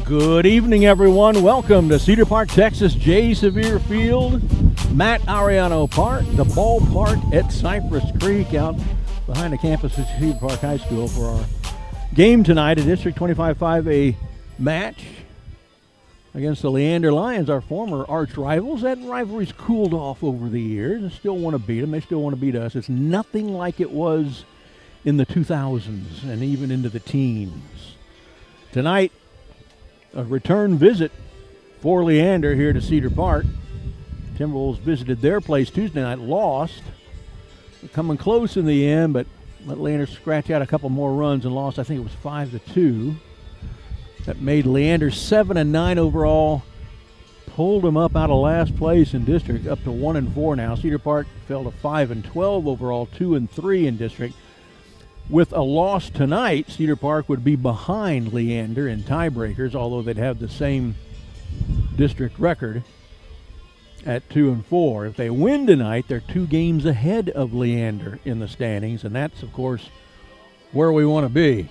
Good evening, everyone. Welcome to Cedar Park, Texas, J. Sevier Field, Matt Ariano Park, the ballpark at Cypress Creek out behind the campus of Cedar Park High School for our game tonight, a District 25-5A match against the Leander Lions, our former arch rivals. That rivalry's cooled off over the years. They still want to beat them. They still want to beat us. It's nothing like it was in the 2000s and even into the teens. Tonight, a return visit for Leander here to Cedar Park. Timberwolves visited their place Tuesday night, lost. Coming close in the end, but let Leander scratch out a couple more runs and lost. I think it was 5-2. That made Leander 7-9 overall. Pulled them up out of last place in district, up to 1-4 now. Cedar Park fell to 5-12 overall, 2-3 in district. With a loss tonight, Cedar Park would be behind Leander in tiebreakers, although they'd have the same district record at 2-4. If they win tonight, they're 2 games ahead of Leander in the standings, and that's, of course, where we want to be.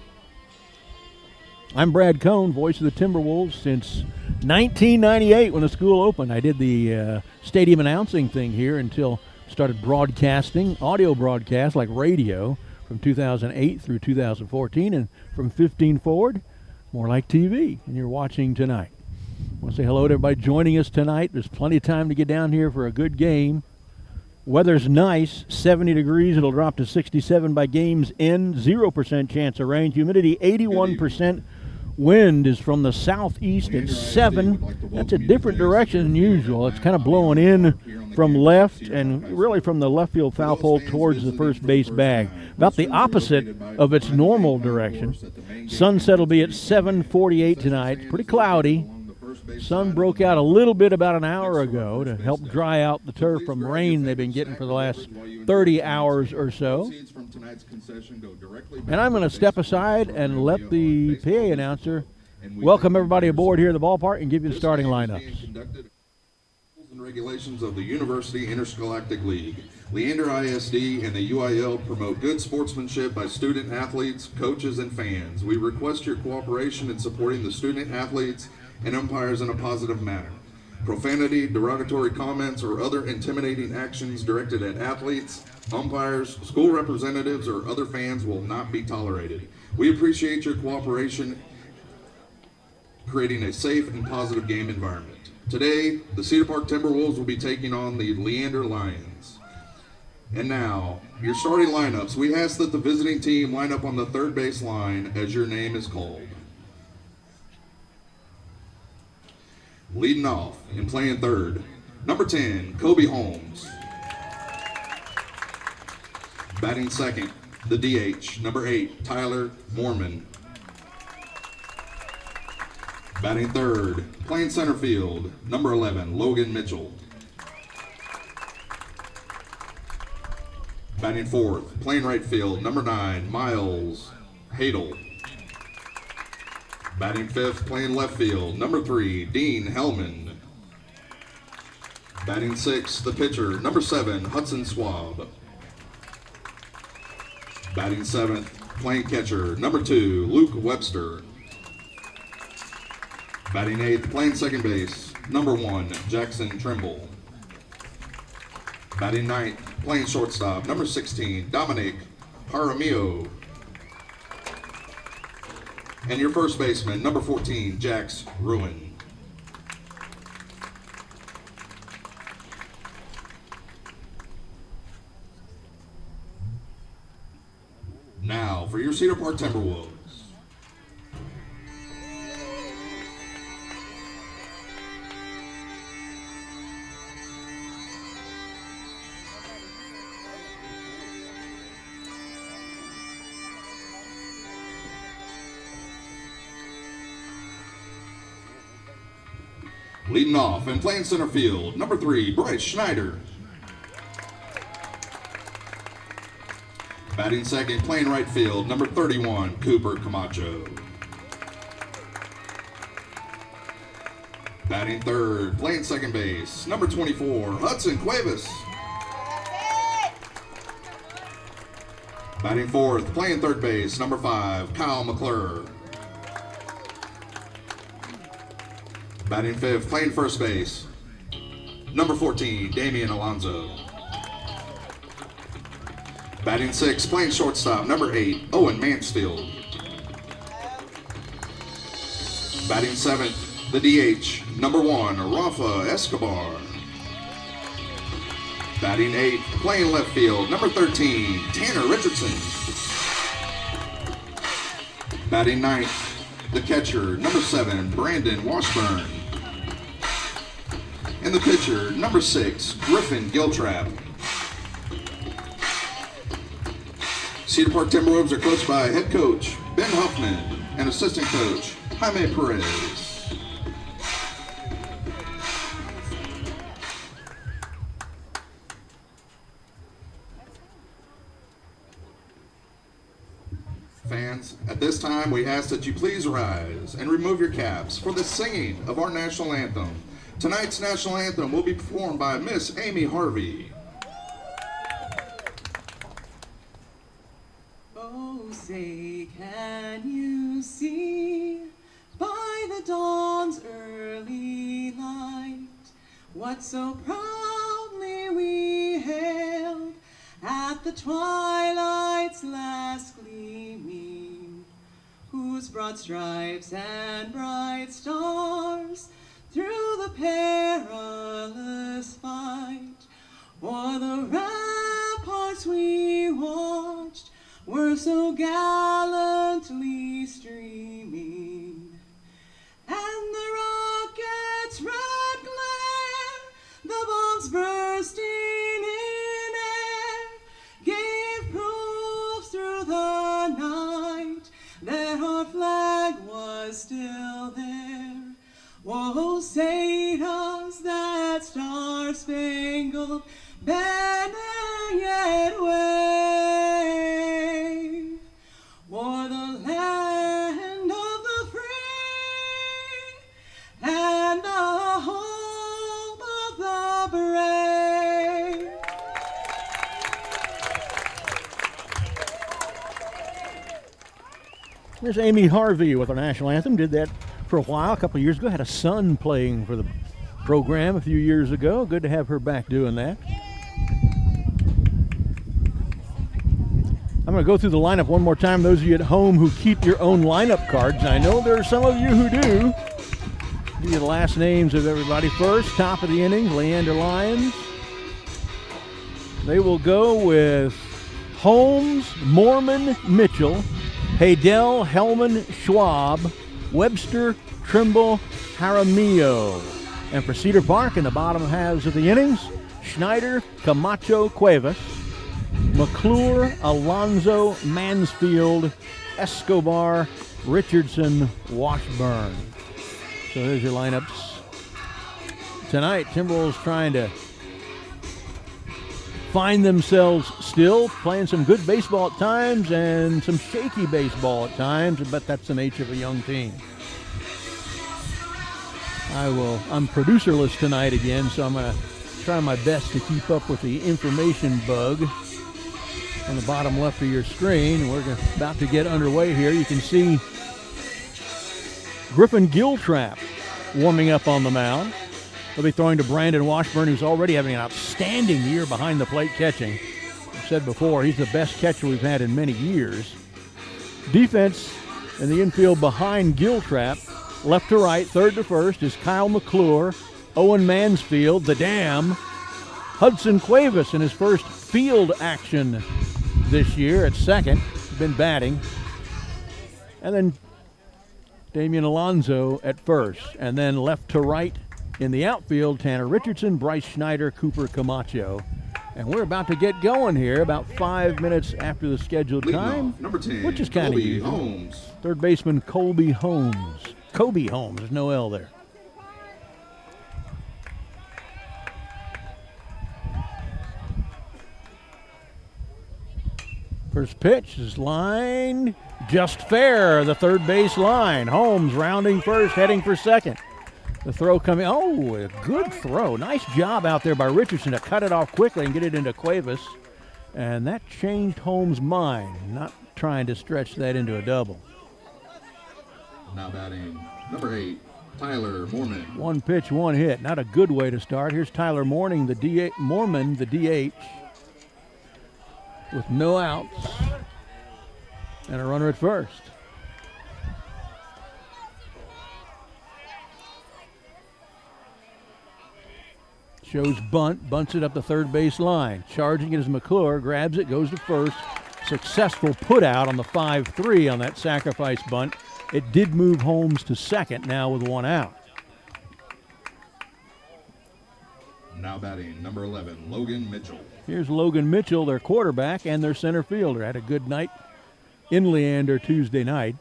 I'm Brad Cohn, voice of the Timberwolves since 1998 when the school opened. I did the stadium announcing thing here until started broadcasting, audio broadcast like radio, from 2008 through 2014, and from 15 forward, more like TV, and you're watching tonight. I want to say hello to everybody joining us tonight. There's plenty of time to get down here for a good game. Weather's nice, 70 degrees. It'll drop to 67 by game's end, 0% chance of rain. Humidity 81%. Wind is from the southeast at 7. That's a different direction than usual. It's kind of blowing in from left and really from the left field foul pole towards the first base bag. About the opposite of its normal direction. Sunset will be at 7:48 tonight. It's pretty cloudy. Sun broke out a little bit about an hour ago to help dry out the turf from rain they've been getting for the last 30 hours or so. And I'm going to step aside and let the PA announcer welcome everybody aboard here at the ballpark and give you the starting lineups. And regulations of the University Interscholastic League. Leander ISD and the UIL promote good sportsmanship by student athletes, coaches, and fans. We request your cooperation in supporting the student athletes and umpires in a positive manner. Profanity, derogatory comments, or other intimidating actions directed at athletes, umpires, school representatives, or other fans will not be tolerated. We appreciate your cooperation creating a safe and positive game environment. Today, the Cedar Park Timberwolves will be taking on the Leander Lions. And now, your starting lineups. We ask that the visiting team line up on the third base line as your name is called. Leading off and playing third, number 10, Kobe Holmes. Batting second, the DH, number 8, Tyler Mormon. Batting third, playing center field, number 11, Logan Mitchell. Batting fourth, playing right field, number 9, Miles Hadel. Batting fifth, playing left field, number 3, Dean Hellman. Batting sixth, the pitcher, number 7, Hudson Swab. Batting seventh, playing catcher, number 2, Luke Webster. Batting eighth, playing second base, number 1, Jackson Trimble. Batting ninth, playing shortstop, number 16, Dominic Jaramillo. And your first baseman, number 14, Jax Ruin. Now, for your Cedar Park Timberwolves. Leading off and playing center field, number 3, Bryce Schneider. Batting second, playing right field, number 31, Cooper Camacho. Batting third, playing second base, number 24, Hudson Cuevas. Batting fourth, playing third base, number 5, Kyle McClure. Batting fifth, playing first base, number 14, Damian Alonzo. Batting sixth, playing shortstop, number 8, Owen Mansfield. Batting seventh, the DH, number 1, Rafa Escobar. Batting eighth, playing left field, number 13, Tanner Richardson. Batting ninth, the catcher, number 7, Brandon Washburn. And the pitcher, number 6, Griffin Giltrap. Cedar Park Timberwolves are coached by head coach Ben Huffman and assistant coach Jaime Perez. Fans, at this time we ask that you please rise and remove your caps for the singing of our national anthem. Tonight's national anthem will be performed by Miss Amy Harvey. Oh, say, can you see by the dawn's early light what so proudly we hailed at the twilight's last gleaming, whose broad stripes and bright stars through the perilous fight o'er the ramparts we watched were so gallantly streaming, and the rocket's red glare, the bombs bursting in air, gave proofs through the night that our flag was still there. Oh, say does that star-spangled banner yet wave o'er the land of the free and the home of the brave? There's Amy Harvey with our national anthem. Did that for a while, a couple of years ago. Had a son playing for the program a few years ago. Good to have her back doing that. I'm going to go through the lineup one more time. Those of you at home who keep your own lineup cards, I know there are some of you who do. Give you the last names of everybody first. Top of the innings, Leander Lions. They will go with Holmes, Mormon, Mitchell, Haydel, Hellman, Schwab, Webster, Trimble, Jaramillo. And for Cedar Park in the bottom halves of the innings, Schneider, Camacho, Cuevas, McClure, Alonzo, Mansfield, Escobar, Richardson, Washburn. So there's your lineups. Tonight, Timberwolves trying to find themselves still, playing some good baseball at times and some shaky baseball at times, but that's the nature of a young team. I'm producerless tonight again, so I'm going to try my best to keep up with the information bug on the bottom left of your screen. We're about to get underway here. You can see Griffin Giltrap warming up on the mound. They'll be throwing to Brandon Washburn, who's already having an outstanding year behind the plate catching. I've said before, he's the best catcher we've had in many years. Defense in the infield behind Giltrap, left to right, third to first, is Kyle McClure, Owen Mansfield, the Dam, Hudson Cuevas in his first field action this year at second, been batting, and then Damian Alonzo at first, and then left to right in the outfield, Tanner Richardson, Bryce Schneider, Cooper Camacho. And we're about to get going here, about 5 minutes after the scheduled time, Number 10, which is kind of usual. Holmes. Third baseman Colby Holmes. Kobe Holmes, there's no L there. First pitch is lined just fair, the third base line. Holmes rounding first, heading for second. The throw coming, oh, a good throw. Nice job out there by Richardson to cut it off quickly and get it into Cuevas. And that changed Holmes' mind, not trying to stretch that into a double. Now batting number 8, Tyler Mormon. One pitch, one hit. Not a good way to start. Here's Tyler Mormon, the DH, with no outs and a runner at first. Shows bunt, bunts it up the third base line. Charging it is McClure, grabs it, goes to first. Successful put out on the 5-3 on that sacrifice bunt. It did move Holmes to second now with one out. Now batting, number 11, Logan Mitchell. Here's Logan Mitchell, their quarterback and their center fielder. Had a good night in Leander Tuesday night.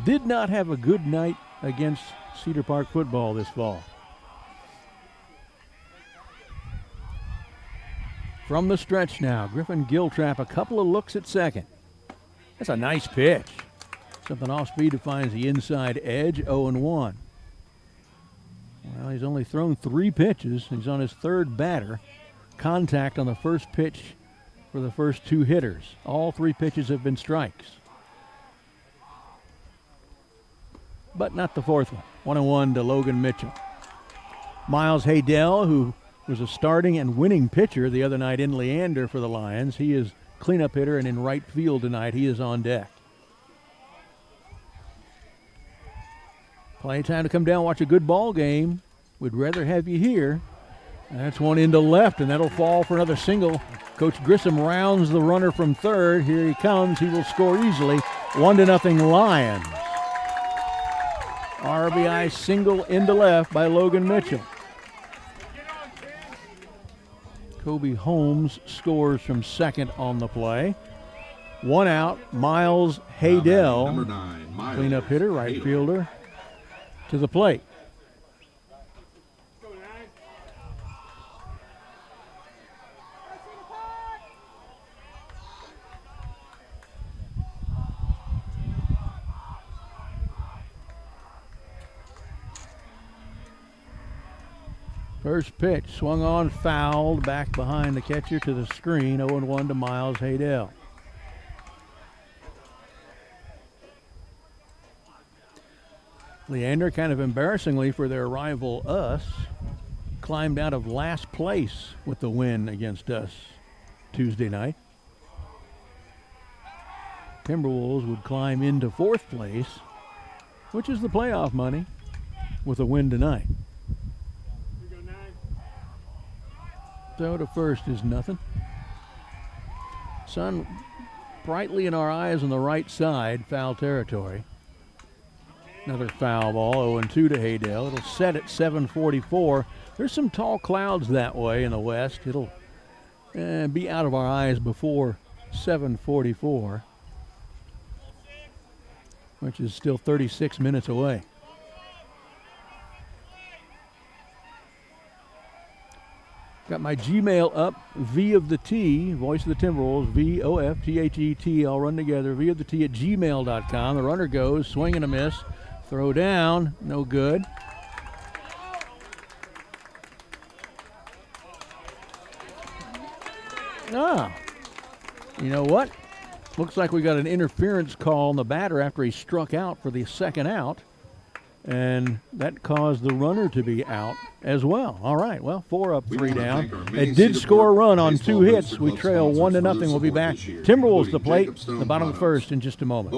Did not have a good night against Cedar Park football this fall. From the stretch now, Griffin Giltrap, a couple of looks at second. That's a nice pitch. Something off speed to finds the inside edge, 0-1. Well, he's only thrown 3 pitches. He's on his third batter. Contact on the first pitch for the first 2 hitters. All 3 pitches have been strikes. But not the fourth one. 1-1 to Logan Mitchell. Miles Haydell, who was a starting and winning pitcher the other night in Leander for the Lions. He is cleanup hitter and in right field tonight. He is on deck. Plenty of time to come down and watch a good ball game. We'd rather have you here. That's one into left, and that'll fall for another single. Coach Grissom rounds the runner from third. Here he comes. He will score easily. 1-0 Lions. RBI single into left by Logan Mitchell. Kobe Holmes scores from second on the play. 1 out, Miles Haydell, Number 9, Miles cleanup hitter, right fielder, to the plate. First pitch, swung on, fouled, back behind the catcher to the screen, 0-1 to Miles Haydell. Leander, kind of embarrassingly for their rival us, climbed out of last place with the win against us Tuesday night. Timberwolves would climb into 4th place, which is the playoff money, with a win tonight. So to first is nothing. Sun brightly in our eyes on the right side, foul territory. Another foul ball, 0-2 to Haydell. It'll set at 7:44. There's some tall clouds that way in the west. It'll be out of our eyes before 7:44, which is still 36 minutes away. Got my Gmail up, V of the T, voice of the Timberwolves, VOFTHET, all run together, V of the T at gmail.com. The runner goes, swing and a miss, throw down, no good. You know what? Looks like we got an interference call on the batter after he struck out for the second out. And that caused the runner to be out as well. All right, well, 4 up, 3 down. It did score a run on 2 hits. We trail 1-0. We'll be back. Timberwolves to plate, the bottom of the first in just a moment.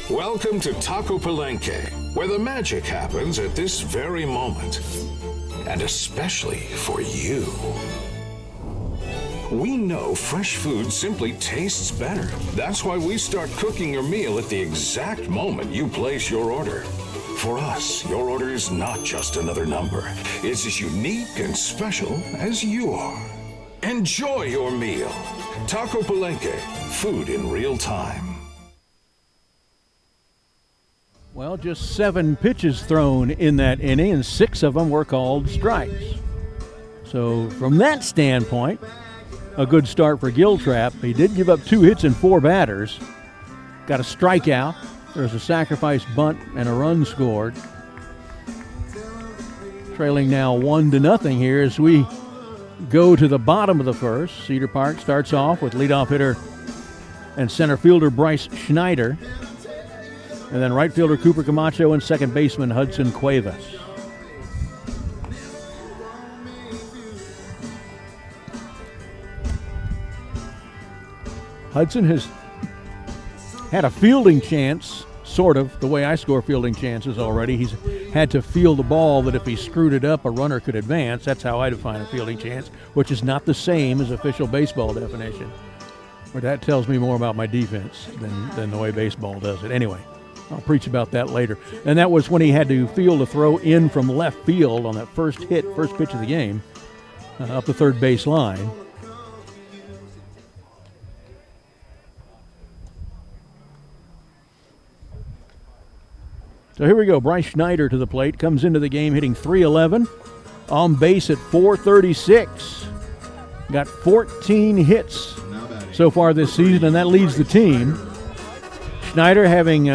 Welcome to Taco Palenque, where the magic happens at this very moment. And especially for you. We know fresh food simply tastes better. That's why we start cooking your meal at the exact moment you place your order. For us, your order is not just another number. It's as unique and special as you are. Enjoy your meal. Taco Palenque, food in real time. Well, just 7 pitches thrown in that inning, and 6 of them were called strikes. So from that standpoint, a good start for Giltrap. He did give up 2 hits and 4 batters. Got a strikeout. There's a sacrifice bunt and a run scored. Trailing now 1-0 here as we go to the bottom of the first. Cedar Park starts off with leadoff hitter and center fielder Bryce Schneider. And then right fielder Cooper Camacho and second baseman Hudson Cuevas. Hudson has had a fielding chance, sort of, the way I score fielding chances already. He's had to field the ball that if he screwed it up, a runner could advance. That's how I define a fielding chance, which is not the same as official baseball definition. But that tells me more about my defense than the way baseball does it. Anyway, I'll preach about that later. And that was when he had to field a throw in from left field on that first pitch of the game, up the third base line. So here we go. Bryce Schneider to the plate. Comes into the game hitting .311. On base at .436. Got 14 hits so far this season, and that leads the team. Schneider having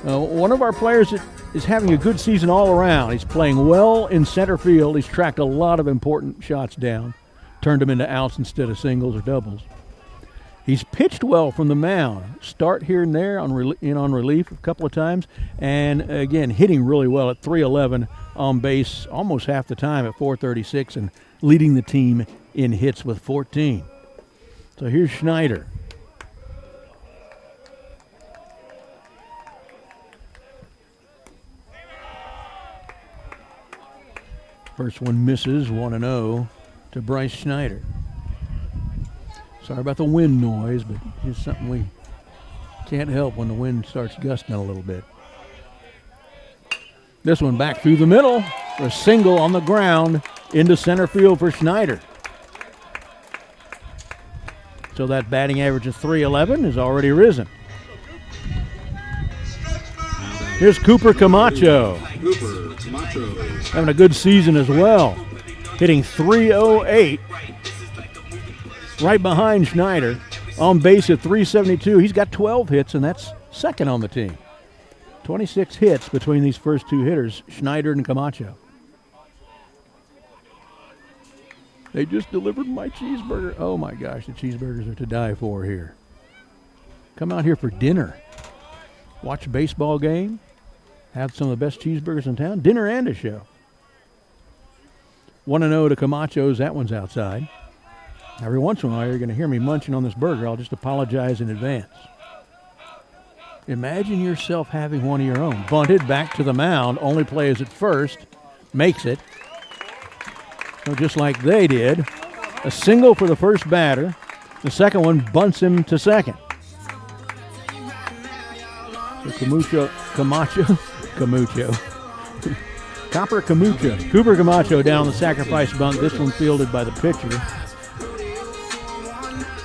one of our players that is having a good season all around. He's playing well in center field. He's tracked a lot of important shots down. Turned them into outs instead of singles or doubles. He's pitched well from the mound. Start here and there on relief a couple of times. And, again, hitting really well at .311 on base almost half the time at .436 and leading the team in hits with 14. So here's Schneider. First one misses, 1-0 to Bryce Schneider. Sorry about the wind noise, but it's something we can't help when the wind starts gusting a little bit. This one back through the middle for a single on the ground into center field for Schneider. So that batting average of .311 has already risen. Here's Cooper Camacho. Having a good season as well. Hitting .308. Right behind Schneider. On base at .372. He's got 12 hits, and that's second on the team. 26 hits between these first two hitters, Schneider and Camacho. They just delivered my cheeseburger. Oh, my gosh, the cheeseburgers are to die for here. Come out here for dinner. Watch a baseball game. Have some of the best cheeseburgers in town. Dinner and a show. 1-0 to Camacho's. That one's outside. Every once in a while, you're going to hear me munching on this burger. I'll just apologize in advance. Imagine yourself having one of your own. Bunted back to the mound. Only plays at first. Makes it. So just like they did. A single for the first batter. The second one bunts him to second. So Cooper Camacho down the sacrifice bunt. This one fielded by the pitcher.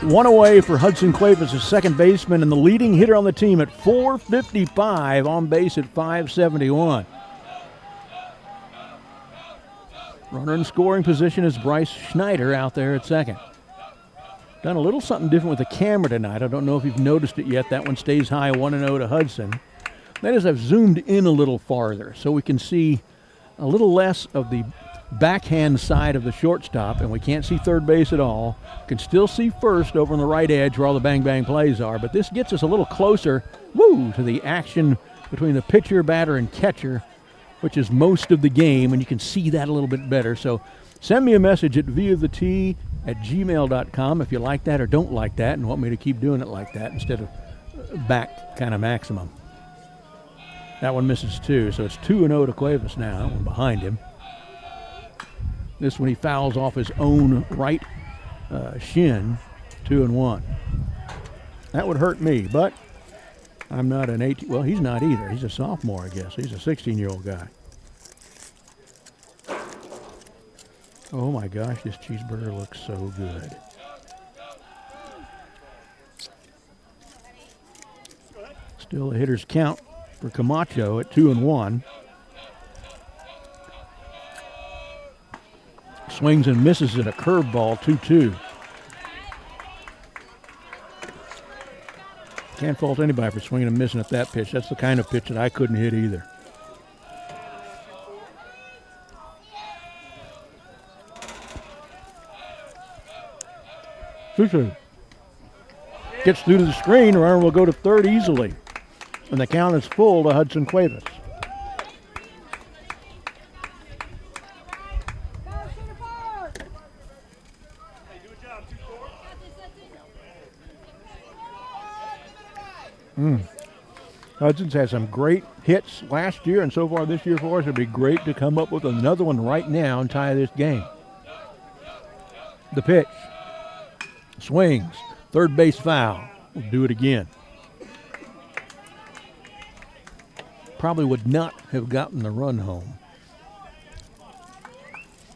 One away for Hudson Cuevas, his second baseman, and the leading hitter on the team at .455, on base at .571. Runner in scoring position is Bryce Schneider out there at second. Done a little something different with the camera tonight. I don't know if you've noticed it yet. That one stays high, 1-0 to Hudson. That is, I've zoomed in a little farther so we can see a little less of the backhand side of the shortstop, and we can't see third base at all. Can still see first over on the right edge where all the bang-bang plays are, but this gets us a little closer, to the action between the pitcher, batter, and catcher, which is most of the game, and you can see that a little bit better. So send me a message at viaoftheT@gmail.com if you like that or don't like that and want me to keep doing it like that instead of back kind of maximum. That one misses too, so it's 2-0 to Cuevas now, one behind him. This one he fouls off his own right shin, 2-1. That would hurt me, but I'm not an 18. Well, he's not either. He's a sophomore, I guess. He's a 16-year-old guy. Oh my gosh, this cheeseburger looks so good. Still a hitter's count for Camacho at 2-1. Swings and misses at a curveball, 2-2. Can't fault anybody for swinging and missing at that pitch. That's the kind of pitch that I couldn't hit either. Susu gets through to the screen. Runner will go to third easily. And the count is full to Hudson Cuevas. Hudson's had some great hits last year and so far this year for us. It'd be great to come up with another one right now and tie this game. The pitch. Swings. Third base foul. We'll do it again. Probably would not have gotten the run home.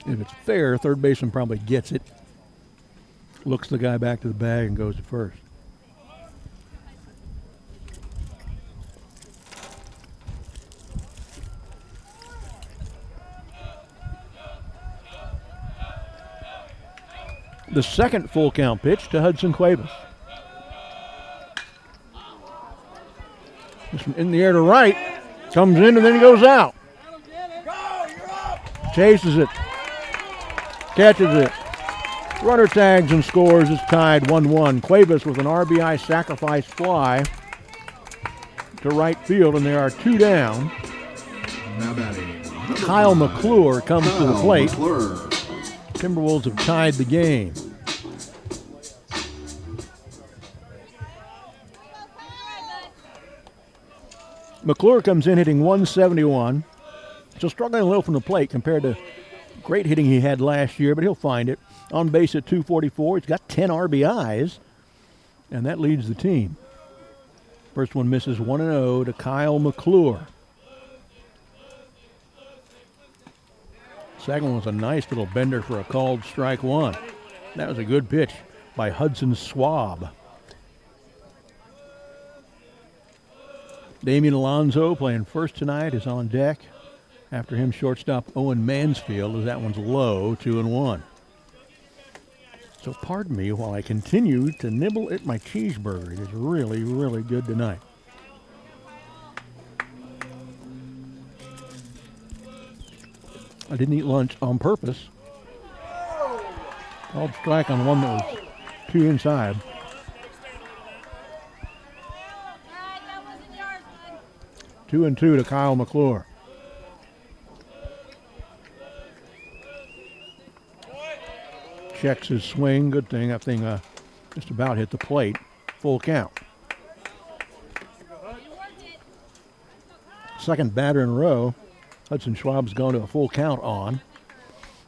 If it's fair, third baseman probably gets it. Looks the guy back to the bag and goes to first. The second full count pitch to Hudson Cuevas. This one in the air to right. Comes in and then goes out. Chases it. Catches it. Runner tags and scores. It's tied 1-1. Cuevas with an RBI sacrifice fly to right field, and there are two down. Now batting. Kyle McClure comes to the plate. McClure. Timberwolves have tied the game. McClure comes in hitting 171. So struggling a little from the plate compared to great hitting he had last year, but he'll find it. On base at 244. He's got 10 RBIs, and that leads the team. First one misses 1-0 to Kyle McClure. Second one was a nice little bender for a called strike one. That was a good pitch by Hudson Swab. Damian Alonso playing first tonight is on deck. After him, shortstop Owen Mansfield, as that one's low, 2-1. So pardon me while I continue to nibble at my cheeseburger. It is really, really good tonight. I didn't eat lunch on purpose. Called strike on one that was two inside. Two and two to Kyle McClure. Checks his swing. Good thing. That thing just about hit the plate. Full count. Second batter in a row. Hudson Schwab's going to a full count on.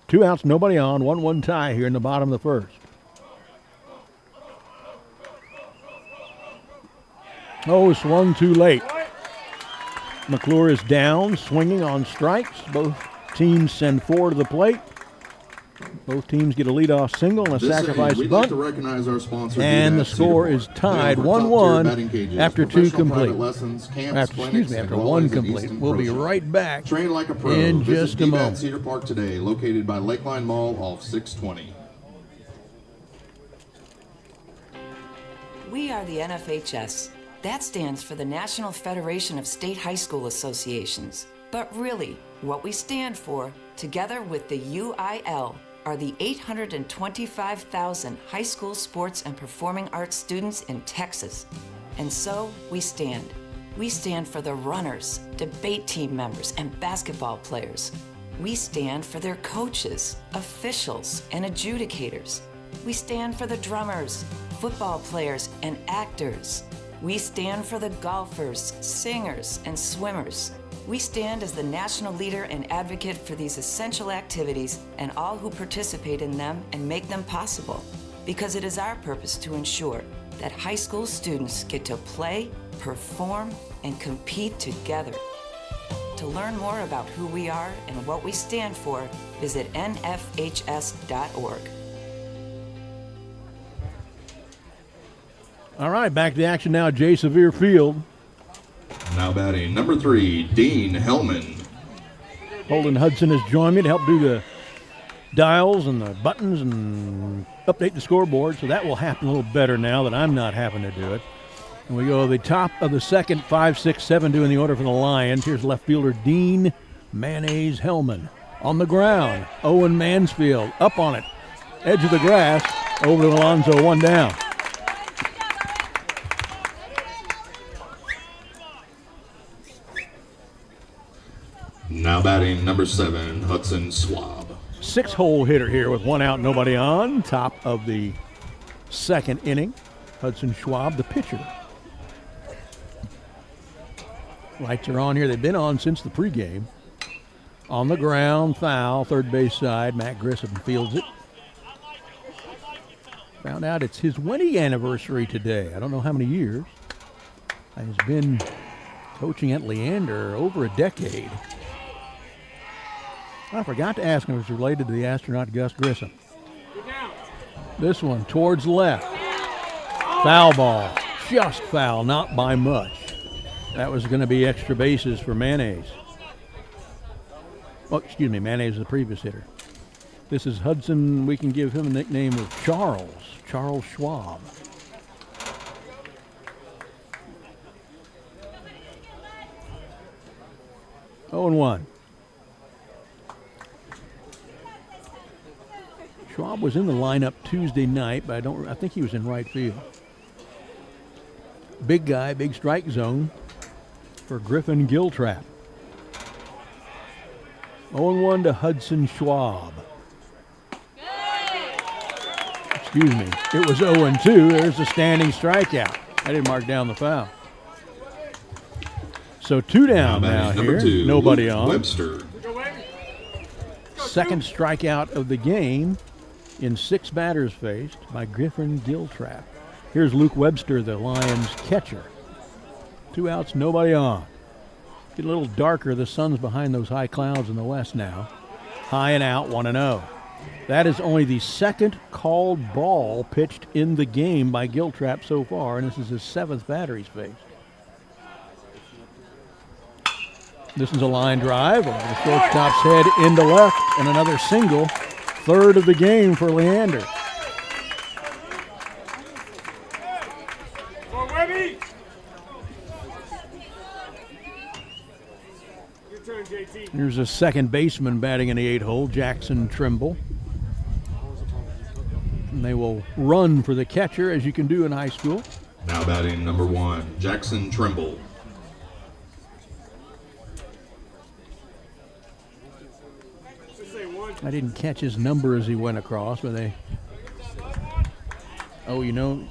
2 outs, nobody on. 1-1 tie here in the bottom of the first. Oh, swung too late. McClure is down, swinging on strikes. Both teams send 4 to the plate. Both teams get a leadoff single and a sacrifice we'd bunt. like to recognize our sponsor, And the score is tied 1-1 after 2 complete. After 1 complete. We'll be right back Train like a pro. in Visit just a DBAT moment. Cedar Park today, located by Lakeline Mall off 620. We are the NFHS. That stands for the National Federation of State High School Associations. But really, what we stand for, together with the UIL, are the 825,000 high school sports and performing arts students in Texas. And so we stand. We stand for the runners, debate team members, and basketball players. We stand for their coaches, officials, and adjudicators. We stand for the drummers, football players, and actors. We stand for the golfers, singers, and swimmers. We stand as the national leader and advocate for these essential activities and all who participate in them and make them possible. Because it is our purpose to ensure that high school students get to play, perform, and compete together. To learn more about who we are and what we stand for, visit nfhs.org. All right, back to the action now at J. Sevier Field. Now batting number 3, Dean Hellman. Holden Hudson has joined me to help do the dials and the buttons and update the scoreboard, so that will happen a little better now that I'm not having to do it. And we go to the top of the second, 5, 6, 7, doing the order for the Lions. Here's left fielder Dean Mayonnaise Hellman. On the ground, Owen Mansfield up on it. Edge of the grass. Over to Alonzo, one down. Now batting number 7, Hudson Schwab. 6-hole hitter here with one out, nobody on. Top of the second inning. Hudson Schwab, the pitcher. Lights are on here. They've been on since the pregame. On the ground, foul, third base side. Matt Grissom fields it. Found out it's his wedding anniversary today. I don't know how many years. He's been coaching at Leander over a decade. I forgot to ask him if it was related to the astronaut Gus Grissom. This one towards left. Foul ball. Just foul, not by much. That was going to be extra bases for Mayonnaise. Oh, excuse me, Mayonnaise is the previous hitter. This is Hudson. We can give him a nickname of Charles Schwab. Oh, and 1. Schwab was in the lineup Tuesday night, but I think he was in right field. Big guy, big strike zone for Griffin Giltrap. 0-1 to Hudson Schwab. Excuse me, it was 0-2. There's a standing strikeout. I didn't mark down the foul. So 2 down now here. 2, nobody on. Webster. Second strikeout of the game in 6 batters faced by Griffin Giltrap. Here's Luke Webster, the Lions catcher. 2 outs, nobody on. Getting a little darker. The sun's behind those high clouds in the west now. High and out, 1-0. That is only the second called ball pitched in the game by Giltrap so far, and this is his 7th batter he's faced. This is a line drive over the shortstop's head into left, and another single. 3rd of the game for Leander. Here's a second baseman batting in the 8-hole, Jackson Trimble. And they will run for the catcher, as you can do in high school. Now batting number 1, Jackson Trimble. I didn't catch his number as he went across, but they... Oh, you know,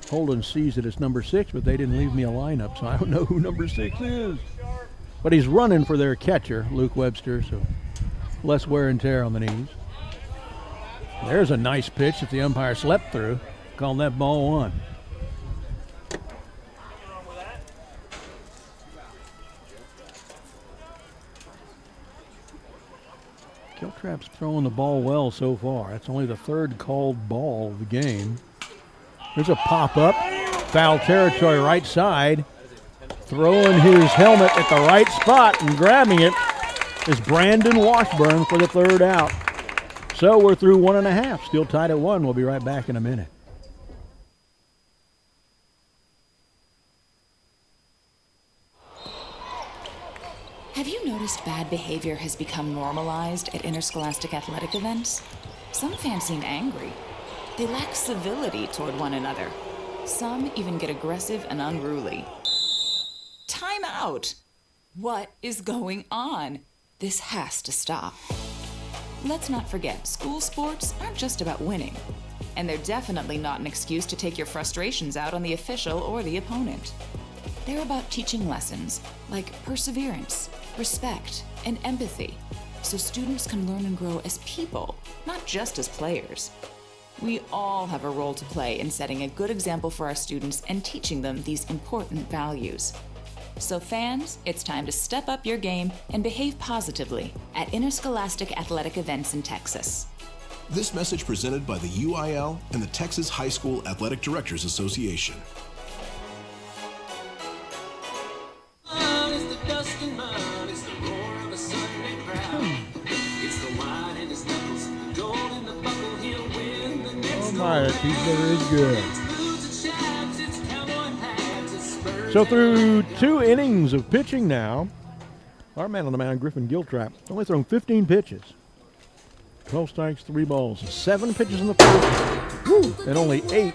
Holden sees that it's number 6, but they didn't leave me a lineup, so I don't know who number 6 is. But he's running for their catcher, Luke Webster, so less wear and tear on the knees. There's a nice pitch that the umpire slept through, calling that ball 1. Giltrap's throwing the ball well so far. That's only the 3rd called ball of the game. There's a pop-up, foul territory right side. Throwing his helmet at the right spot and grabbing it is Brandon Washburn for the 3rd out. So we're through 1.5, still tied at 1. We'll be right back in a minute. Have you noticed bad behavior has become normalized at interscholastic athletic events? Some fans seem angry. They lack civility toward one another. Some even get aggressive and unruly. Time out! What is going on? This has to stop. Let's not forget, school sports aren't just about winning. And they're definitely not an excuse to take your frustrations out on the official or the opponent. They're about teaching lessons like perseverance, respect, and empathy, so students can learn and grow as people, not just as players. We all have a role to play in setting a good example for our students and teaching them these important values. So fans, it's time to step up your game and behave positively at interscholastic athletic events in Texas. This message presented by the UIL and the Texas High School Athletic Directors Association. That cheeseburger is good. So through 2 innings of pitching now, our man on the mound, Griffin Giltrap, only thrown 15 pitches. 12 strikes, 3 balls. 7 pitches in the first. Woo, and only 8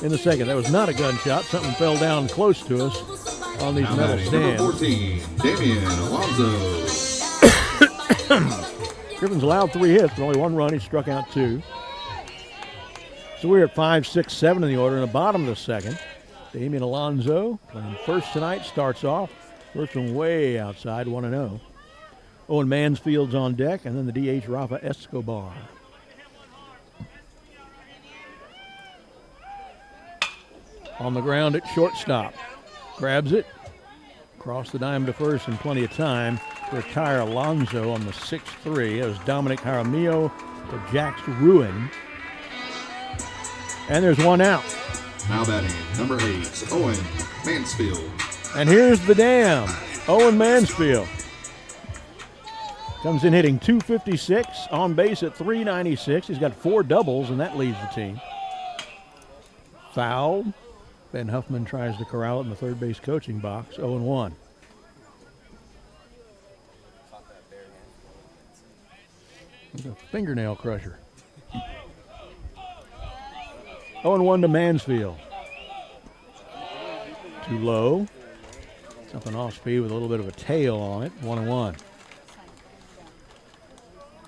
in the second. That was not a gunshot. Something fell down close to us on these Now metal batting, number stands. 14, Damian Alonzo. Griffin's allowed 3 hits, but only 1 run. He struck out 2. So we're at 5, 6, 7 in the order in the bottom of the second. Damian Alonzo playing first tonight, starts off. First one way outside, 1-0. Owen Mansfield's on deck, and then the DH, Rafa Escobar. On the ground at shortstop. Grabs it. Across the dime to first in plenty of time to retire Alonzo on the 6-3. It was Dominic Jaramillo for Jack's ruin. And there's 1 out. Now batting, number 8, Owen Mansfield. And here's the dam, Owen Mansfield. Comes in hitting .256, on base at .396. He's got 4 doubles, and that leads the team. Foul. Ben Huffman tries to corral it in the third base coaching box, 0-1. It's a fingernail crusher. 0-1 to Mansfield. Too low. Something off speed with a little bit of a tail on it, 1-1.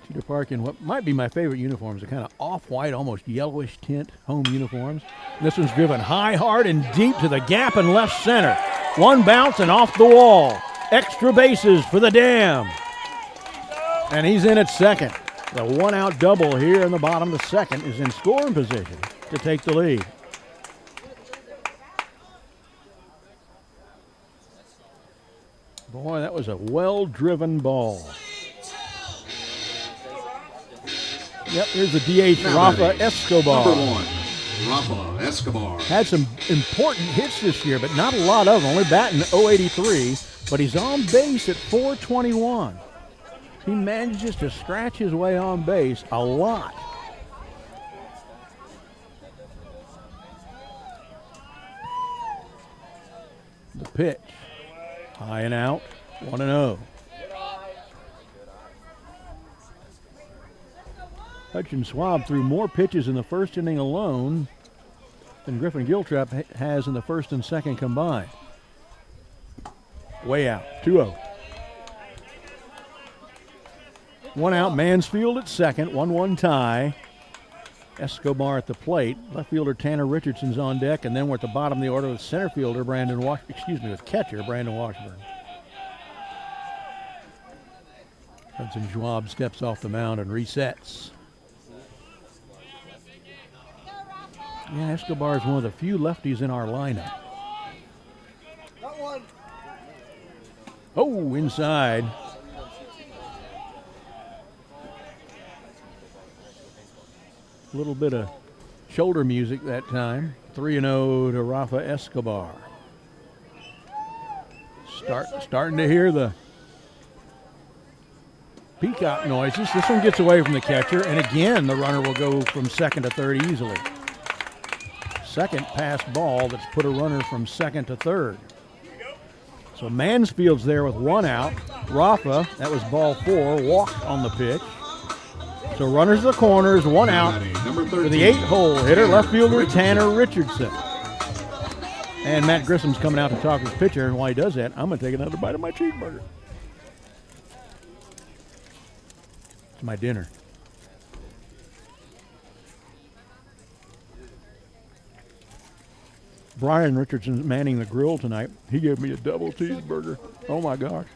Cedar Park in what might be my favorite uniforms, a kind of off-white, almost yellowish tint home uniforms. And this one's driven high, hard, and deep to the gap in left center. 1 bounce and off the wall. Extra bases for the Dam. And he's in at second. The 1-out double here in the bottom of the second is in scoring position to take the lead. Boy, that was a well-driven ball. Yep, here's the DH, Now Rafa batting, Escobar. Number 1, Rafa Escobar. Had some important hits this year, but not a lot of them. Only batting .083, but he's on base at .421. He manages to scratch his way on base a lot. The pitch, high and out, 1-0. Hutchin Swab threw more pitches in the first inning alone than Griffin Giltrap has in the first and second combined. Way out, 2-0. 1 out, Mansfield at second, 1-1 tie. Escobar at the plate. Left fielder Tanner Richardson's on deck, and then we're at the bottom of the order with center fielder with catcher Brandon Washburn. Hudson Schwab steps off the mound and resets. Yeah, Escobar is one of the few lefties in our lineup. Oh, inside. A little bit of shoulder music that time. 3-0 to Rafa Escobar. Starting to hear the peacock noises. This one gets away from the catcher, and again the runner will go from second to third easily. Second pass ball that's put a runner from second to third. So Mansfield's there with 1 out. Rafa, that was ball 4, walked on the pitch. So runners to the corners, 1 out for the 8-hole hitter, left fielder Tanner Richardson. And Matt Grissom's coming out to talk his pitcher, and while he does that, I'm going to take another bite of my cheeseburger. It's my dinner. Brian Richardson's manning the grill tonight. He gave me a double cheeseburger. Oh my gosh.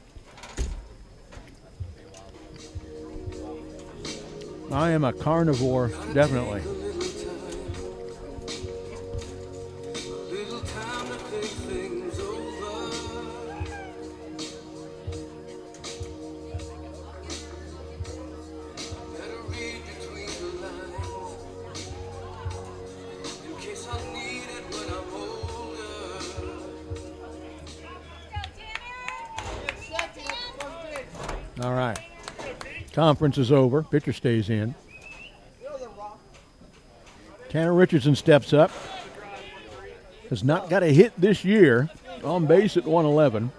I am a carnivore, definitely. All right. Conference is over. Pitcher stays in. Tanner Richardson steps up. Has not got a hit this year. On base at 111.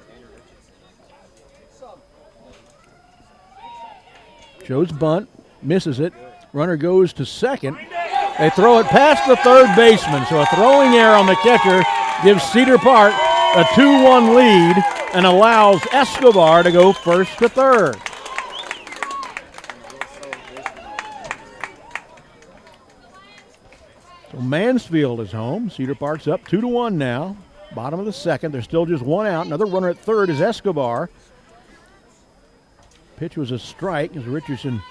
Shows bunt. misses it. Runner goes to second. They throw it past the third baseman, so a throwing error on the catcher gives Cedar Park a 2-1 lead and allows Escobar to go first to third. So Mansfield is home. Cedar Park's up 2-1 now. Bottom of the second. There's still just one out. Another runner at third is Escobar. Pitch was a strike as Richardson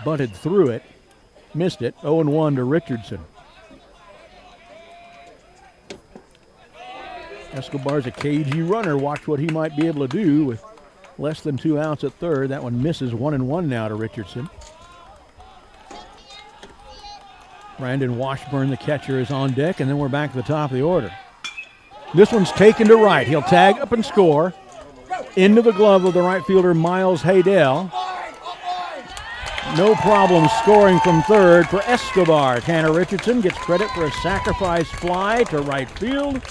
bunted through it. Missed it. 0-1 to Richardson. Escobar's a cagey runner. Watch what he might be able to do with less than 2 outs at third. That one misses. 1-1 now to Richardson. Brandon Washburn, the catcher, is on deck, and then we're back to the top of the order. This one's taken to right. He'll tag up and score. Into the glove of the right fielder, Miles Haydell. No problem scoring from third for Escobar. Tanner Richardson gets credit for a sacrifice fly to right field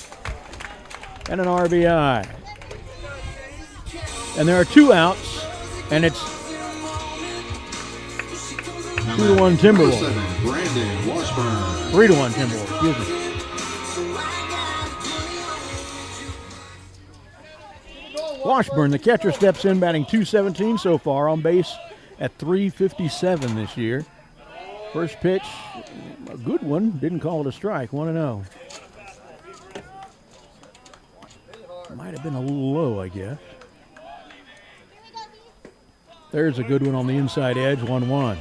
and an RBI. And there are 2 outs, and it's 2-1 Timberwolves. Brandon Washburn. 3-1 Timberwolves, excuse me. Washburn, the catcher, steps in, batting .217 so far, on base at .357 this year. First pitch, a good one. Didn't call it a strike. 1-0. Might have been a little low, I guess. There's a good one on the inside edge. 1-1.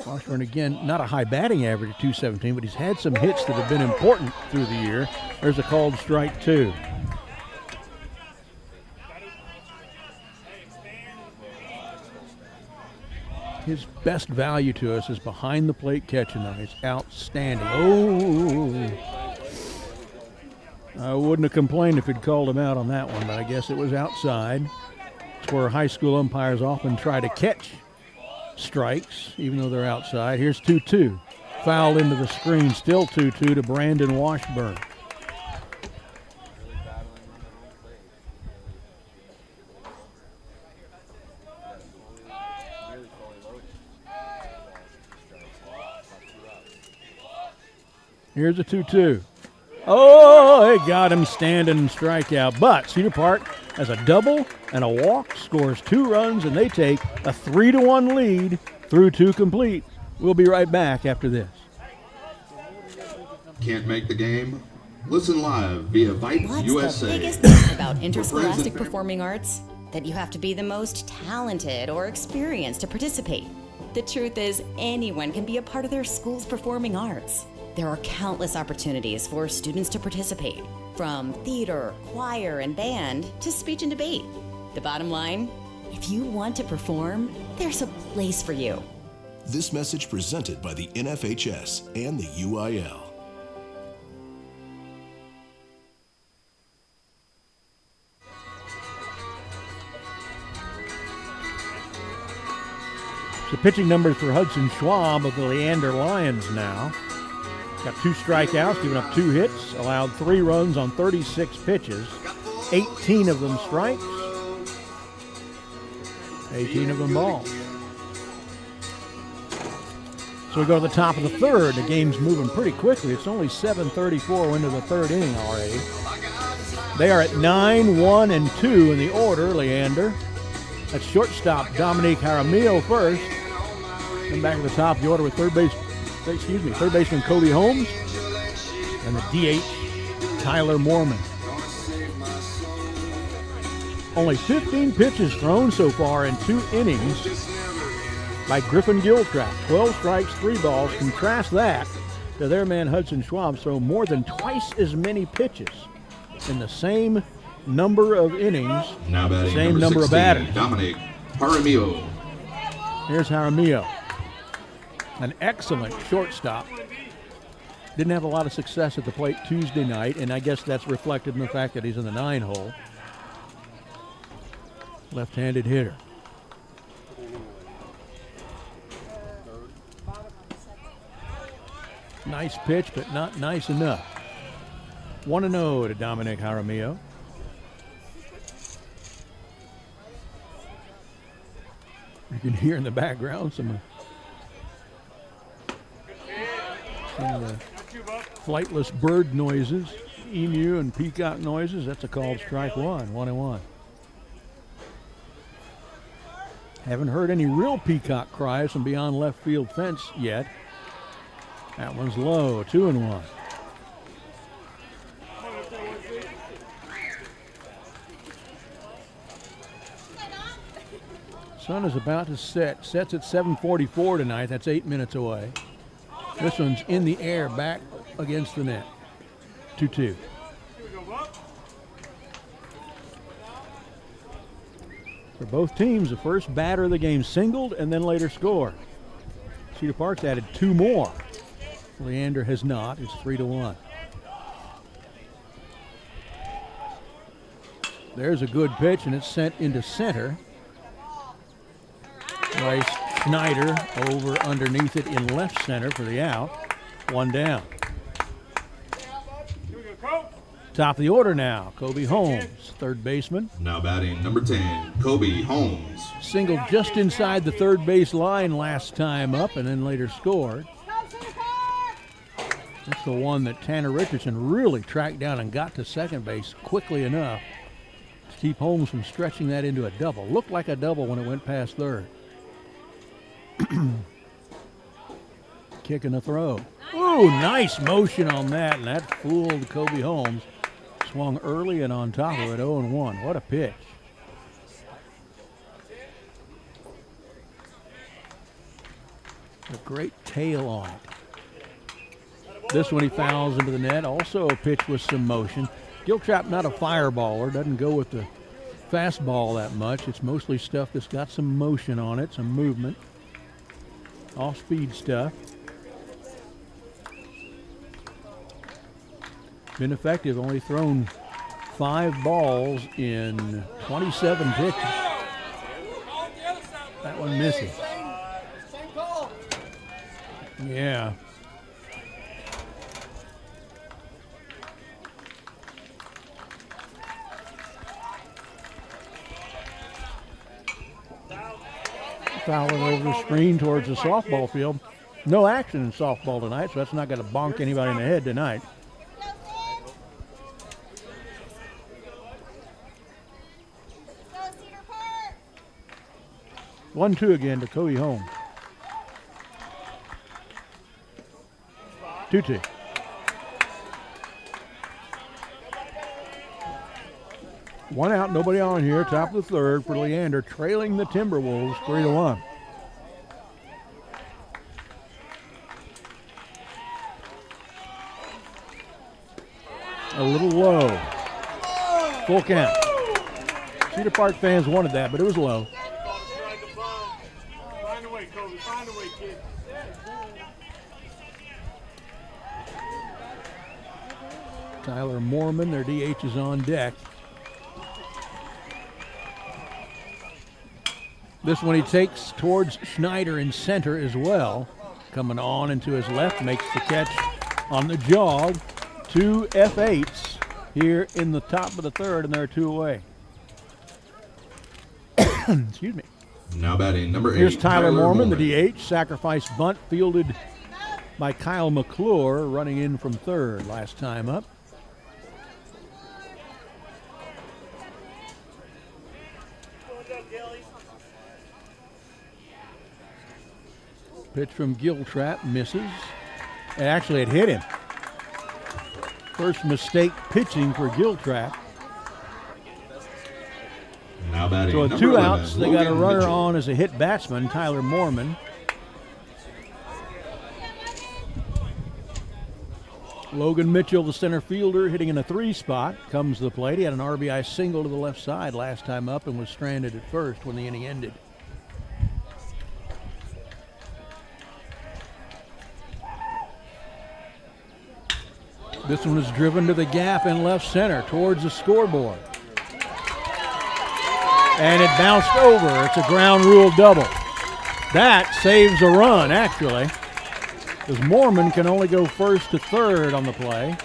Washburn, again, not a high batting average at .217, but he's had some hits that have been important through the year. There's a called strike, 2. His best value to us is behind the plate catching, though. He's outstanding. Oh! I wouldn't have complained if he'd called him out on that one, but I guess it was outside. It's where high school umpires often try to catch strikes, even though they're outside. Here's 2-2. Foul into the screen. Still 2-2 to Brandon Washburn. Here's a 2-2. Oh, it got him standing and strikeout. But Cedar Park has a double and a walk, scores 2 runs, and they take a 3-1 lead through 2 complete. We'll be right back after this. Can't make the game? Listen live via Vype What's USA. the biggest thing about interscholastic performing arts? That you have to be the most talented or experienced to participate. The truth is, anyone can be a part of their school's performing arts. There are countless opportunities for students to participate, from theater, choir, and band to speech and debate. The bottom line, if you want to perform, there's a place for you. This message presented by the NFHS and the UIL. The pitching numbers for Hudson Schwab of the Leander Lions now. Got 2 strikeouts, given up 2 hits, allowed 3 runs on 36 pitches, 18 of them strikes, 18 of them balls. So we go to the top of the third. The game's moving pretty quickly. It's only 7:34 into the third inning already. They are at 9, 1, and 2 in the order, Leander. That's shortstop Dominique Jaramillo first. Then back to the top of the order with third baseman Cody Holmes and the DH Tyler Moorman. Only 15 pitches thrown so far in 2 innings by Griffin Giltrap. 12 strikes, 3 balls. Contrast that to their man Hudson Schwab throw more than twice as many pitches in the same number of innings, Now batting same number 16, of batters. Dominic Jaramillo. Here's Jaramillo. An excellent shortstop. Didn't have a lot of success at the plate Tuesday night, and I guess that's reflected in the fact that he's in the 9 hole. Left-handed hitter. Nice pitch, but not nice enough. 1-0 to Dominic Jaramillo. You can hear in the background some flightless bird noises, emu and peacock noises. That's a called strike one, 1-1. Haven't heard any real peacock cries from beyond left field fence yet. That one's low, 2-1. Sun is about to set. Sets at 7:44 tonight. That's 8 minutes away. This one's in the air, back against the net. 2-2. For both teams, the first batter of the game singled and then later scored. Cedar Park's added 2 more. Leander has not. It's 3-1. There's a good pitch, and it's sent into center. Bryce Schneider over underneath it in left center for the out. 1 down. Top of the order now, Kobe Holmes, third baseman. Now batting number 10, Kobe Holmes. Singled just inside the third base line last time up and then later scored. That's the one that Tanner Richardson really tracked down and got to second base quickly enough to keep Holmes from stretching that into a double. Looked like a double when it went past third. Kick and a throw. Ooh, nice motion on that, and that fooled Kobe Holmes. Swung early and on top of it, 0-1. What a pitch. A great tail on it. This one he fouls into the net. Also a pitch with some motion. Giltrap not a fireballer, doesn't go with the fastball that much. It's mostly stuff that's got some motion on it, some movement. Off-speed stuff. Been effective, only thrown 5 balls in 27 pitches. That one missing. Yeah. Fouling over the screen towards the softball field. No action in softball tonight, so that's not going to bonk anybody in the head tonight. 1-2 again to Kobe Holmes. 2-2. One out, nobody on here. Top of the third for Leander, trailing the Timberwolves 3-1. A little low. Full count. Cedar Park fans wanted that, but it was low. Tyler Moorman, their DH, is on deck. This one he takes towards Schneider in center as well. Coming on into his left, makes the catch on the jog. 2 F8s here in the top of the third, and there are 2 away. Excuse me. Now batting number 8. Here's Tyler Moorman, the DH. Sacrifice bunt fielded by Kyle McClure, running in from third last time up. Pitch from Giltrap misses. Actually, it hit him. First mistake pitching for Giltrap. Now batting so number 2 11, outs. They got a Logan runner Mitchell. on as a hit batsman, Tyler Moorman. Logan Mitchell, the center fielder, hitting in a 3 spot, comes to the plate. He had an RBI single to the left side last time up and was stranded at first when the inning ended. This one is driven to the gap in left center towards the scoreboard. And it bounced over. It's a ground rule double. That saves a run, actually, because Moorman can only go first to third on the play.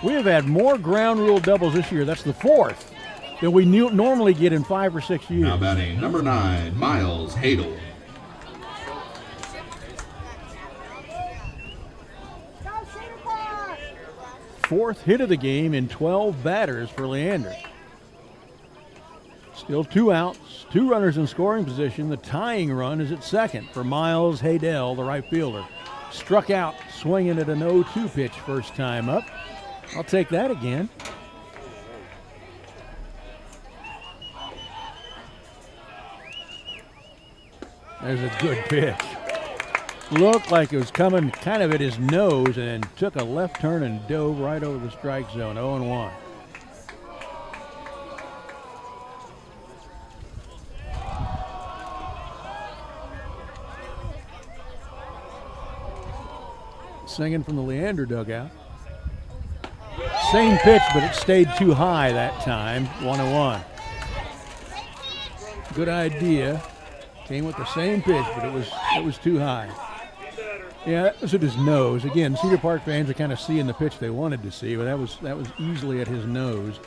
We have had more ground rule doubles this year. That's the 4th than we normally get in 5 or 6 years. Now batting number 9, Miles Hadel. Fourth hit of the game in 12 batters for Leander. Still 2 outs, 2 runners in scoring position. The tying run is at second for Miles Hadel, the right fielder. Struck out swinging at an 0-2 pitch first time up. I'll take that again. There's a good pitch. Looked like it was coming kind of at his nose and took a left turn and dove right over the strike zone. 0-1. Singing from the Leander dugout. Same pitch, but it stayed too high that time. 1-1. Good idea. Came with the same pitch, but it was too high. Yeah, that was at his nose. Again, Cedar Park fans are kind of seeing the pitch they wanted to see, but that was easily at his nose.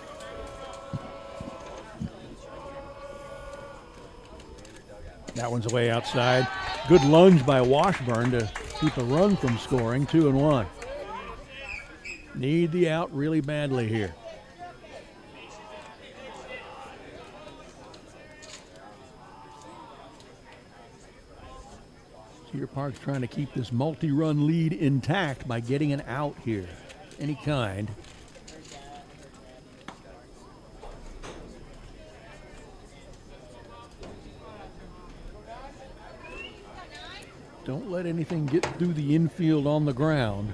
That one's away outside. Good lunge by Washburn to keep a run from scoring. 2-1. Need the out really badly here. Cedar Park's trying to keep this multi-run lead intact by getting an out here, any kind. Don't let anything get through the infield on the ground.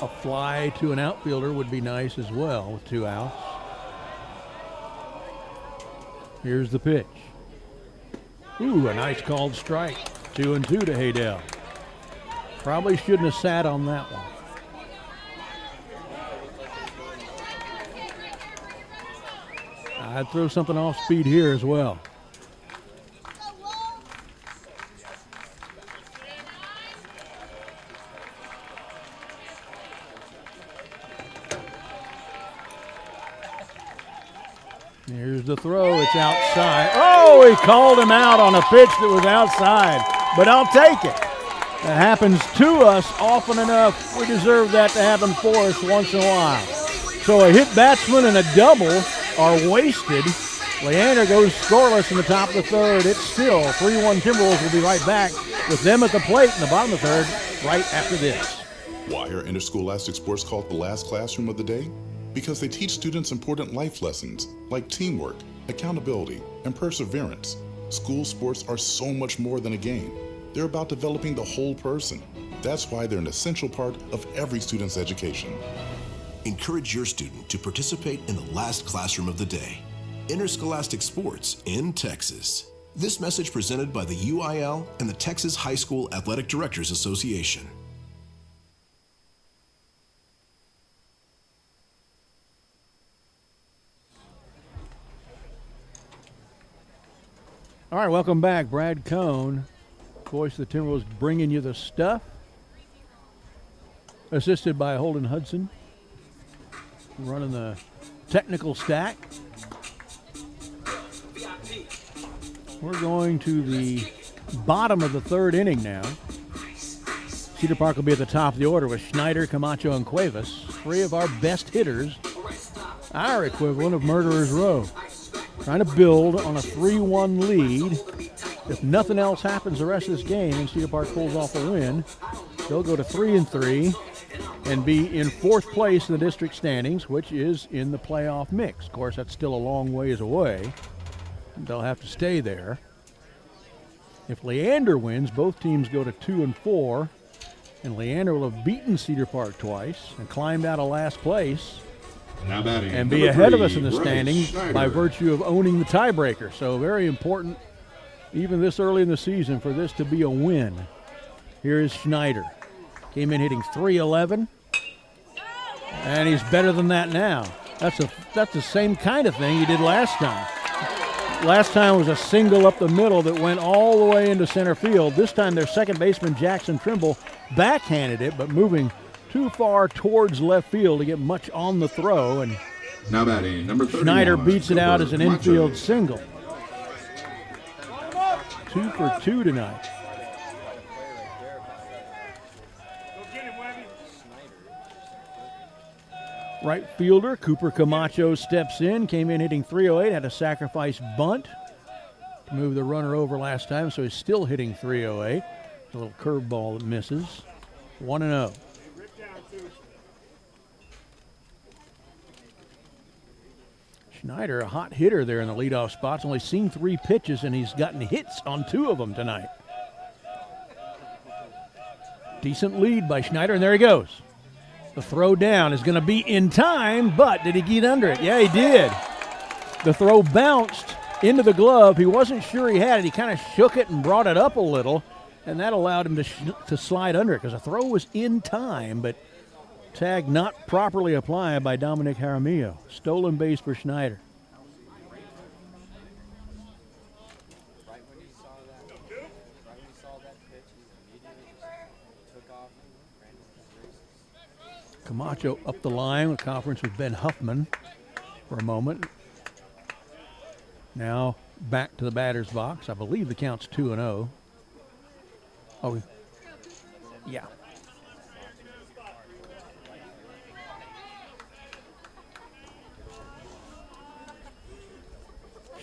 A fly to an outfielder would be nice as well with 2 outs. Here's the pitch. Ooh, a nice called strike. 2-2 to Hadel. Probably shouldn't have sat on that one. I'd throw something off speed here as well. Here's the throw. It's outside. Oh, he called him out on a pitch that was outside, but I'll take it. That happens to us often enough. We deserve that to happen for us once in a while. So a hit batsman and a double are wasted. Leander goes scoreless in the top of the third. It's still 3-1 Timberwolves. Will be right back with them at the plate in the bottom of the third right after this. Why are interscholastic sports called the last classroom of the day? Because they teach students important life lessons like teamwork, accountability, and perseverance. School sports are so much more than a game. They're about developing the whole person. That's why they're an essential part of every student's education. Encourage your student to participate in the last classroom of the day. Interscholastic sports in Texas. This message presented by the UIL and the Texas High School Athletic Directors Association. All right, welcome back. Brad Cohn, voice of the Timberwolves, bringing you the stuff. Assisted by Holden Hudson, running the technical stack. We're going to the bottom of the third inning now. Cedar Park will be at the top of the order with Schneider, Camacho, and Cuevas, 3 of our best hitters, our equivalent of Murderers Row. Trying to build on a 3-1 lead. If nothing else happens the rest of this game and Cedar Park pulls off a win, they'll go to 3-3 and be in 4th place in the district standings, which is in the playoff mix. Of course, that's still a long ways away. They'll have to stay there. If Leander wins, both teams go to 2-4, and Leander will have beaten Cedar Park twice and climbed out of last place. Now batting, and be ahead 3, of us in the standings Schneider. by virtue of owning the tiebreaker. So very important, even this early in the season, for this to be a win. Here is Schneider. Came in hitting .311, and he's better than that now. That's the same kind of thing he did last time. Last time was a single up the middle that went all the way into center field. This time their second baseman, Jackson Trimble, backhanded it, but moving too far towards left field to get much on the throw. And Now batting, number 31. Schneider beats it out as an Camacho. infield single. 2 for 2 tonight. Right fielder Cooper Camacho steps in, came in hitting .308, had a sacrifice bunt to move the runner over last time, so he's still hitting .308. A little curveball that misses. 1-0. Schneider, a hot hitter there in the leadoff spots, only seen 3 pitches, and he's gotten hits on 2 of them tonight. Decent lead by Schneider, and there he goes. The throw down is going to be in time, but did he get under it? Yeah, he did. The throw bounced into the glove. He wasn't sure he had it. He kind of shook it and brought it up a little, and that allowed him to slide under it because the throw was in time, but tag not properly applied by Dominic Jaramillo. Stolen base for Schneider. Camacho up the line with conference with Ben Huffman for a moment. Now back to the batter's box. I believe the count's 2-0. Oh, yeah.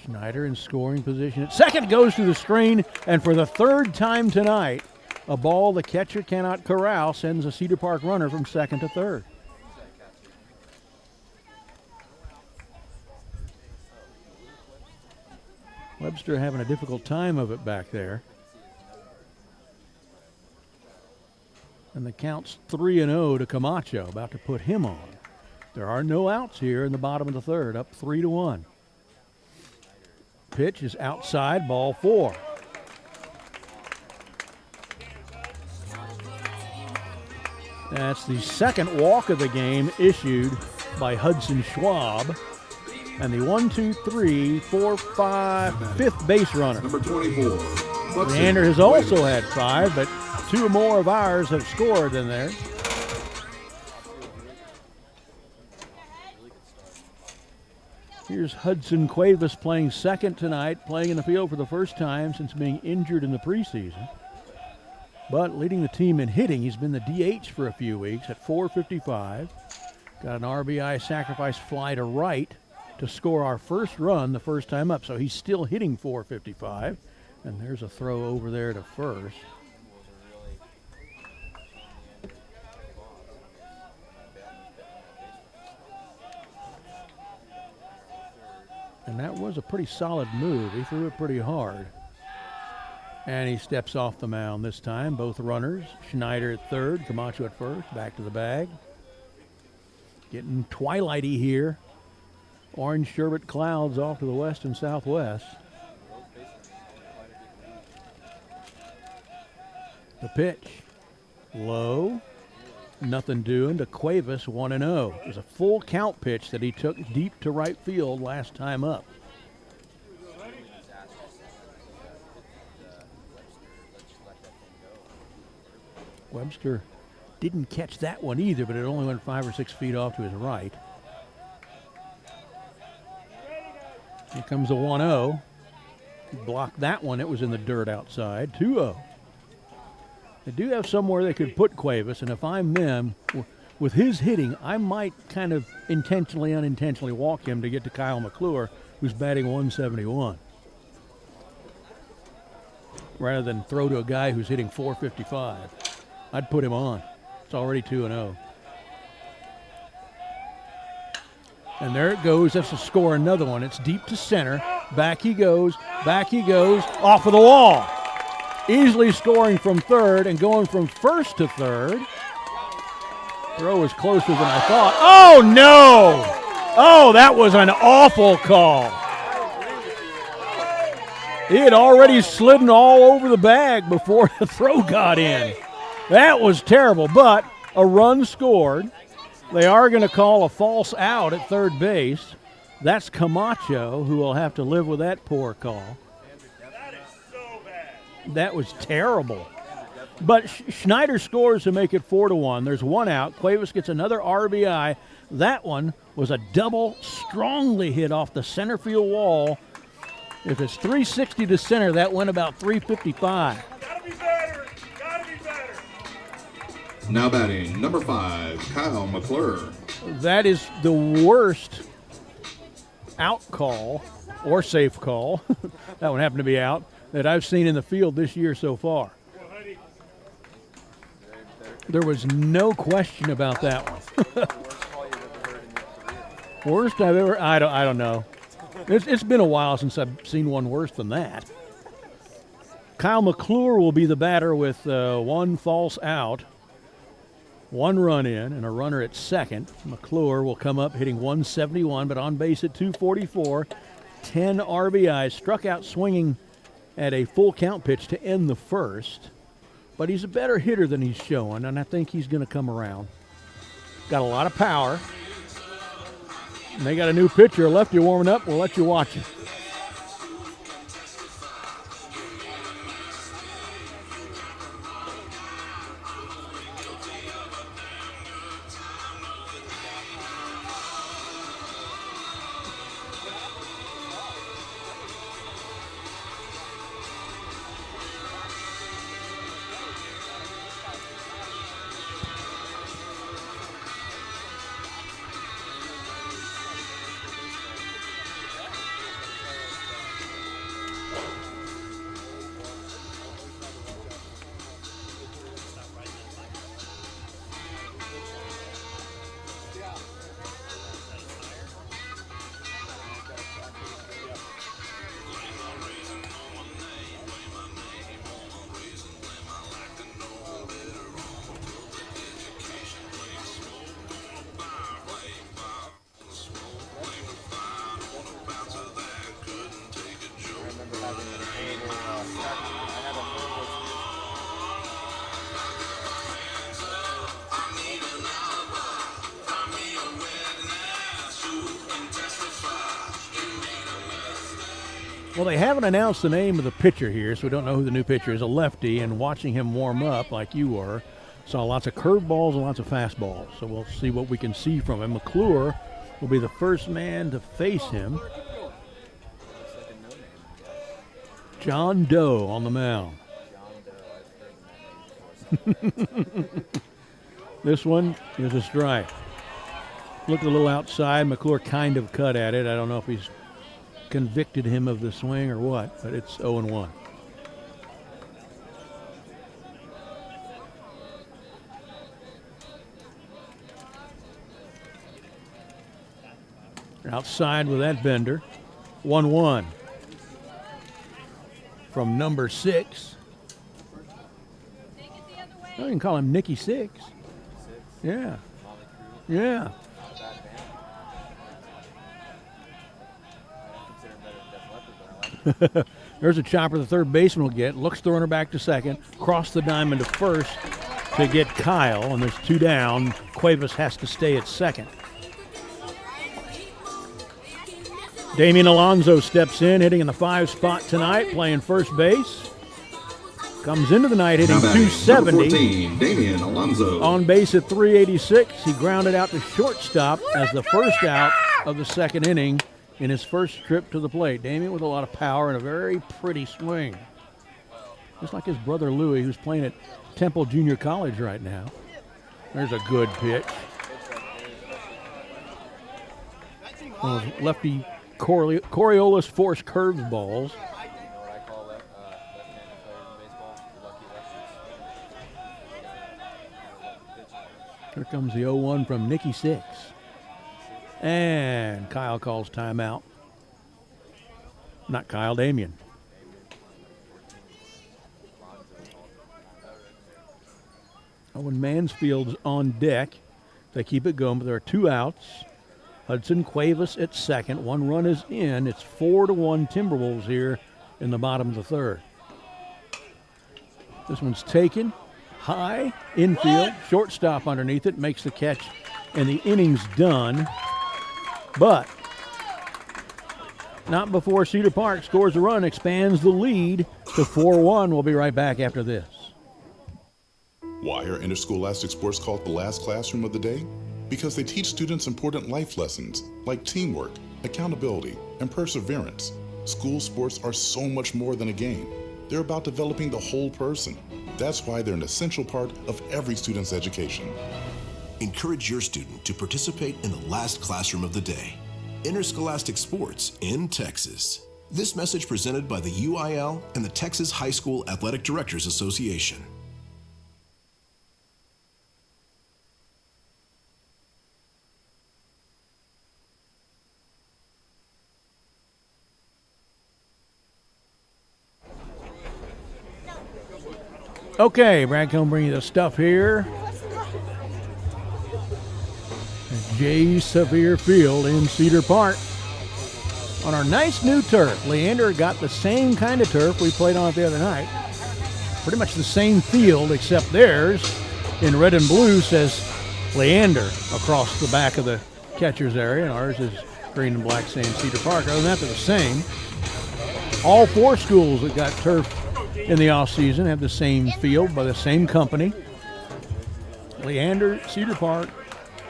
Schneider in scoring position at second, goes to the screen, and for the 3rd time tonight, a ball the catcher cannot corral sends a Cedar Park runner from second to third. Webster having a difficult time of it back there. And the count's 3-0 to Camacho, about to put him on. There are no outs here in the bottom of the 3rd, up 3-1. Pitch is outside, ball 4. That's the second walk of the game issued by Hudson Schwab. And the 1, 2, 3, 4, 5, 5th base runner. Number 24. Leander has also had 5, but 2 more of ours have scored than theirs. Here's Hudson Cuevas playing second tonight, playing in the field for the first time since being injured in the preseason. But leading the team in hitting, he's been the DH for a few weeks at .455. Got an RBI sacrifice fly to right to score our first run the first time up. So he's still hitting .455. And there's a throw over there to first. And that was a pretty solid move. He threw it pretty hard. And he steps off the mound this time. Both runners, Schneider at third, Camacho at first, back to the bag. Getting twilighty here. Orange sherbet clouds off to the west and southwest. The pitch, low, nothing doing to Cuevas, 1-0. It was a full count pitch that he took deep to right field last time up. Webster didn't catch that one either, but it only went 5 or 6 feet off to his right. Here comes a 1-0. He blocked that one. It was in the dirt outside. 2-0. They do have somewhere they could put Cuevas, and if I'm them, with his hitting, I might kind of intentionally, unintentionally walk him to get to Kyle McClure, who's batting 171. Rather than throw to a guy who's hitting .455. I'd put him on. It's already 2-0. And there it goes. That's to score another one. It's deep to center. Back he goes. Back he goes. Off of the wall. Easily scoring from third and going from first to third. Throw was closer than I thought. Oh, no! Oh, that was an awful call. He had already slidden all over the bag before the throw got in. That was terrible, but a run scored. They are going to call a false out at third base. That's Camacho, who will have to live with that poor call. That is so bad. That was terrible. But Schneider scores to make it 4-1. There's one out. Cuevas gets another RBI. That one was a double, strongly hit off the center field wall. If it's 360 to center, that went about 355. Gotta be better. Gotta be better. Now batting, number 5, Kyle McClure. That is the worst out call or safe call. That one happened to be out that I've seen in the field this year so far. There was no question about that one. Worst I've ever, I don't know. It's been a while since I've seen one worse than that. Kyle McClure will be the batter with one false out, one run in, and a runner at second. McClure will come up hitting 171, but on base at 244, 10 RBIs, struck out swinging at a full count pitch to end the first. But he's a better hitter than he's showing, and I think he's going to come around. Got a lot of power. And they got a new pitcher, a lefty warming up. We'll let you watch it. Well, they haven't announced the name of the pitcher here, so we don't know who the new pitcher is. A lefty, and watching him warm up like you were, saw lots of curveballs and lots of fastballs. So we'll see what we can see from him. McClure will be the first man to face him. John Doe on the mound. This one is a strike. Looked a little outside. McClure kind of cut at it. I don't know if he's convicted him of the swing or what, but it's 0-1. Outside with that bender. 1-1 from number 6. Oh, you can call him Nicky Six. Yeah. Yeah. There's a chopper the third baseman will get. Looks the runner back to second. Cross the diamond to first to get Kyle, and there's 2 down. Cuevas has to stay at second. Damian Alonso steps in, hitting in the 5 spot tonight, playing first base. Comes into the night hitting 270. 14, Damian Alonso. On base at 386. He grounded out to shortstop as the first out of the second inning in his first trip to the plate. Damian with a lot of power and a very pretty swing. Just like his brother Louie, who's playing at Temple Junior College right now. There's a good pitch. Well, lefty Coriolis forced curveballs. Here comes the 0-1 from Nicky Six. And Kyle calls timeout. Not Kyle, Damian. Owen Mansfield's on deck. They keep it going, but there are 2 outs. Hudson Cuevas at second. 1 run is in. It's 4-1 Timberwolves here in the bottom of the third. This one's taken. High, infield, shortstop underneath it, makes the catch, and the inning's done. But not before Cedar Park scores a run, expands the lead to 4-1. We'll be right back after this. Why are interscholastic sports called the last classroom of the day? Because they teach students important life lessons like teamwork, accountability, and perseverance. School sports are so much more than a game. They're about developing the whole person. That's why they're an essential part of every student's education. Encourage your student to participate in the last classroom of the day. Interscholastic sports in Texas. This message presented by the UIL and the Texas High School Athletic Directors Association. Okay, Brad Cohn bringing you the stuff here. J. Sevier Field in Cedar Park. On our nice new turf, Leander got the same kind of turf we played on it the other night. Pretty much the same field, except theirs in red and blue says Leander across the back of the catcher's area, and ours is green and black saying Cedar Park. Other than that, they're the same. All four schools that got turf in the off-season have the same field by the same company. Leander, Cedar Park,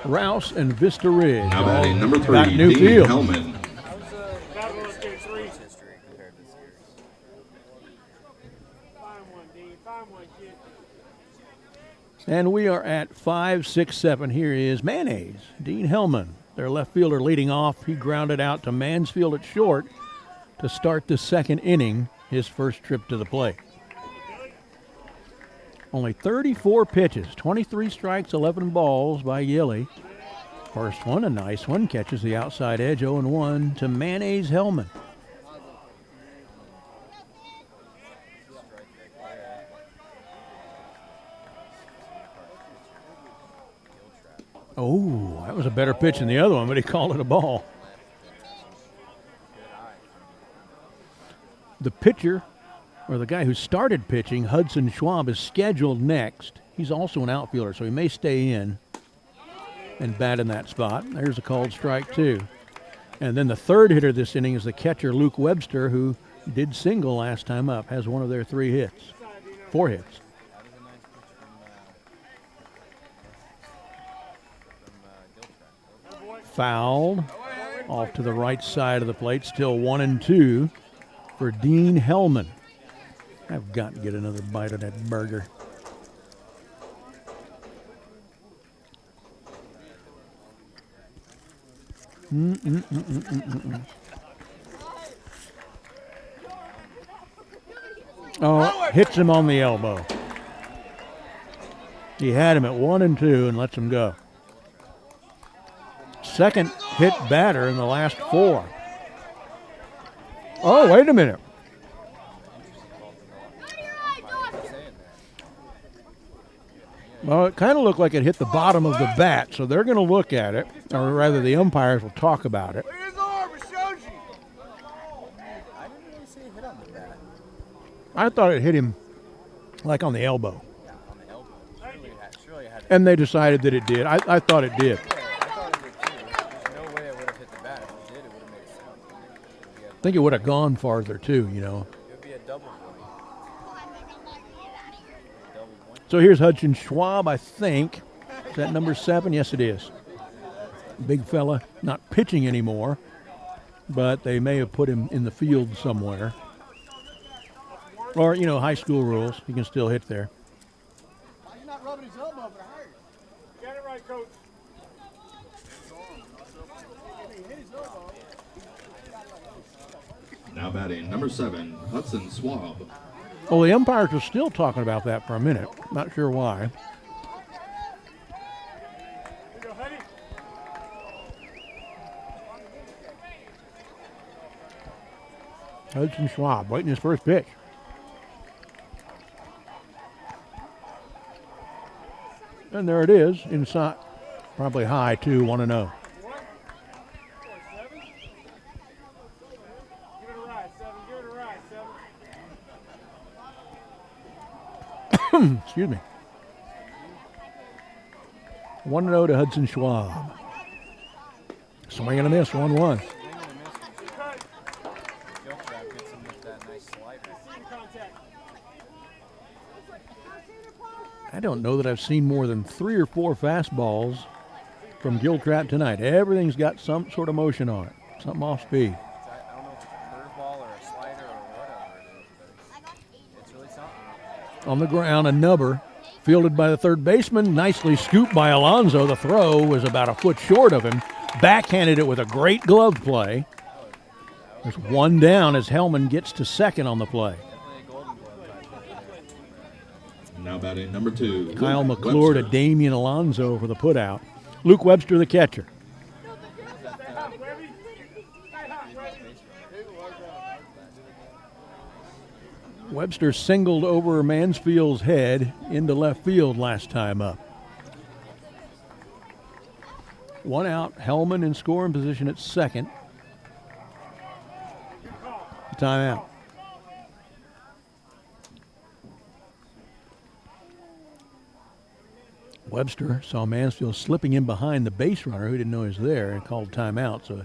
Rouse, and Vista Ridge. Now batting number 3, got new Dean field. Hellman. And we are at 5, 6, 7. Here is Mayonnaise, Dean Hellman, their left fielder leading off. He grounded out to Mansfield at short to start the second inning, his first trip to the plate. Only 34 pitches, 23 strikes, 11 balls by Yilly. First one, a nice one, catches the outside edge, 0-1 to Mayonnaise Hellman. Oh, that was a better pitch than the other one, but he called it a ball. The pitcher, or the guy who started pitching, Hudson Schwab, is scheduled next. He's also an outfielder, so he may stay in and bat in that spot. There's a called strike, too. And then the third hitter this inning is the catcher, Luke Webster, who did single last time up, has one of their 4 hits. Fouled off to the right side of the plate, still 1-2 for Dean Hellman. I've got to get another bite of that burger. Oh, hits him on the elbow. He had him at 1-2 and lets him go. Second hit batter in the last 4. Oh, wait a minute. Well, it kind of looked like it hit the bottom of the bat, so they're going to look at it, or rather the umpires will talk about it. I thought it hit him like on the elbow. And they decided that it did. I thought it did. I think it would have gone farther too, you know. So here's Hudson Schwab, I think. Is that number 7? Yes, it is. Big fella, not pitching anymore, but they may have put him in the field somewhere. Or, you know, high school rules. He can still hit there. He's not rubbing his elbow, but I heard. Got it right, Coach. Now batting number 7, Hudson Schwab. Well, the umpires were still talking about that for a minute. Not sure why. Hudson Schwab waiting his first pitch. And there it is, inside, probably high too, 1-0. Excuse me. 1-0 to Hudson Schwab. Swing and a miss, 1-1. don't know that I've seen more than 3 or 4 fastballs from Giltrap tonight. Everything's got some sort of motion on it, something off speed. I don't know if it's a curveball or a slider or whatever it is, but it's really something. On the ground, a nubber fielded by the third baseman, nicely scooped by Alonso. The throw was about a foot short of him. Backhanded it with a great glove play. There's one down as Hellman gets to second on the play. Now batting number 2. Kyle McClure to Damian Alonso for the putout. Luke Webster, the catcher. Webster singled over Mansfield's head into left field last time up. 1 out, Hellman in scoring position at second. Timeout. Webster saw Mansfield slipping in behind the base runner who didn't know he was there and called timeout, so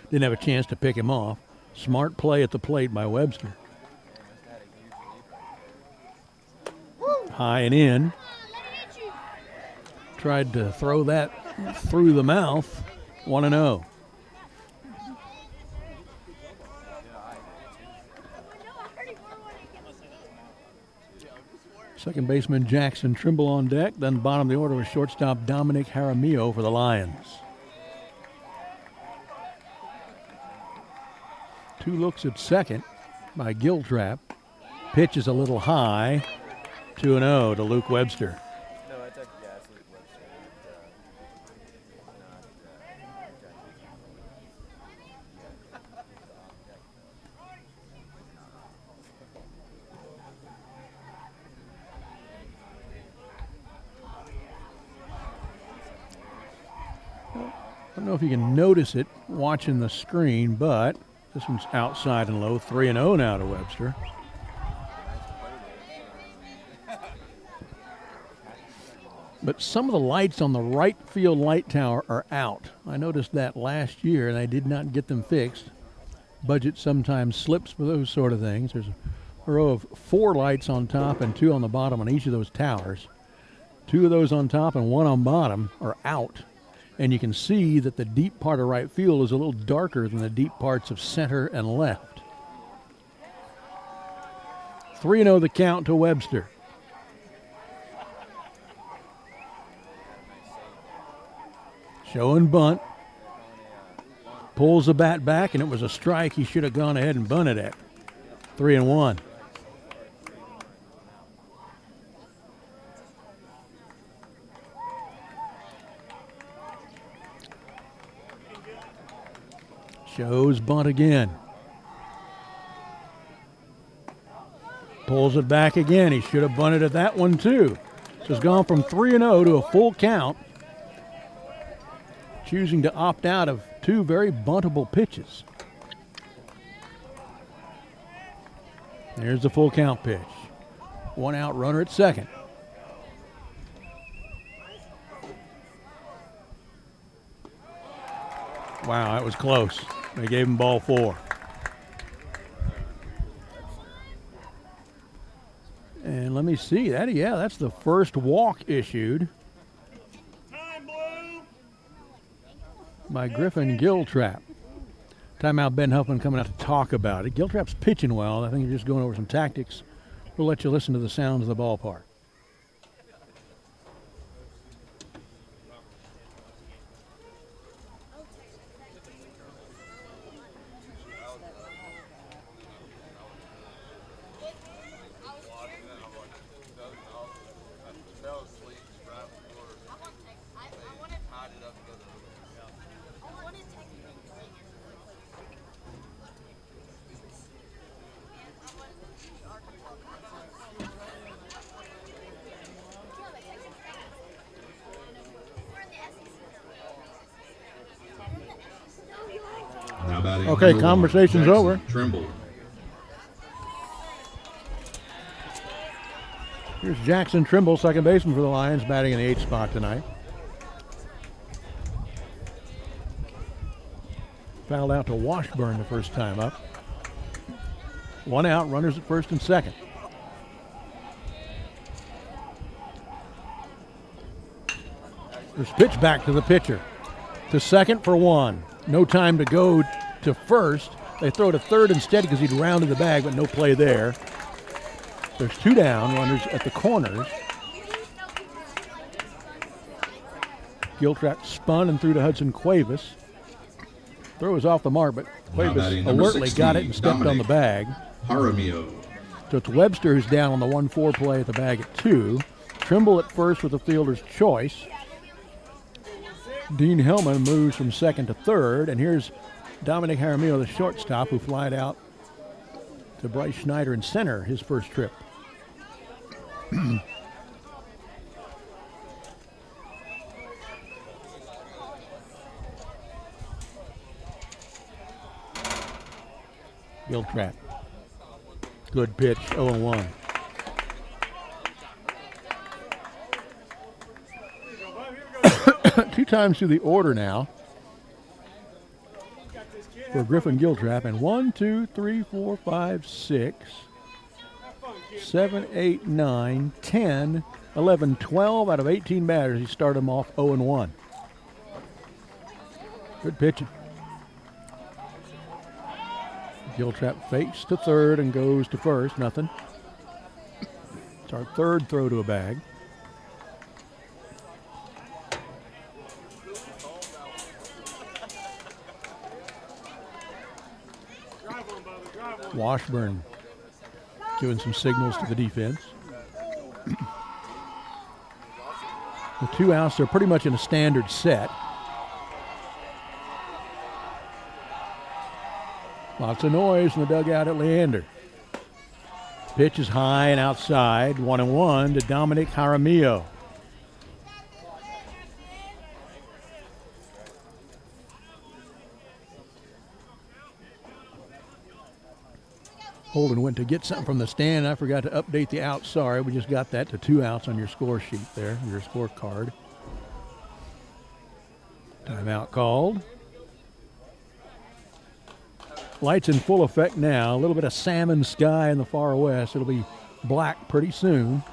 didn't have a chance to pick him off. Smart play at the plate by Webster. High and in. Tried to throw that through the mouth. 1-0. Second baseman Jackson Trimble on deck. Then bottom of the order was shortstop Dominic Jaramillo for the Lions. 2 looks at second by Giltrap. Pitch is a little high. 2-0 to Luke Webster. No, it's Luke Webster. I don't know if you can notice it watching the screen, but this one's outside and low. 3-0 now to Webster. But some of the lights on the right field light tower are out. I noticed that last year, and I did not get them fixed. Budget sometimes slips for those sort of things. There's a row of 4 lights on top and 2 on the bottom on each of those towers. 2 of those on top and 1 on bottom are out. And you can see that the deep part of right field is a little darker than the deep parts of center and left. 3-0 the count to Webster. Show and bunt. Pulls the bat back, and it was a strike he should have gone ahead and bunted at. 3-1. Shows bunt again. Pulls it back again. He should have bunted at that one too. So it's gone from 3-0 to a full count. Choosing to opt out of 2 very buntable pitches. There's the full count pitch. 1 out, runner at second. Wow, that was close. They gave him ball 4. And let me see that. Yeah, that's the first walk issued by Griffin Giltrap. Timeout, Ben Huffman coming out to talk about it. Giltrap's pitching well. I think you're just going over some tactics. We'll let you listen to the sounds of the ballpark. Okay, conversation's over. Trimble. Here's Jackson Trimble, second baseman for the Lions, batting in the 8th spot tonight. Fouled out to Washburn the first time up. 1 out, runners at first and second. There's pitch back to the pitcher. To second for one. No time to go to first. They throw to third instead because he'd rounded the bag, but no play there. There's 2 down, runners at the corners. Giltrap spun and threw to Hudson Cuevas. Throw was off the mark, but Cuevas alertly got it and stepped on the bag. Jaramillo. So it's Webster who's down on the 1-4 play at the bag at 2. Trimble at first with the fielder's choice. Dean Hellman moves from second to third, and here's Dominic Jaramillo, the shortstop, who flied out to Bryce Schneider in center his first trip. Giltrap. Good pitch, 0-1. Two times through the order now for Griffin Giltrap, and 1, 2, 3, 4, 5, 6, 7, 8, 9, 10, 11, 12 out of 18 batters. He started them off 0-1. Good pitching. Giltrap fakes to third and goes to first. Nothing. It's our third throw to a bag. Washburn giving some signals to the defense. The 2 outs, they're pretty much in a standard set. Lots of noise in the dugout at Leander. Pitch is high and outside. 1-1 to Dominic Jaramillo. Holden went to get something from the stand. I forgot to update the out. Sorry, we just got that to 2 outs on your score sheet there, your scorecard. Timeout called. Lights in full effect now. A little bit of salmon sky in the far west. It'll be black pretty soon.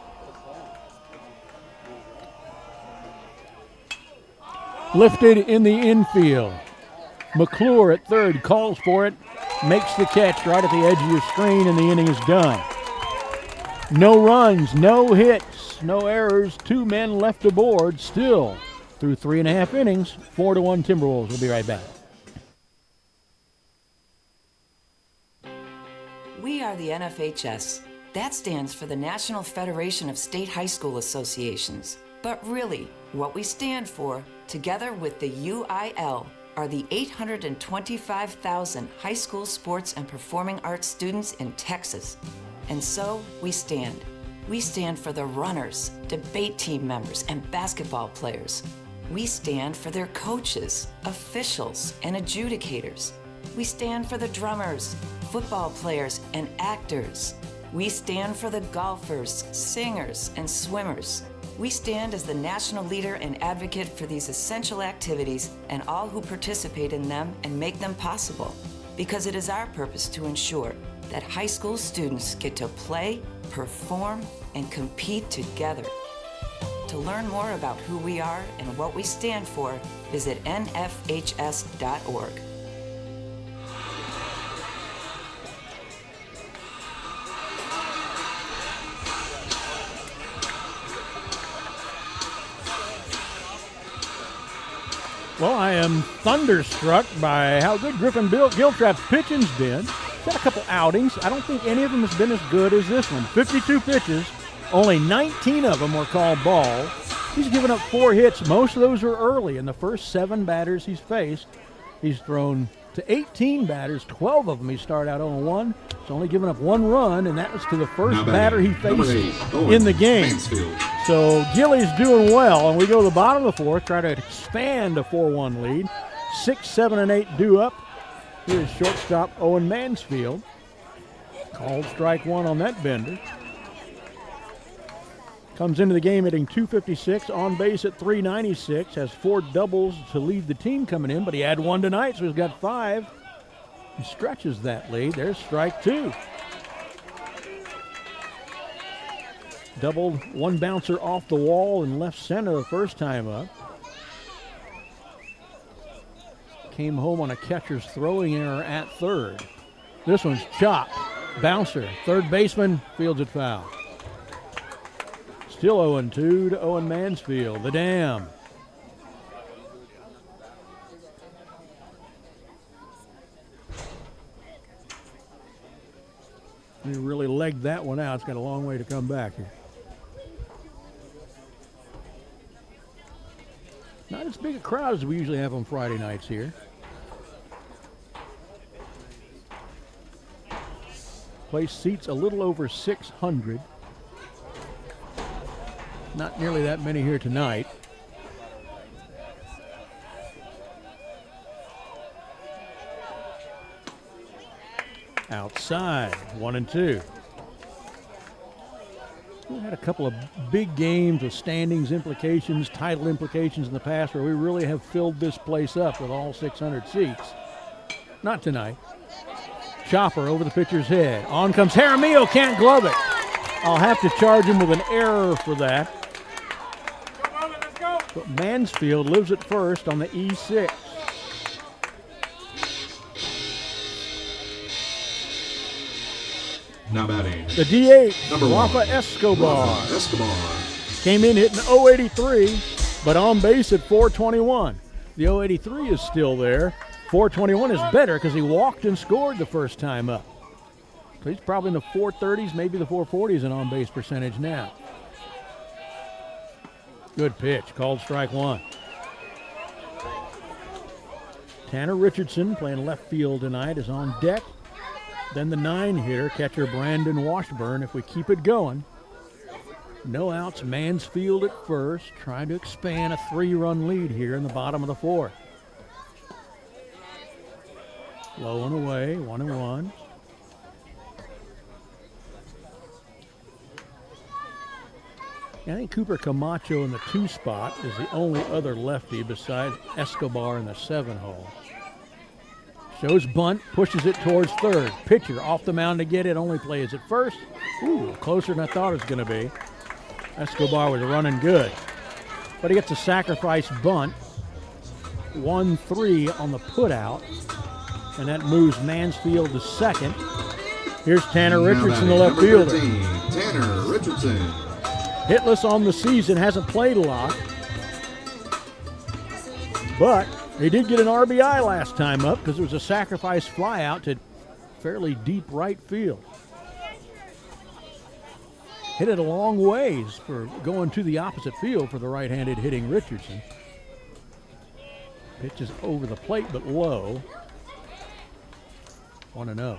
Lifted in the infield. McClure at third calls for it. Makes the catch right at the edge of your screen, and the inning is done. No runs, no hits, no errors. 2 men left aboard still through 3.5 innings. 4-1 Timberwolves. We'll be right back. We are the NFHS. That stands for the National Federation of State High School Associations. But really, what we stand for, together with the UIL, are the 825,000 high school sports and performing arts students in Texas. And so we stand. We stand for the runners, debate team members, and basketball players. We stand for their coaches, officials, and adjudicators. We stand for the drummers, football players, and actors. We stand for the golfers, singers, and swimmers. We stand as the national leader and advocate for these essential activities and all who participate in them and make them possible, because it is our purpose to ensure that high school students get to play, perform, and compete together. To learn more about who we are and what we stand for, visit nfhs.org. Well, I am thunderstruck by how good Griffin Giltrap's pitching's been. He's had a couple outings. I don't think any of them has been as good as this one. 52 pitches, only 19 of them were called balls. He's given up 4 hits. Most of those were early. In the first 7 batters he's faced, he's thrown to 18 batters. 12 of them he started out 0-1. He's only given up 1 run, and that was to the first batter he faced in the game. So Gilly's doing well, and we go to the bottom of the 4th, try to expand a 4-1 lead. 6, 7, and 8 due up. Here's shortstop Owen Mansfield. Called strike 1 on that bender. Comes into the game hitting .256, on base at .396, has 4 doubles to lead the team coming in, but he had 1 tonight, so he's got 5. He stretches that lead. There's strike 2. Doubled 1 bouncer off the wall in left center the first time up. came home on a catcher's throwing error at third. This one's chopped. Bouncer. Third baseman fields it foul. Still 0-2 to Owen Mansfield. The Dam. He really legged that one out. It's got a long way to come back here. Not as big a crowd as we usually have on Friday nights here. Place seats a little over 600. Not nearly that many here tonight. Outside, 1-2. We had a couple of big games with standings implications, title implications in the past where we really have filled this place up with all 600 seats. Not tonight. Chopper over the pitcher's head. On comes Jaramillo, can't glove it. I'll have to charge him with an error for that. But Mansfield lives at first on the E6. Now batting. The DH, Number Rafa one, Escobar. Rafa Escobar. Came in hitting 083, but on base at 421. The 083 is still there. 421 is better because he walked and scored the first time up. So he's probably in the 430s, maybe the 440s in on-base percentage now. Good pitch, called strike one. Tanner Richardson, playing left field tonight, is on deck. Then the 9-hitter, catcher Brandon Washburn, if we keep it going. No outs, Mansfield at first, trying to expand a 3-run lead here in the bottom of the fourth. Low and away, 1-1. I think Cooper Camacho in the 2 spot is the only other lefty besides Escobar in the 7 hole. Shows bunt, pushes it towards third. Pitcher off the mound to get it, only plays at first. Ooh, closer than I thought it was going to be. Escobar was running good. But he gets a sacrifice bunt. 1-3 on the putout. And that moves Mansfield to second. Here's Tanner Richardson, the left fielder. 13, Tanner Richardson. Hitless on the season, hasn't played a lot. But he did get an RBI last time up because it was a sacrifice fly out to fairly deep right field. Hit it a long ways for going to the opposite field for the right-handed hitting Richardson. Pitch is over the plate but low. 1-0.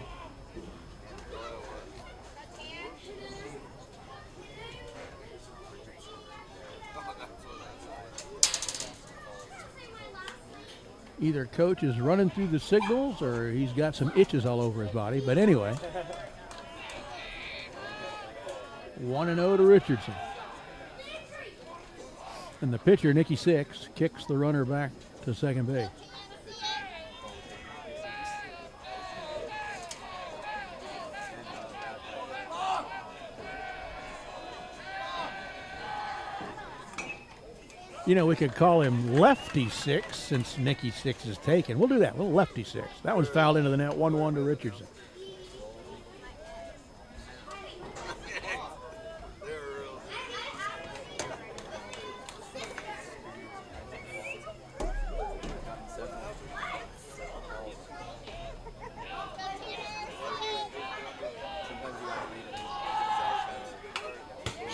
Either coach is running through the signals or he's got some itches all over his body. But anyway, 1-0 to Richardson. And the pitcher, Nicky Six, kicks the runner back to second base. You know, we could call him Lefty Six since Nicky Six is taken. We'll do that. We'll Lefty Six. That one's fouled into the net. 1-1 to Richardson.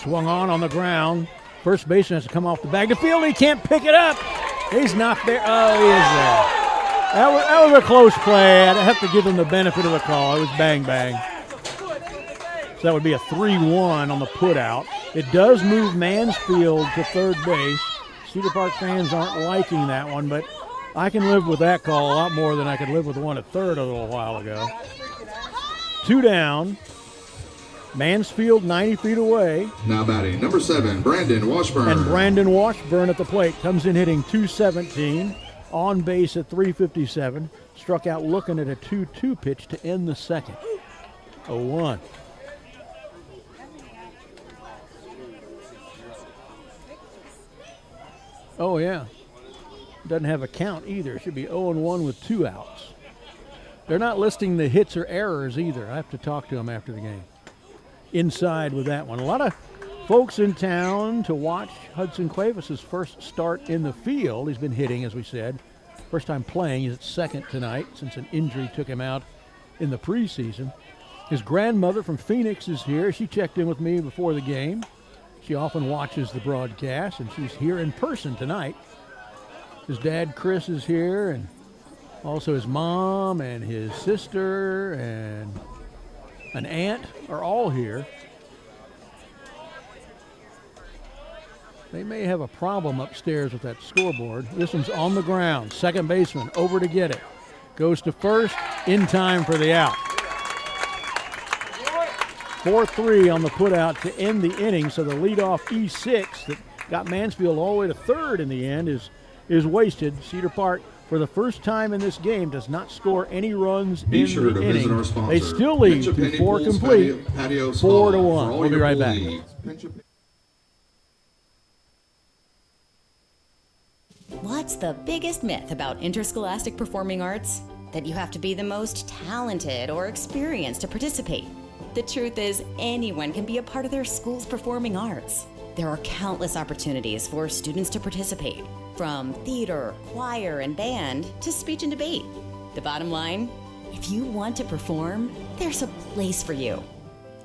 Swung on the ground. First baseman has to come off the bag. The field, he can't pick it up. He's not there. Oh, he is there. That was a close play. I'd have to give him the benefit of the call. It was bang, bang. So that would be a 3-1 on the putout. It does move Mansfield to third base. Cedar Park fans aren't liking that one, but I can live with that call a lot more than I could live with the one at third a little while ago. 2 down. Mansfield 90 feet away. Now batting, number 7, Brandon Washburn. And Brandon Washburn at the plate comes in hitting .217, on base at .357, struck out looking at a 2-2 pitch to end the second. 0-1. Oh, yeah. doesn't have a count either. It should be 0-1 with 2 outs. They're not listing the hits or errors either. I have to talk to them after the game. Inside with that one. A lot of folks in town to watch Hudson Cuevas' first start in the field. He's been hitting, as we said. First time playing. He's at second tonight since an injury took him out in the preseason. His grandmother from Phoenix is here. She checked in with me before the game. She often watches the broadcast, and she's here in person tonight. His dad, Chris, is here, and also his mom and his sister and an aunt are all here. They may have a problem upstairs with that scoreboard. This one's on the ground. Second baseman over to get it. Goes to first in time for the out. 4-3 on the putout to end the inning. So the leadoff E6 that got Mansfield all the way to third in the end is wasted. Cedar Park, for the first time in this game, does not score any runs in the inning. They still lead to 4 complete, 4-1. We'll be right back. What's the biggest myth about interscholastic performing arts? That you have to be the most talented or experienced to participate. The truth is, anyone can be a part of their school's performing arts. There are countless opportunities for students to participate, from theater, choir, and band to speech and debate. The bottom line, if you want to perform, there's a place for you.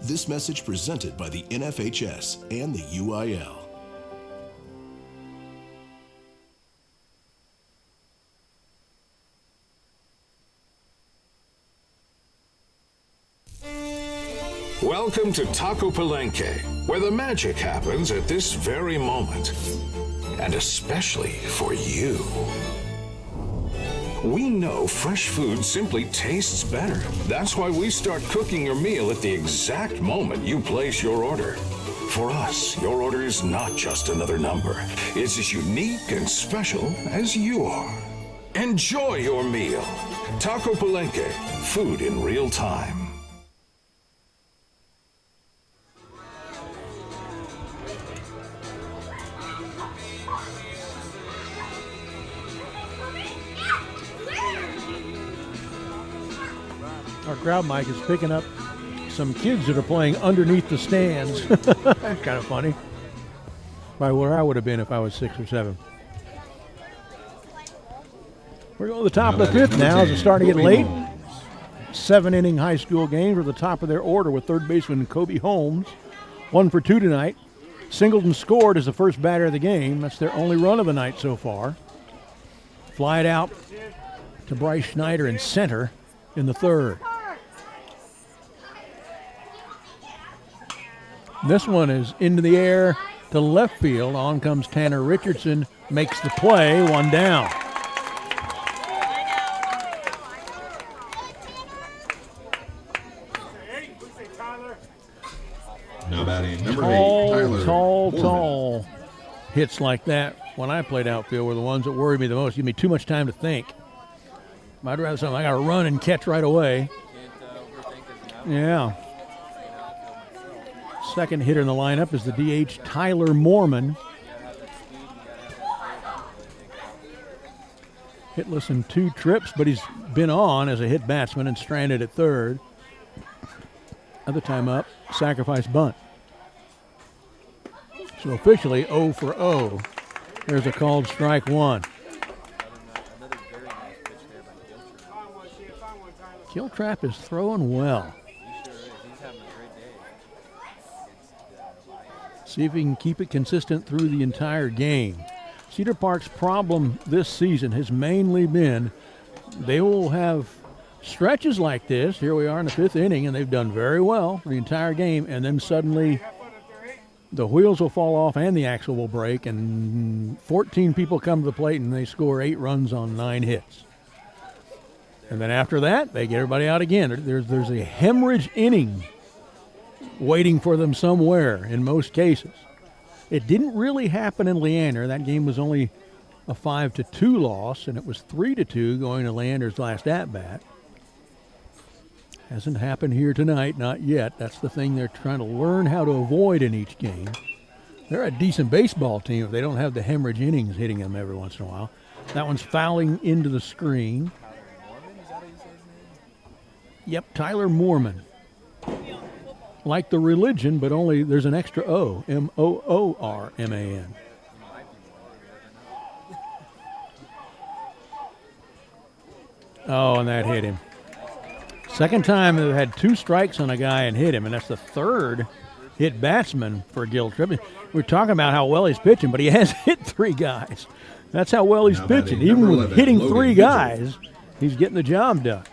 This message presented by the NFHS and the UIL. Welcome to Taco Palenque, where the magic happens at this very moment. And especially for you. We know fresh food simply tastes better. That's why we start cooking your meal at the exact moment you place your order. For us, your order is not just another number. It's as unique and special as you are. Enjoy your meal. Taco Palenque, food in real time. Our crowd mic is picking up some kids that are playing underneath the stands. That's kind of funny. By where I would have been if I was 6 or 7. We're going to the top of the 5th now as it's starting to get late. 7-inning high school games are the top of their order with third baseman Kobe Holmes. 1 for 2 tonight. Singleton scored as the first batter of the game. That's their only run of the night so far. Fly it out to Bryce Schneider in center in the third. This one is into the air to left field. On comes Tanner Richardson, makes the play, 1 down. Now batting number 8, Tyler. Tall hits like that when I played outfield were the ones that worried me the most. Give me too much time to think. I'd rather something I got to run and catch right away. Yeah. Second hitter in the lineup is the DH Tyler Moorman. Hitless in 2 trips, but he's been on as a hit batsman and stranded at third. Other time up, sacrifice bunt. So officially 0 for 0. There's a called strike 1. Giltrap is throwing well. See if he can keep it consistent through the entire game. Cedar Park's problem this season has mainly been they will have stretches like this. Here we are in the 5th inning, and they've done very well for the entire game, and then suddenly the wheels will fall off and the axle will break, and 14 people come to the plate, and they score 8 runs on 9 hits. And then after that, they get everybody out again. There's a hemorrhage inning waiting for them somewhere in most cases. It didn't really happen in Leander. That game was only a 5-2 loss, and it was 3-2 going to Leander's last at-bat. Hasn't happened here tonight, not yet. That's the thing they're trying to learn how to avoid in each game. They're a decent baseball team if they don't have the hemorrhage innings hitting them every once in a while. That one's fouling into the screen. Yep, Tyler Moorman. Like the religion, but only there's an extra O. Moorman. Oh, and that hit him. Second time they've had 2 strikes on a guy and hit him, and that's the third hit batsman for Gil Tripp. We're talking about how well he's pitching, but he has hit 3 guys. That's how well he's pitching. Even with hitting 3 guys, he's getting the job done.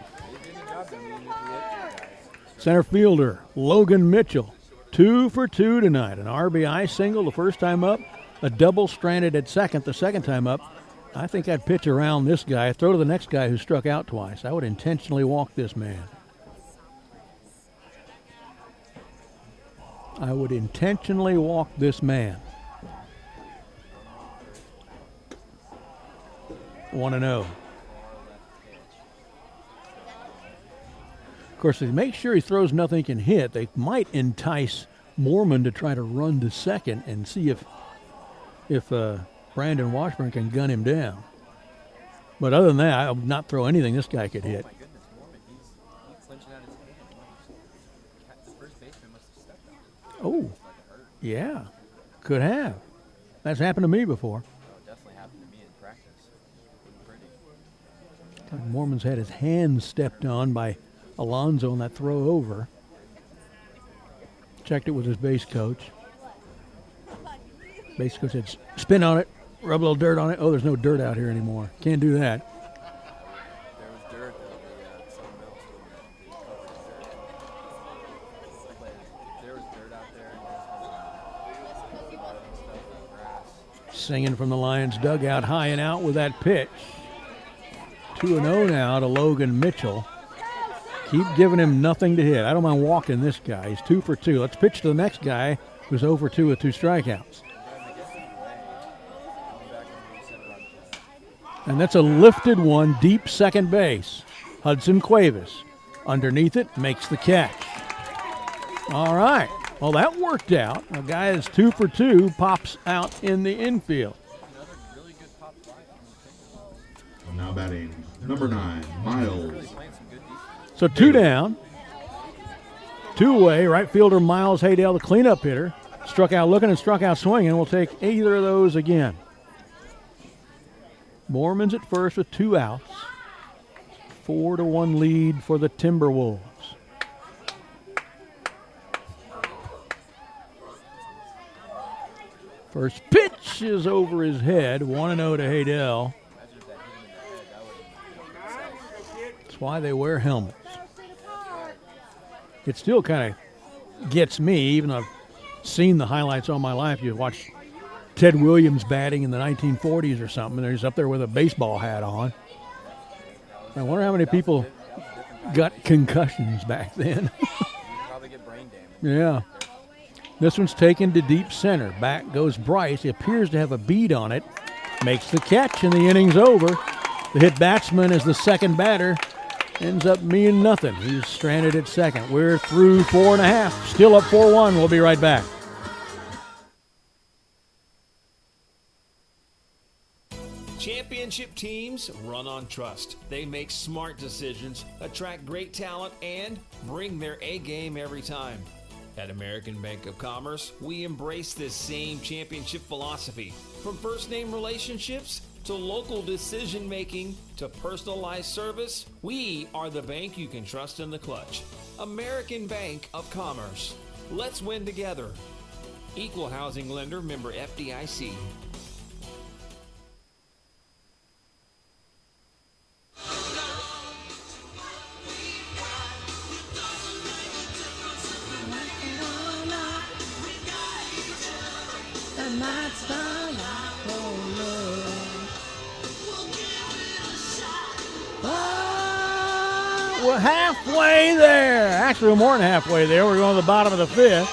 Center fielder Logan Mitchell, 2 for 2 tonight. An RBI single the first time up, a double stranded at second the second time up. I think I'd pitch around this guy, throw to the next guy who struck out twice. I would intentionally walk this man. I would intentionally walk this man. 1-0. Of course, if they make sure he throws nothing he can hit, they might entice Moorman to try to run to second and see if Brandon Washburn can gun him down. But other than that, I would not throw anything this guy could hit. Oh, yeah, could have. That's happened to me before. Definitely happened to me in practice. Moorman's had his hand stepped on by Alonso on that throw over. Checked it with his base coach. Base coach said, spin on it, rub a little dirt on it. Oh, there's no dirt out here anymore. Can't do that. There was dirt, someone else would if there was dirt out there, and grass. Singing from the Lions dugout, high and out with that pitch. 2-0 now to Logan Mitchell. Keep giving him nothing to hit. I don't mind walking this guy. He's 2 for 2. Let's pitch to the next guy who's 0 for 2 with 2 strikeouts. And that's a lifted one, deep second base. Hudson Cuevas. Underneath it, makes the catch. All right. Well, that worked out. A guy that's 2 for 2 pops out in the infield. Now batting, number 9, Miles. So 2 down. 2 away. Right fielder Miles Haydell, the cleanup hitter. Struck out looking and struck out swinging. We'll take either of those again. Moorman's at first with 2 outs. 4-1 lead for the Timberwolves. First pitch is over his head. 1-0 to Haydell. That's why they wear helmets. It still kind of gets me, even though I've seen the highlights all my life. You watch Ted Williams batting in the 1940s or something, and he's up there with a baseball hat on. I wonder how many people got concussions back then. Probably get brain damage. Yeah. This one's taken to deep center. Back goes Bryce. He appears to have a bead on it. Makes the catch, and the inning's over. The hit batsman is the second batter. Ends up meaning nothing. He's stranded at second. We're through 4.5. Still up 4-1. We'll be right back. Championship teams run on trust. They make smart decisions, attract great talent, and bring their A game every time. At American Bank of Commerce, we embrace this same championship philosophy. From first-name relationships to local decision-making to personalized service, we are the bank you can trust in the clutch. American Bank of Commerce. Let's win together. Equal housing lender, member FDIC. We're halfway there. Actually, we're more than halfway there. We're going to the bottom of the 5th.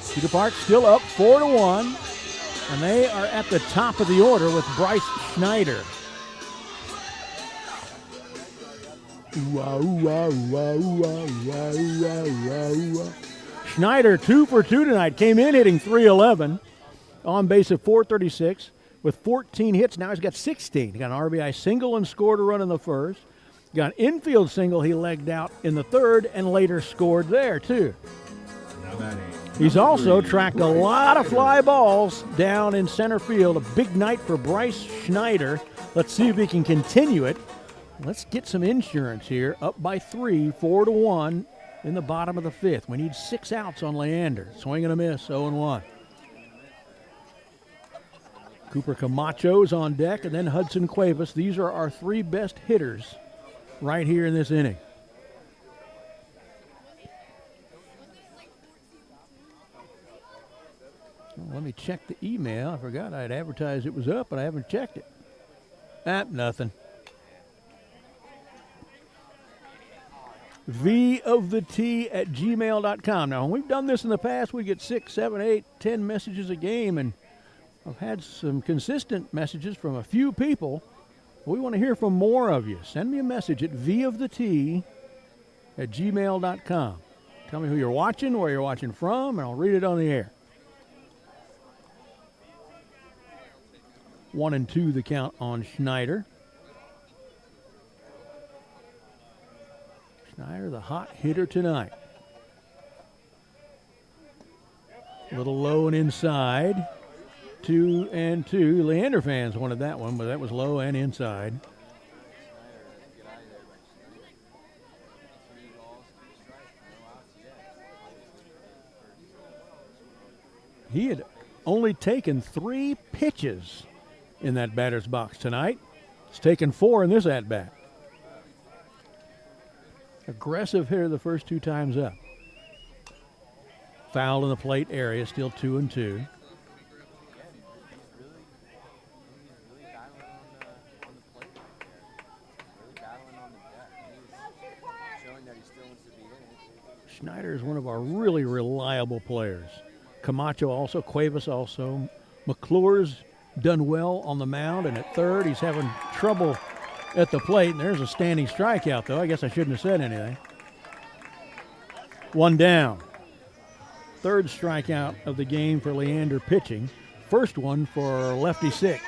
Cedar Park still up 4-1. And they are at the top of the order with Bryce Schneider. Schneider 2 for 2 tonight. Came in hitting .311. On base at .436. with 14 hits. Now he's got 16. He got an RBI single and scored a run in the first. Got an infield single he legged out in the third and later scored there, too. He's also tracked a lot of fly balls down in center field. A big night for Bryce Schneider. Let's see if he can continue it. Let's get some insurance here. Up by 3, 4-1 in the bottom of the fifth. We need 6 outs on Leander. Swing and a miss, 0-1. Cooper Camacho's on deck, and then Hudson Cuevas. These are our 3 best hitters right here in this inning. Well, let me check the email. I forgot I'd advertised it was up, but I haven't checked it. Nothing. VoftheT@gmail.com. Now, when we've done this in the past, we get 6, 7, 8, 10 messages a game, and I've had some consistent messages from a few people. We want to hear from more of you. Send me a message at VoftheT@gmail.com. Tell me who you're watching, where you're watching from, and I'll read it on the air. 1-2 the count on Schneider. Schneider, the hot hitter tonight. A little low and inside. 2-2. Leander fans wanted that one, but that was low and inside. He had only taken 3 pitches in that batter's box tonight. He's taken 4 in this at-bat. Aggressive hitter the first 2 times up. Foul in the plate area, still 2-2. Schneider is one of our really reliable players. Camacho also, Cuevas also. McClure's done well on the mound, and at third he's having trouble at the plate. And there's a standing strikeout, though. I guess I shouldn't have said anything. 1 down. Third strikeout of the game for Leander pitching. First one for lefty 6.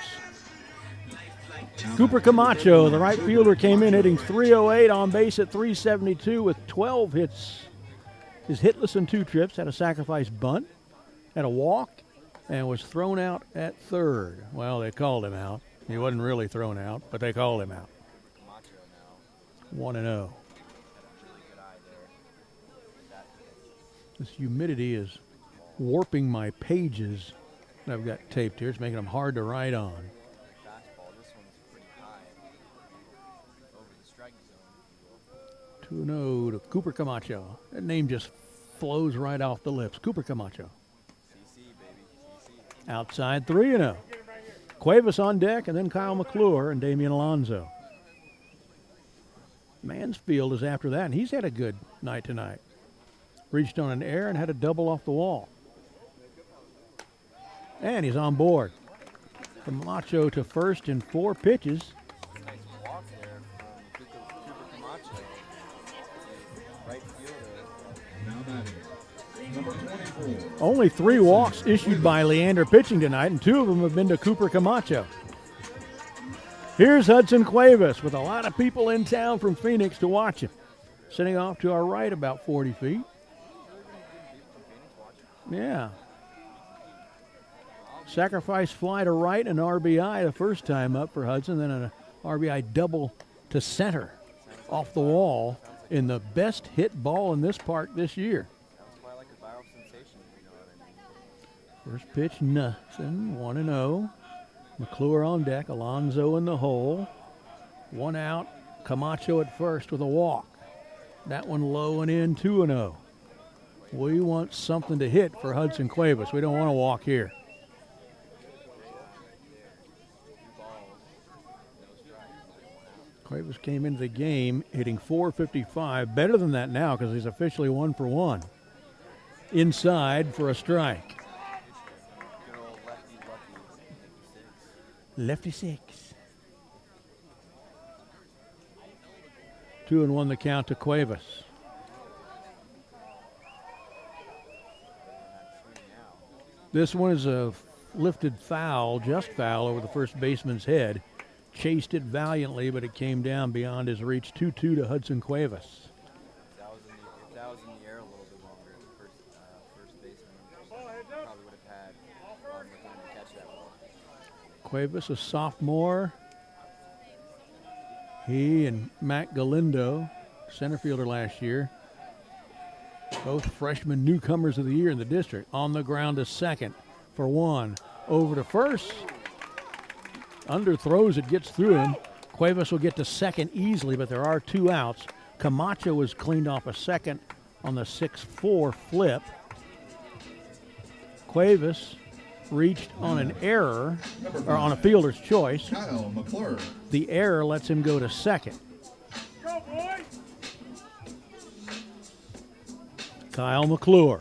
Cooper Camacho, the right fielder, came in hitting .308, on base at .372 with 12 hits. Is hitless in 2 trips, had a sacrifice bunt, had a walk, and was thrown out at third. Well, they called him out. He wasn't really thrown out, but they called him out. 1-0. This humidity is warping my pages that I've got taped here. It's making them hard to write on. 2-0 to Cooper Camacho. That name just flows right off the lips. Cooper Camacho. Outside 3-0. Cuevas on deck, and then Kyle McClure and Damian Alonso. Mansfield is after that, and he's had a good night tonight. Reached on an error and had a double off the wall. And he's on board. Camacho to first in 4 pitches. Only 3 walks issued by Leander pitching tonight, and 2 of them have been to Cooper Camacho. Here's Hudson Cuevas with a lot of people in town from Phoenix to watch him. Sitting off to our right about 40 feet. Yeah. Sacrifice fly to right, an RBI the first time up for Hudson, then an RBI double to center off the wall in the best hit ball in this park this year. First pitch, nothing. 1-0. McClure on deck. Alonso in the hole. 1 out. Camacho at first with a walk. That one low and in. 2-0. We want something to hit for Hudson Cuevas. We don't want to walk here. Cuevas came into the game hitting .455. Better than that now because he's officially 1 for 1. Inside for a strike. Lefty 6. 2-1 the count to Cuevas. This one is a lifted foul, just foul, over the first baseman's head. Chased it valiantly, but it came down beyond his reach. 2-2 to Hudson Cuevas. If that was in the air a little bit longer, the first baseman probably would have had more time to catch that ball. Cuevas, a sophomore. He and Matt Galindo, center fielder last year, both freshman newcomers of the year in the district. On the ground to second for one. Over to first. Underthrows it, gets through him. Cuevas will get to second easily, but there are 2 outs. Camacho was cleaned off a second on the 6-4 flip. Cuevas reached on an error, or on a fielder's choice. Kyle McClure. The error lets him go to second. Kyle McClure.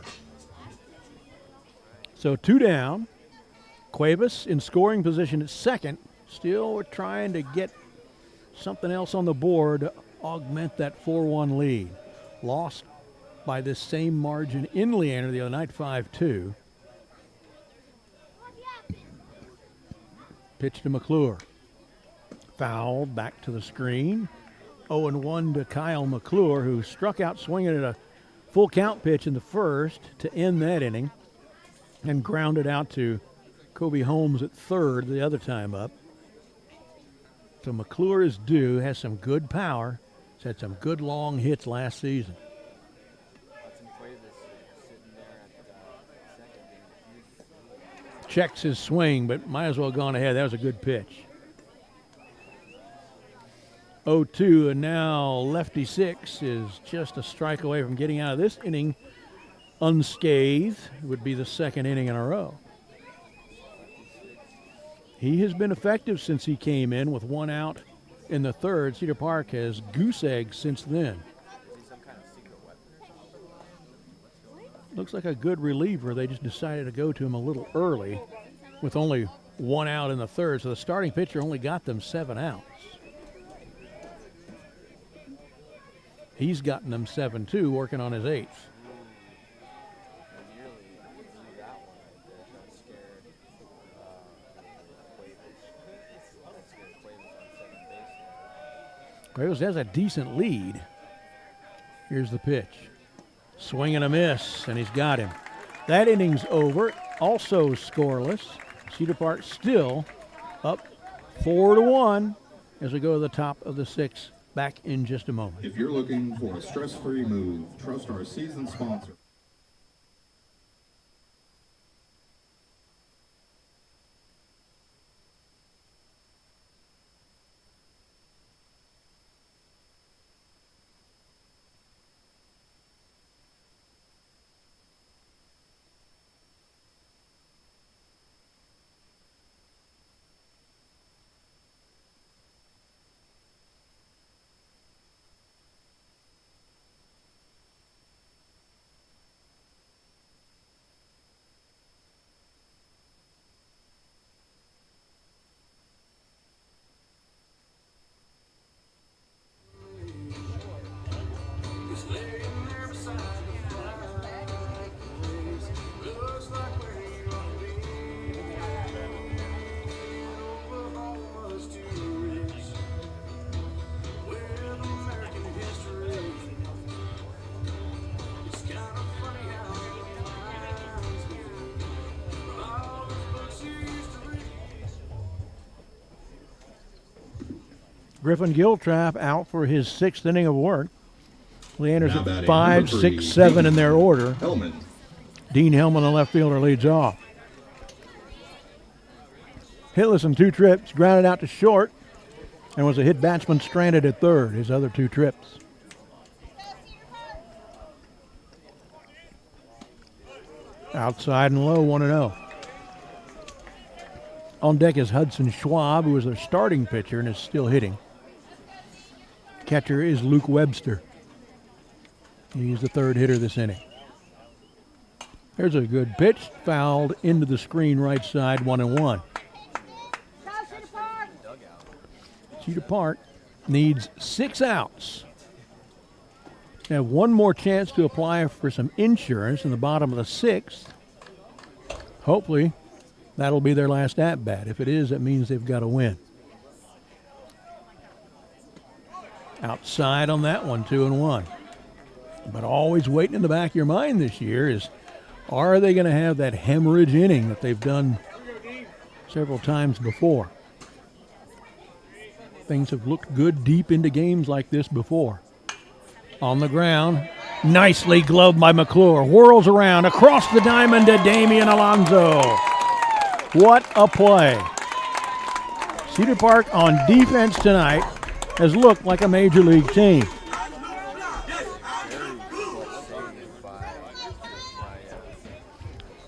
So 2 down. Cuevas in scoring position at second. Still, we're trying to get something else on the board to augment that 4-1 lead. Lost by this same margin in Leander the other night, 5-2. Pitch to McClure. Fouled back to the screen. 0-1 to Kyle McClure, who struck out swinging at a full count pitch in the first to end that inning and grounded out to Kobe Holmes at third the other time up. So McClure is due, has some good power. He's had some good long hits last season. Checks his swing, but might as well have gone ahead. That was a good pitch. 0-2, and now lefty 6 is just a strike away from getting out of this inning unscathed. It would be the second inning in a row. He has been effective since he came in with 1 out in the third. Cedar Park has goose eggs since then. Looks like a good reliever. They just decided to go to him a little early with only 1 out in the third. So the starting pitcher only got them 7 outs. He's gotten them 7-2, working on his 8th. Cuevas has a decent lead. Here's the pitch. Swing and a miss, and he's got him. That inning's over, also scoreless. Cedar Park still up 4-1 as we go to the top of the 6th. Back in just a moment. If you're looking for a stress-free move, trust our season sponsor. Griffin Giltrap out for his 6th inning of work. Leander's Now at batting, 5, number 6, three, 7 in their order. Hellman. Dean Hellman, the left fielder, leads off. Hitless in 2 trips, grounded out to short, and was a hit batsman stranded at third, his other 2 trips. Outside and low, 1-0. On deck is Hudson Schwab, who is their starting pitcher and is still hitting. Catcher is Luke Webster. He's the 3rd hitter this inning. There's a good pitch, fouled into the screen right side, 1-1. Cedar Park needs 6 outs. They have 1 more chance to apply for some insurance in the bottom of the 6th. Hopefully That'll be their last at-bat. If it is, that means they've got to win. Outside on that one, 2-1. But always waiting in the back of your mind this year is, are they going to have that hemorrhage inning that they've done several times before? Things have looked good deep into games like this before. On the ground, nicely gloved by McClure. Whirls around across the diamond to Damian Alonso. What a play. Cedar Park on defense tonight has looked like a major league team.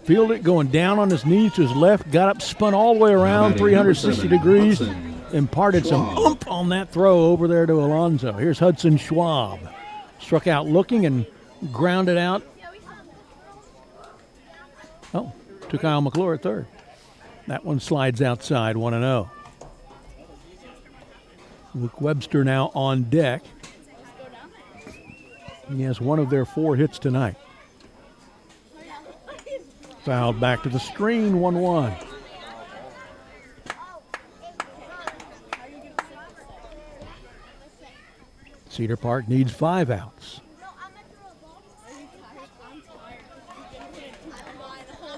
Fielded it going down on his knees to his left, got up, spun all the way around 360 degrees, imparted some oomph on that throw over there to Alonso. Here's Hudson Schwab. Struck out looking and grounded out. Oh, to Kyle McClure at third. That one slides outside, 1-0. Luke Webster now on deck. He has one of their 4 hits tonight. Fouled back to the screen, 1-1. Cedar Park needs 5 outs.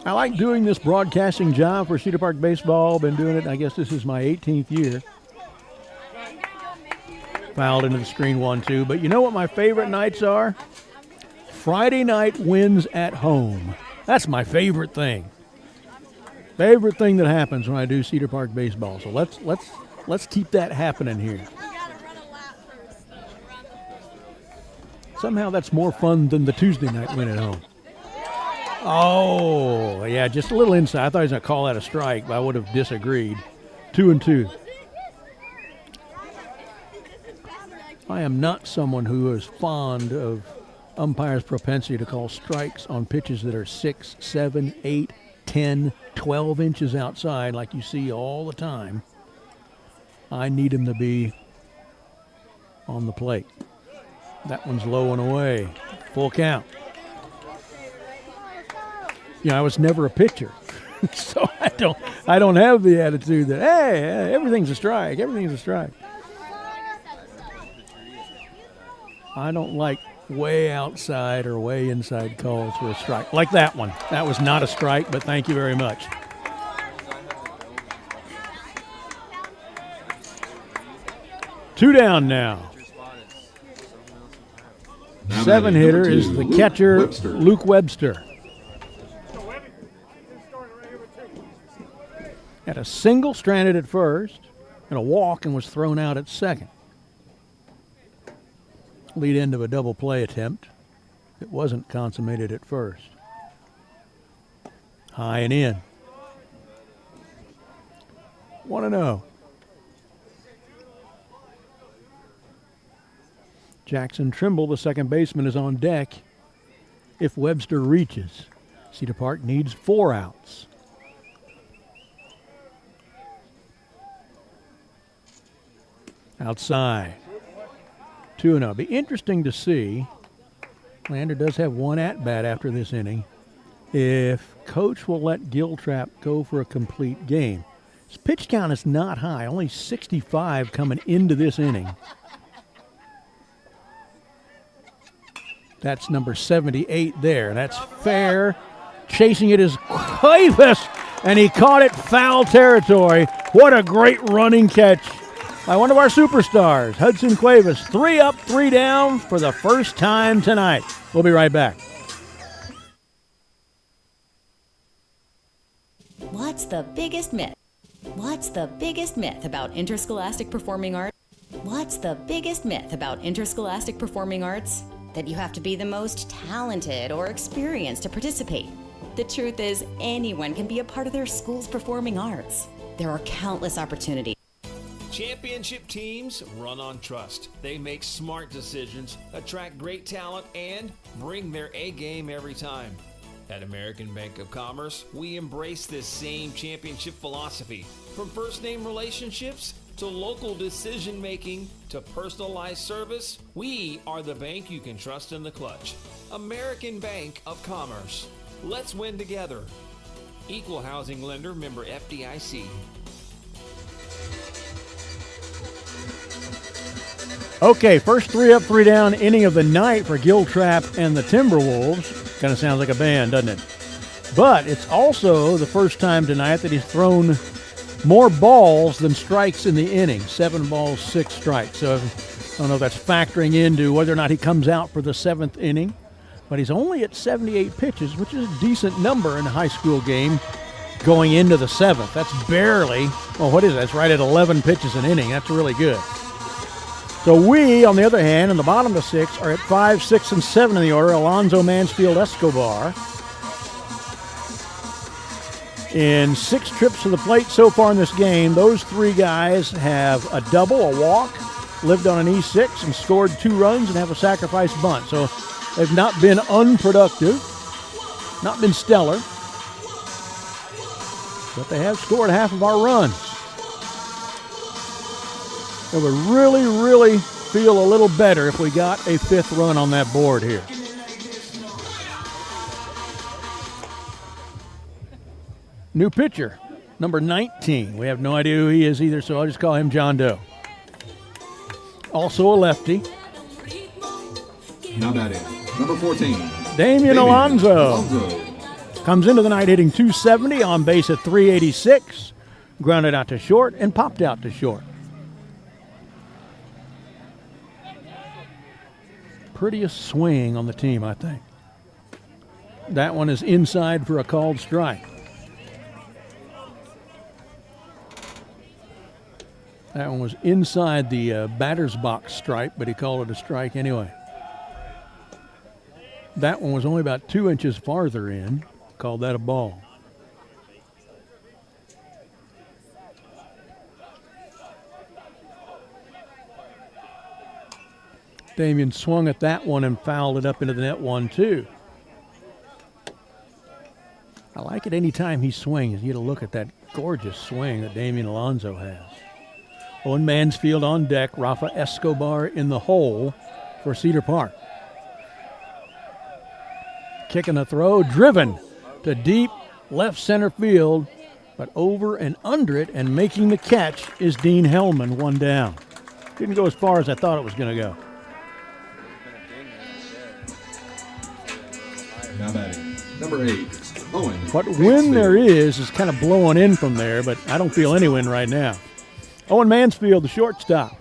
I like doing this broadcasting job for Cedar Park Baseball. Been doing it, I guess this is my 18th year. Fouled into the screen, 1-2. But you know what my favorite nights are? Friday night wins at home. That's my favorite thing. Favorite thing that happens when I do Cedar Park Baseball. So let's keep that happening here. Somehow that's more fun than the Tuesday night win at home. Oh, yeah, just a little inside. I thought he was going to call that a strike, but I would have disagreed. 2-2. I am not someone who is fond of umpires' propensity to call strikes on pitches that are 6, 7, 8, 10, 12 inches outside like you see all the time. I need them to be on the plate. That one's low and away. Full count. You know, I was never a pitcher, so I don't have the attitude that, hey, everything's a strike, everything's a strike. I don't like way outside or way inside calls for a strike. Like that one. That was not a strike, but thank you very much. Two down now. 7-hitter is the catcher, Luke Webster. Had a single stranded at first and a walk and was thrown out at second. Lead end of a double play attempt. It wasn't consummated at first. High and in. 1-0. Jackson Trimble, the second baseman, is on deck if Webster reaches. Cedar Park needs 4 outs. Outside. 2-0. Be interesting to see. Leander does have 1 at-bat after this inning. If Coach will let Giltrap go for a complete game. His pitch count is not high, only 65 coming into this inning. That's number 78 there. That's fair. Chasing it is Cuevas, and he caught it foul territory. What a great running catch by one of our superstars, Hudson Cuevas. 3 up, 3 down for the first time tonight. We'll be right back. What's the biggest myth? What's the biggest myth about interscholastic performing arts? What's the biggest myth about interscholastic performing arts? That you have to be the most talented or experienced to participate. The truth is, anyone can be a part of their school's performing arts. There are countless opportunities. Championship teams run on trust. They make smart decisions, attract great talent, and bring their A game every time. At American Bank of Commerce, we embrace this same championship philosophy. From first-name relationships to local decision-making to personalized service, we are the bank you can trust in the clutch. American Bank of Commerce. Let's win together. Equal housing lender, member FDIC. Okay, first 3 up, 3 down inning of the night for Giltrap and the Timberwolves. Kind of sounds like a band, doesn't it? But it's also the first time tonight that he's thrown more balls than strikes in the inning. 7 balls, 6 strikes. So I don't know if that's factoring into whether or not he comes out for the 7th inning. But he's only at 78 pitches, which is a decent number in a high school game going into the 7th. That's barely, well, what is that? That's right at 11 pitches an inning. That's really good. So we, on the other hand, in the bottom of the 6, are at 5, 6, and 7 in the order. Alonzo, Mansfield, Escobar. In 6 trips to the plate so far in this game, those 3 guys have a double, a walk, lived on an E6, and scored 2 runs and have a sacrifice bunt. So they've not been unproductive, not been stellar, but they have scored half of our runs. It would really, really feel a little better if we got a 5th run on that board here. New pitcher, number 19. We have no idea who he is either, so I'll just call him John Doe. Also a lefty. Now batting, number 14. Damian Alonzo. Comes into the night hitting .270, on base at .386. Grounded out to short and popped out to short. Prettiest swing on the team, I think. That one is inside for a called strike. That one was inside the batter's box stripe, but he called it a strike anyway. That one was only about 2 inches farther in. Called that a ball. Damian swung at that one and fouled it up into the net 1-2. I like it any time he swings. You get a look at that gorgeous swing that Damian Alonzo has. Owen Mansfield on deck. Rafa Escobar in the hole for Cedar Park. Kicking a throw, driven to deep left center field, but over and under it and making the catch is Dean Hellman, 1 down. Didn't go as far as I thought it was going to go. Now batting, number 8, Owen. What wind there is kind of blowing in from there, but I don't feel any wind right now. Owen Mansfield, the shortstop.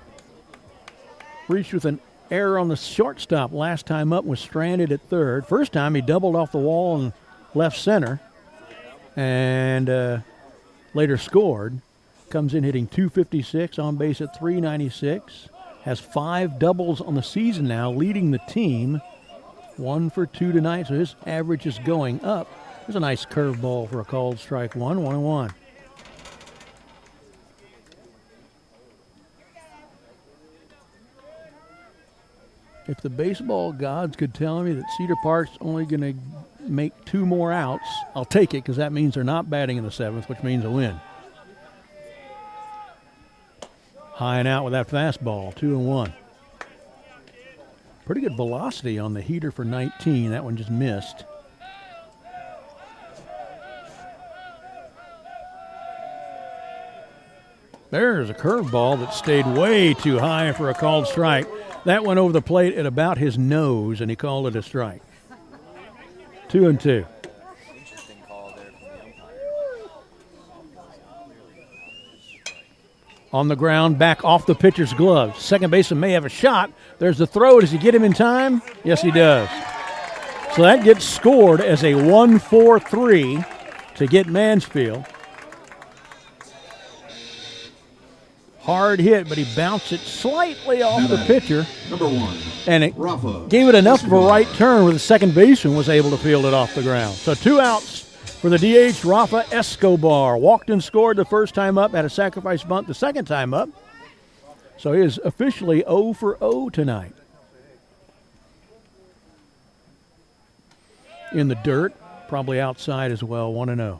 Reached with an error on the shortstop last time up, was stranded at third. First time he doubled off the wall and left center and later scored. Comes in hitting .256, on base at .396. Has 5 doubles on the season now, leading the team. 1 for 2 tonight, so his average is going up. There's a nice curveball for a called strike 1-1-1. If the baseball gods could tell me that Cedar Park's only going to make 2 more outs, I'll take it, because that means they're not batting in the 7th, which means a win. High and out with that fastball, 2-1. Pretty good velocity on the heater for 19. That one just missed. There's a curveball that stayed way too high for a called strike. That went over the plate at about his nose, and he called it a strike. 2-2. Interesting call there from the umpire. On the ground, back off the pitcher's glove. Second baseman may have a shot. There's the throw. Does he get him in time? Yes, he does. So that gets scored as a 1-4-3 to get Mansfield. Hard hit, but he bounced it slightly off the pitcher. Number 1. And it Rafa gave it enough of a Escobar. right turn where the second baseman was able to field it off the ground. So 2 outs for the DH, Rafa Escobar. Walked and scored the first time up, had a sacrifice bunt the second time up. So he is officially 0 for 0 tonight. In the dirt, probably outside as well, 1-0.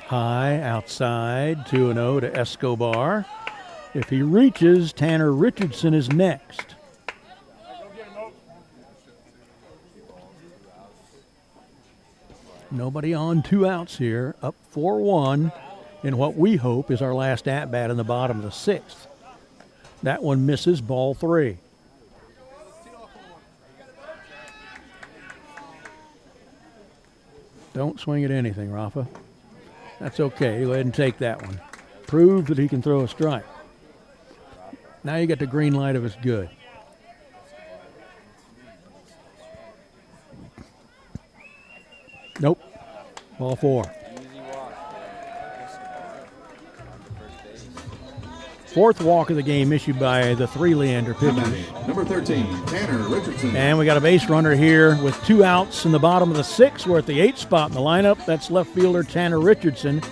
High, outside, 2-0 to Escobar. If he reaches, Tanner Richardson is next. Nobody on, 2 outs here. Up 4-1 in what we hope is our last at-bat in the bottom of the 6th. That one misses, ball 3. Don't swing at anything, Rafa. That's okay. Go ahead and take that one. Prove that he can throw a strike. Now you got the green light of it's good. Nope. Ball 4. Fourth walk of the game issued by the 3 Leander pitchers. Number 13, Tanner Richardson. And we got a base runner here with 2 outs in the bottom of the 6th. We're at the 8th spot in the lineup. That's left fielder Tanner Richardson.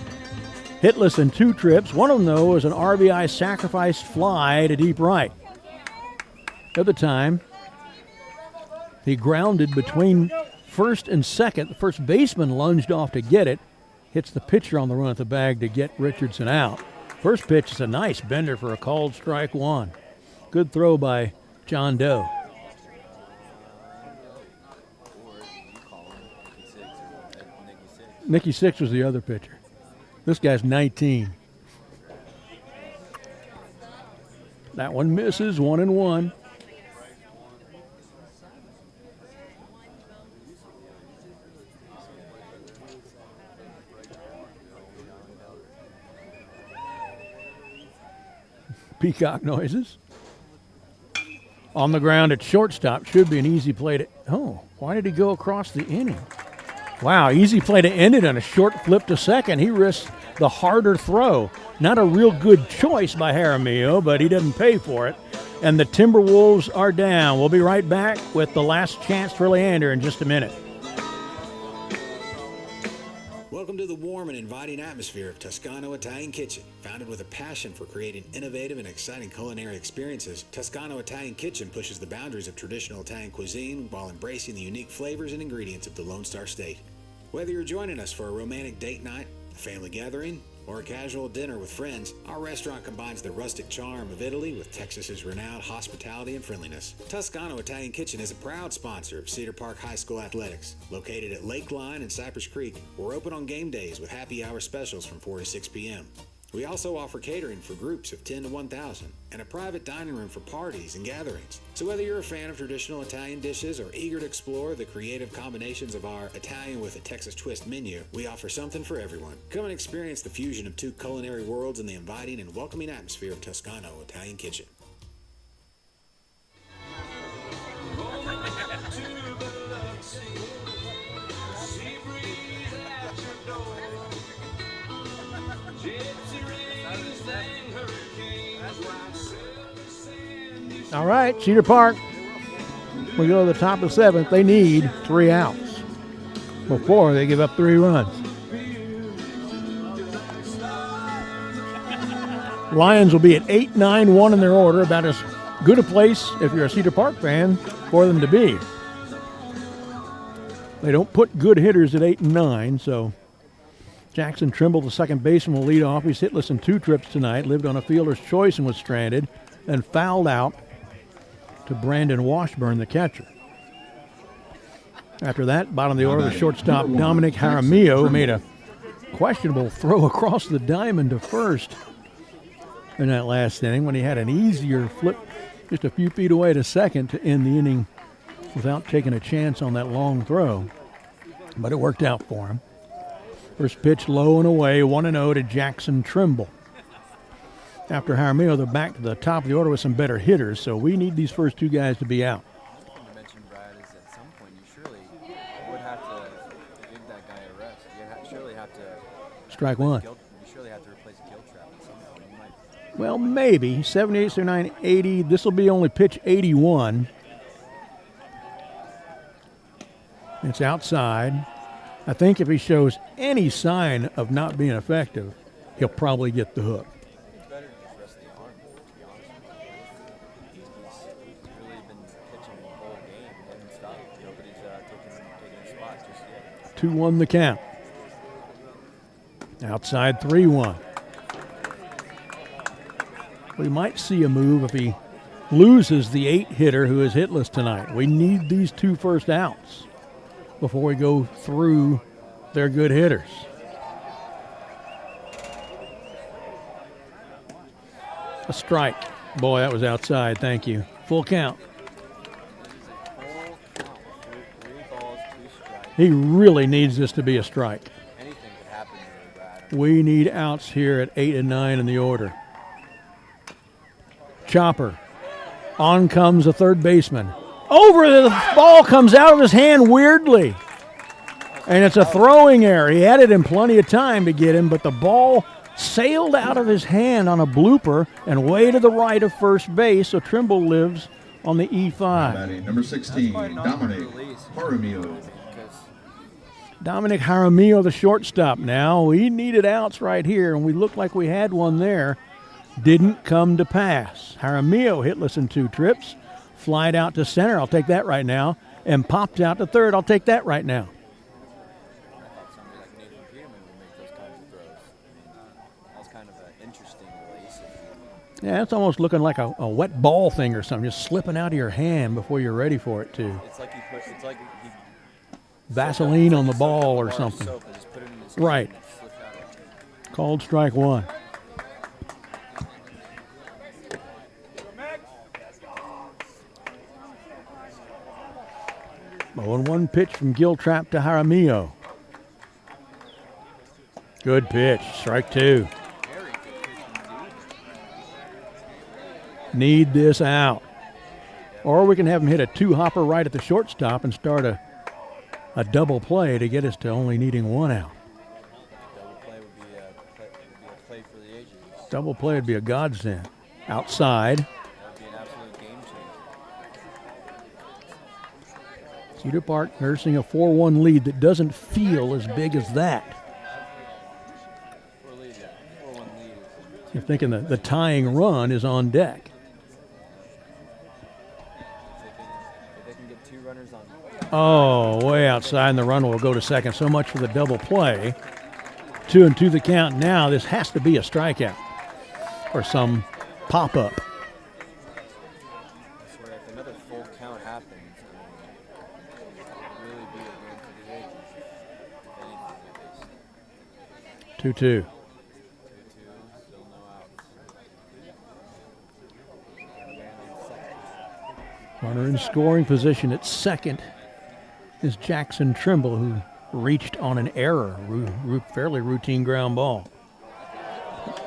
Hitless in 2 trips. One of them, though, was an RBI sacrifice fly to deep right. The other time, he grounded between first and second. The first baseman lunged off to get it. Hits the pitcher on the run at the bag to get Richardson out. First pitch is a nice bender for a called strike 1. Good throw by John Doe. Nicky Six was the other pitcher. This guy's 19. That one misses, 1-1. Peacock noises. On the ground at shortstop. Should be an easy play to... Oh, why did he go across the inning? Wow, easy play to end it on a short flip to second. He risked the harder throw. Not a real good choice by Jaramillo, but he doesn't pay for it. And the Timberwolves are down. We'll be right back with the last chance for Leander in just a minute. Welcome to the warm and inviting atmosphere of Toscano Italian Kitchen. Founded with a passion for creating innovative and exciting culinary experiences, Toscano Italian Kitchen pushes the boundaries of traditional Italian cuisine while embracing the unique flavors and ingredients of the Lone Star State. Whether you're joining us for a romantic date night, a family gathering, or a casual dinner with friends, our restaurant combines the rustic charm of Italy with Texas's renowned hospitality and friendliness. Toscano Italian Kitchen is a proud sponsor of Cedar Park High School Athletics. Located at Lake Line and Cypress Creek, we're open on game days with happy hour specials from 4 to 6 p.m. We also offer catering for groups of 10 to 1,000 and a private dining room for parties and gatherings. So whether you're a fan of traditional Italian dishes or eager to explore the creative combinations of our Italian with a Texas twist menu, we offer something for everyone. Come and experience the fusion of 2 culinary worlds in the inviting and welcoming atmosphere of Toscano Italian Kitchen. All right, Cedar Park. We go to the top of the 7th. They need 3 outs before they give up 3 runs. Lions will be at 8-9-1 in their order, about as good a place, if you're a Cedar Park fan, for them to be. They don't put good hitters at 8 and 9, so Jackson Trimble, the second baseman, will lead off. He's hitless in 2 trips tonight, lived on a fielder's choice and was stranded, then fouled out to Brandon Washburn, the catcher. After that, bottom of the order, the shortstop Dominic Jaramillo made a questionable throw across the diamond to first in that last inning when he had an easier flip just a few feet away to second to end the inning without taking a chance on that long throw. But it worked out for him. First pitch low and away, 1-0 to Jackson Trimble. After Jaramillo, they're back to the top of the order with some better hitters, so we need these first 2 guys to be out. What I want to mention, Brad, is at some point you surely would have to give that guy a rest. You surely have to... Strike 1. You surely have to replace Giltrap at some point. You might... Well, maybe. 78, 79, 80. This will be only pitch 81. It's outside. I think if he shows any sign of not being effective, he'll probably get the hook. It's better to just rest the arm, to be honest with you. He's really been pitching the whole game. He hasn't stopped. Nobody's taking his spot just yet. 2-1 the count. Outside 3-1. We might see a move if he loses the 8 hitter who is hitless tonight. We need these 2 first outs before we go through their good hitters. A strike. Boy, that was outside. Thank you. Full count. He really needs this to be a strike. Anything could happen here. We need outs here at 8 and 9 in the order. Chopper. On comes a third baseman. Over, the ball comes out of his hand weirdly. And it's a throwing error. He had it in plenty of time to get him, but the ball sailed out of his hand on a blooper and way to the right of first base, so Trimble lives on the E5. Batting number 16, Dominic Jaramillo. Dominic Jaramillo, the shortstop now. We needed outs right here, and we looked like we had one there. Didn't come to pass. Jaramillo hitless in 2 trips. Flied out to center. I'll take that right now. And popped out to third. I'll take that right now. Yeah, it's almost looking like a wet ball thing or something, just slipping out of your hand before you're ready for it to. It's like he Vaseline on the ball or something. Right. Called strike 1. Oh, 1 pitch from Giltrap to Jaramillo. Good pitch. Strike 2. Need this out. Or we can have him hit a 2-hopper right at the shortstop and start a double play to get us to only needing 1 out. Double play would be a play for the ages. Double play would be a godsend. Outside. That would be an absolute game changer. Cedar Park nursing a 4-1 lead that doesn't feel as big as that. You're thinking the tying run is on deck. If they can get 2 runners on. Oh, way outside, and the run will go to second. So much for the double play. 2 and 2 the count now. This has to be a strikeout or some pop-up. I swear, if another full count happens, it would really be a game for the ages. 2-2. Still no outs. Runner in scoring position at second is Jackson Trimble, who reached on an error, fairly routine ground ball.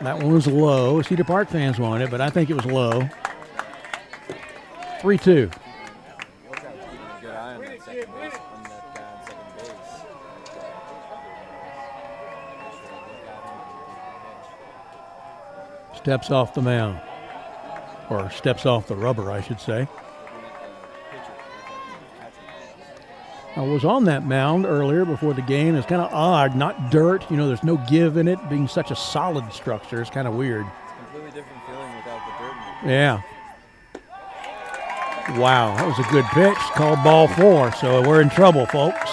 That one was low. Cedar Park fans want it, but I think it was low. 3-2. Watch out, keeping a good eye on that second base, on that guy on second base. Steps off the mound, or steps off the rubber, I should say. I was on that mound earlier before the game. It's kind of odd, not dirt. You know, there's no give in it, being such a solid structure. It's kind of weird. Completely different feeling without the dirt in it. Yeah. Wow, that was a good pitch. Called ball 4, so we're in trouble, folks.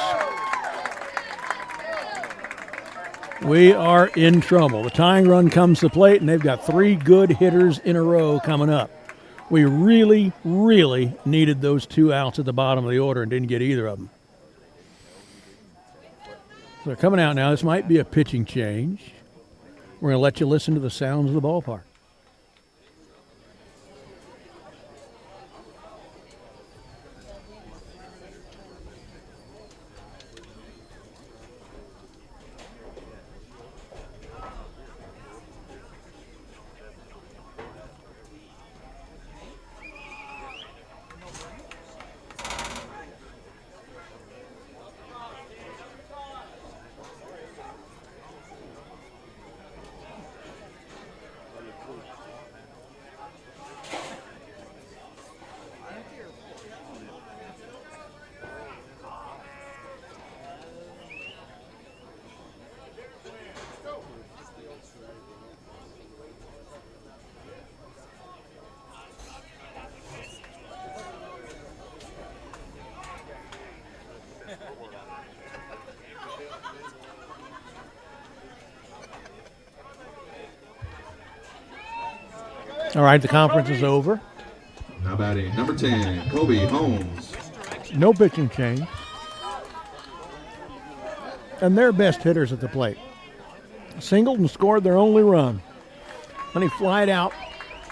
We are in trouble. The tying run comes to plate, and they've got 3 good hitters in a row coming up. We really, really needed those 2 outs at the bottom of the order and didn't get either of them. So they're coming out now. This might be a pitching change. We're going to let you listen to the sounds of the ballpark. All right, the conference is over. Now batting number 10, Kobe Holmes. No pitching change. And their best hitters at the plate. Singled and scored their only run. Then he flied out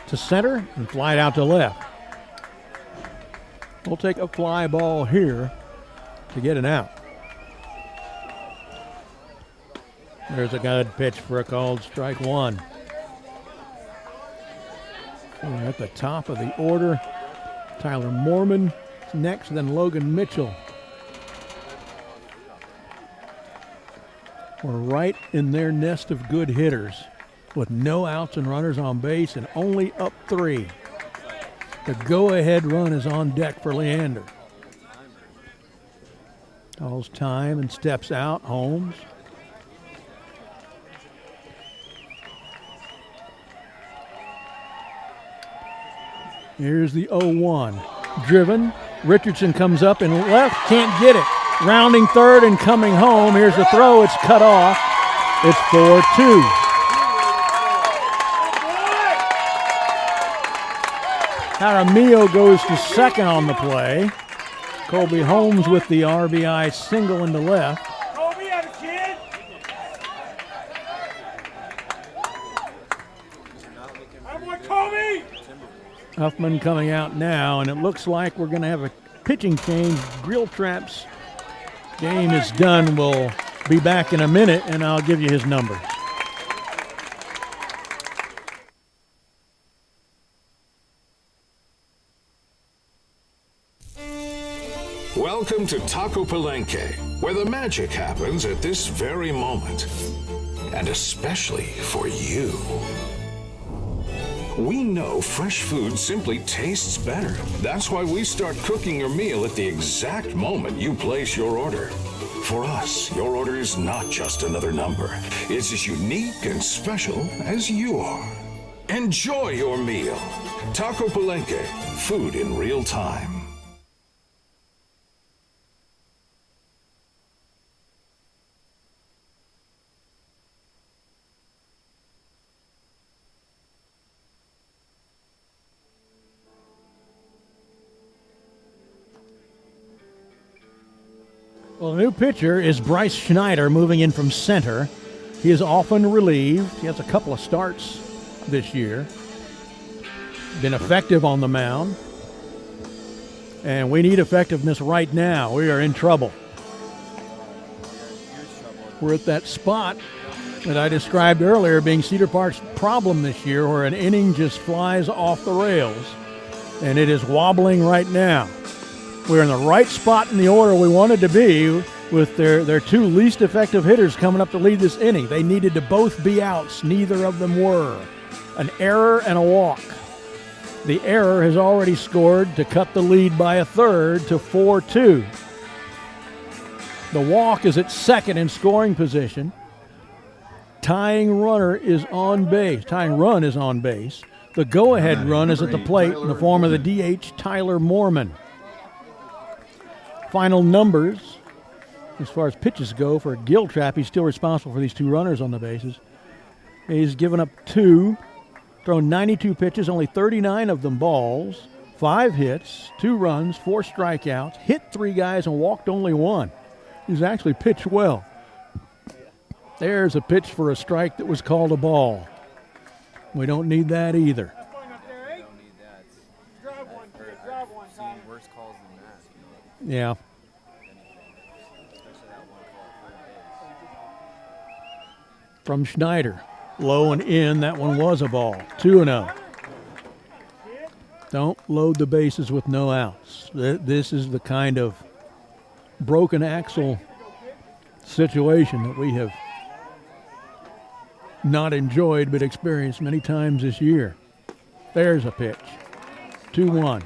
to center and flied out to left. We'll take a fly ball here to get an out. There's a good pitch for a called strike one. We're at the top of the order. Tyler Moorman next, then Logan Mitchell. We're right in their nest of good hitters with no outs and runners on base and only up 3. The go-ahead run is on deck for Leander. Calls time and steps out. Holmes. Here's the 0-1. Driven. Richardson comes up and left. Can't get it. Rounding third and coming home. Here's the throw. It's cut off. It's 4-2. Jaramillo goes to second on the play. Colby Holmes with the RBI single into left. Huffman coming out now, and it looks like we're going to have a pitching change. Grill Trap's game is done. We'll be back in a minute, and I'll give you his numbers. Welcome to Taco Palenque, where the magic happens at this very moment. And especially for you. We know fresh food simply tastes better. That's why we start cooking your meal at the exact moment you place your order. For us, your order is not just another number. It's as unique and special as you are. Enjoy your meal. Taco Palenque, food in real time. Well, the new pitcher is Bryce Schneider, moving in from center. He is often relieved. He has a couple of starts this year. Been effective on the mound. And we need effectiveness right now. We are in trouble. We're at that spot that I described earlier being Cedar Park's problem this year, where an inning just flies off the rails. And it is wobbling right now. We're in the right spot in the order we wanted to be with their two least effective hitters coming up to lead this inning. They needed to both be outs. Neither of them were. An error and a walk. The error has already scored to cut the lead by a third to 4-2. The walk is at second in scoring position. Tying run is on base. The go-ahead run is at the plate in the form of the DH Tyler Moorman. Final numbers, as far as pitches go, for Giltrap, he's still responsible for these two runners on the bases. He's given up 2, thrown 92 pitches, only 39 of them balls, 5 hits, 2 runs, 4 strikeouts, hit 3 guys and walked only 1. He's actually pitched well. There's a pitch for a strike that was called a ball. We don't need that either. Yeah. From Schneider. Low and in. That one was a ball. 2-0. Don't load the bases with no outs. This is the kind of broken axle situation that we have not enjoyed but experienced many times this year. There's a pitch. 2-1.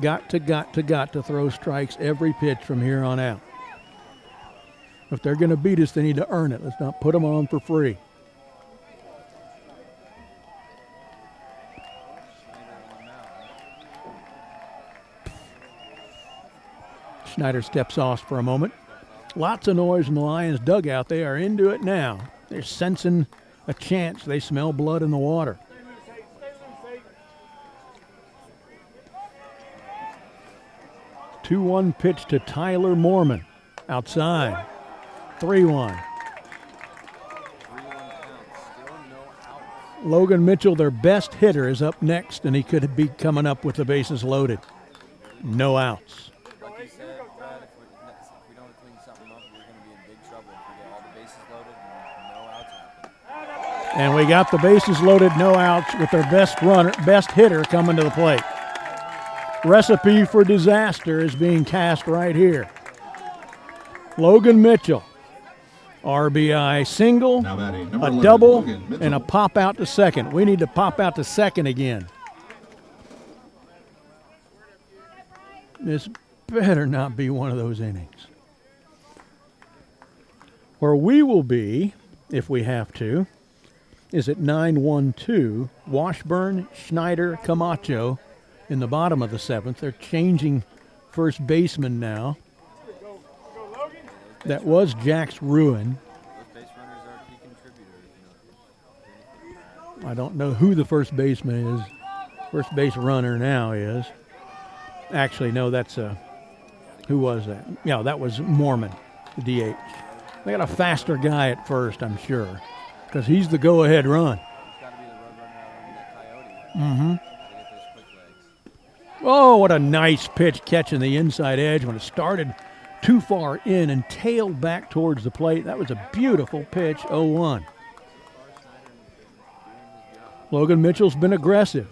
Got to throw strikes every pitch from here on out. If they're going to beat us, they need to earn it. Let's not put them on for free. Schneider steps off for a moment. Lots of noise in the Lions dugout. They are into it now. They're sensing a chance. They smell blood in the water. 2-1 pitch to Tyler Mormon. Outside. 3-1. Logan Mitchell, their best hitter, is up next, and he could be coming up with the bases loaded. No outs. Like you said, Brad, if we don't clean something up, we're going to be in big trouble if we get all the bases loaded and no outs happen. And we got the bases loaded, no outs, with their best hitter coming to the plate. Recipe for disaster is being cast right here. Logan Mitchell, RBI single, a double, and a pop out to second. We need to pop out to second again. This better not be one of those innings. Where we will be, if we have to, is at 9-1-2, Washburn, Schneider, Camacho in the bottom of the seventh. They're changing first baseman now. That was Jack's ruin. Those base runners are key contributors. I don't know who the first baseman is. First base runner now is. Actually, no, that's who was that? Yeah, that was Mormon, the DH. They got a faster guy at first, I'm sure, because he's the go-ahead run. It's got to be the road runner out on that Coyote. Mm-hmm. They get those quick legs. Oh, what a nice pitch catching the inside edge when it started too far in and tailed back towards the plate. That was a beautiful pitch, 0-1. Logan Mitchell's been aggressive.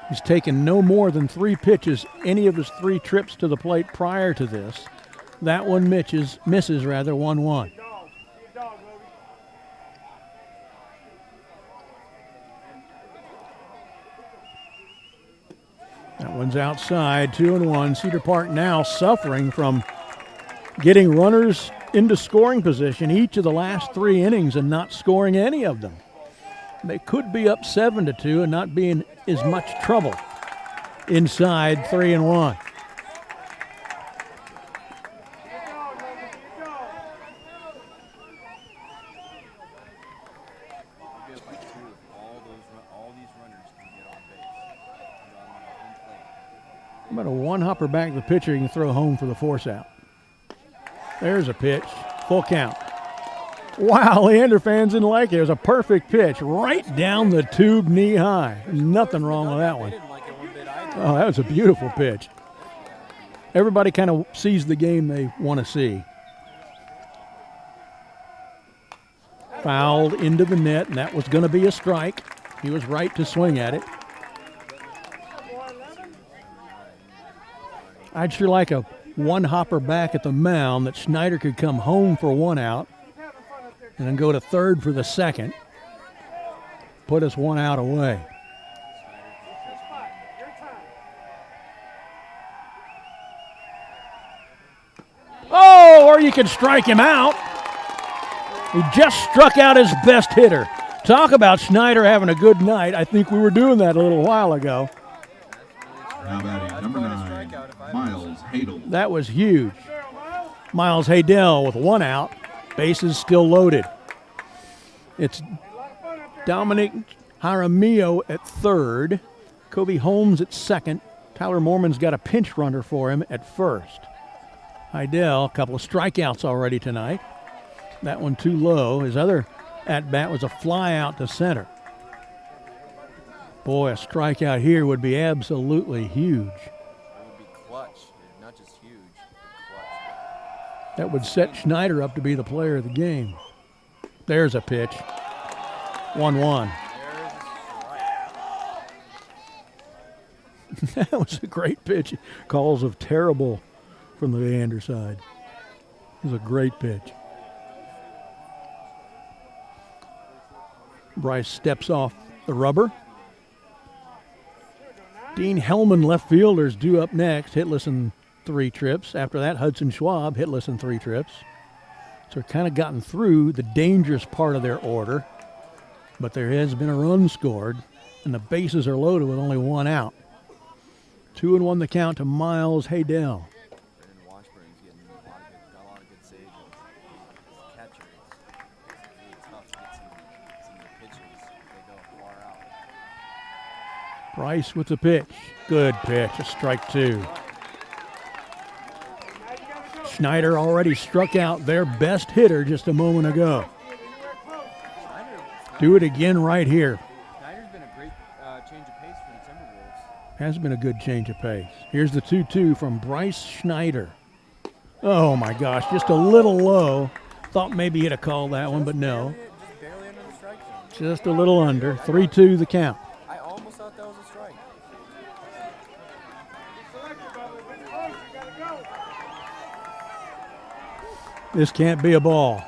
He's taken no more than 3 pitches any of his 3 trips to the plate prior to this. That one misses 1-1. That one's outside, 2-1. Cedar Park now suffering from getting runners into scoring position each of the last 3 innings and not scoring any of them. They could be up 7-2 and not be in as much trouble. Inside, 3-1. About a one-hopper back to the pitcher, you can throw home for the force out. There's a pitch, full count. Wow, Leander fans didn't like it. It was a perfect pitch, right down the tube, knee high. Nothing wrong with that one. Oh, that was a beautiful pitch. Everybody kind of sees the game they want to see. Fouled into the net, and that was going to be a strike. He was right to swing at it. I'd sure like a one-hopper back at the mound that Schneider could come home for 1 out and then go to third for the second. Put us 1 out away. Oh, or you can strike him out. He just struck out his best hitter. Talk about Schneider having a good night. I think we were doing that a little while ago. Now batting number 9, Miles Hadel. That was huge. Miles Hadel with 1 out. Bases still loaded. It's Dominic Jaramillo at third. Kobe Holmes at second. Tyler Mormon's got a pinch runner for him at first. Hadel, a couple of strikeouts already tonight. That one too low. His other at-bat was a fly out to center. Boy, a strikeout here would be absolutely huge. It would be clutch, not just huge, clutch. That would set Schneider up to be the player of the game. There's a pitch. 1-1. That was a great pitch. Calls of terrible from the Leander side. It was a great pitch. Bryce steps off the rubber. Dean Hellman, left fielder's due up next, hitless in 3 trips. After that, Hudson Schwab, hitless in 3 trips. So we've kind of gotten through the dangerous part of their order. But there has been a run scored, and the bases are loaded with only 1 out. 2-1 the count to Miles Hadel. Washburn's getting got a lot of good saves. As a catcher, it's really tough to get some of the pitches. They go far out. Bryce with the pitch. Good pitch, a strike 2. Schneider already struck out their best hitter just a moment ago. Do it again right here. Schneider's been a great change of pace for the Timberwolves. Has been a good change of pace. Here's the 2-2 from Bryce Schneider. Oh my gosh, just a little low. Thought maybe he'd have called that one, but no. Just barely under the strike zone. Just a little under. 3-2 the count. I almost thought that was a strike. This can't be a ball,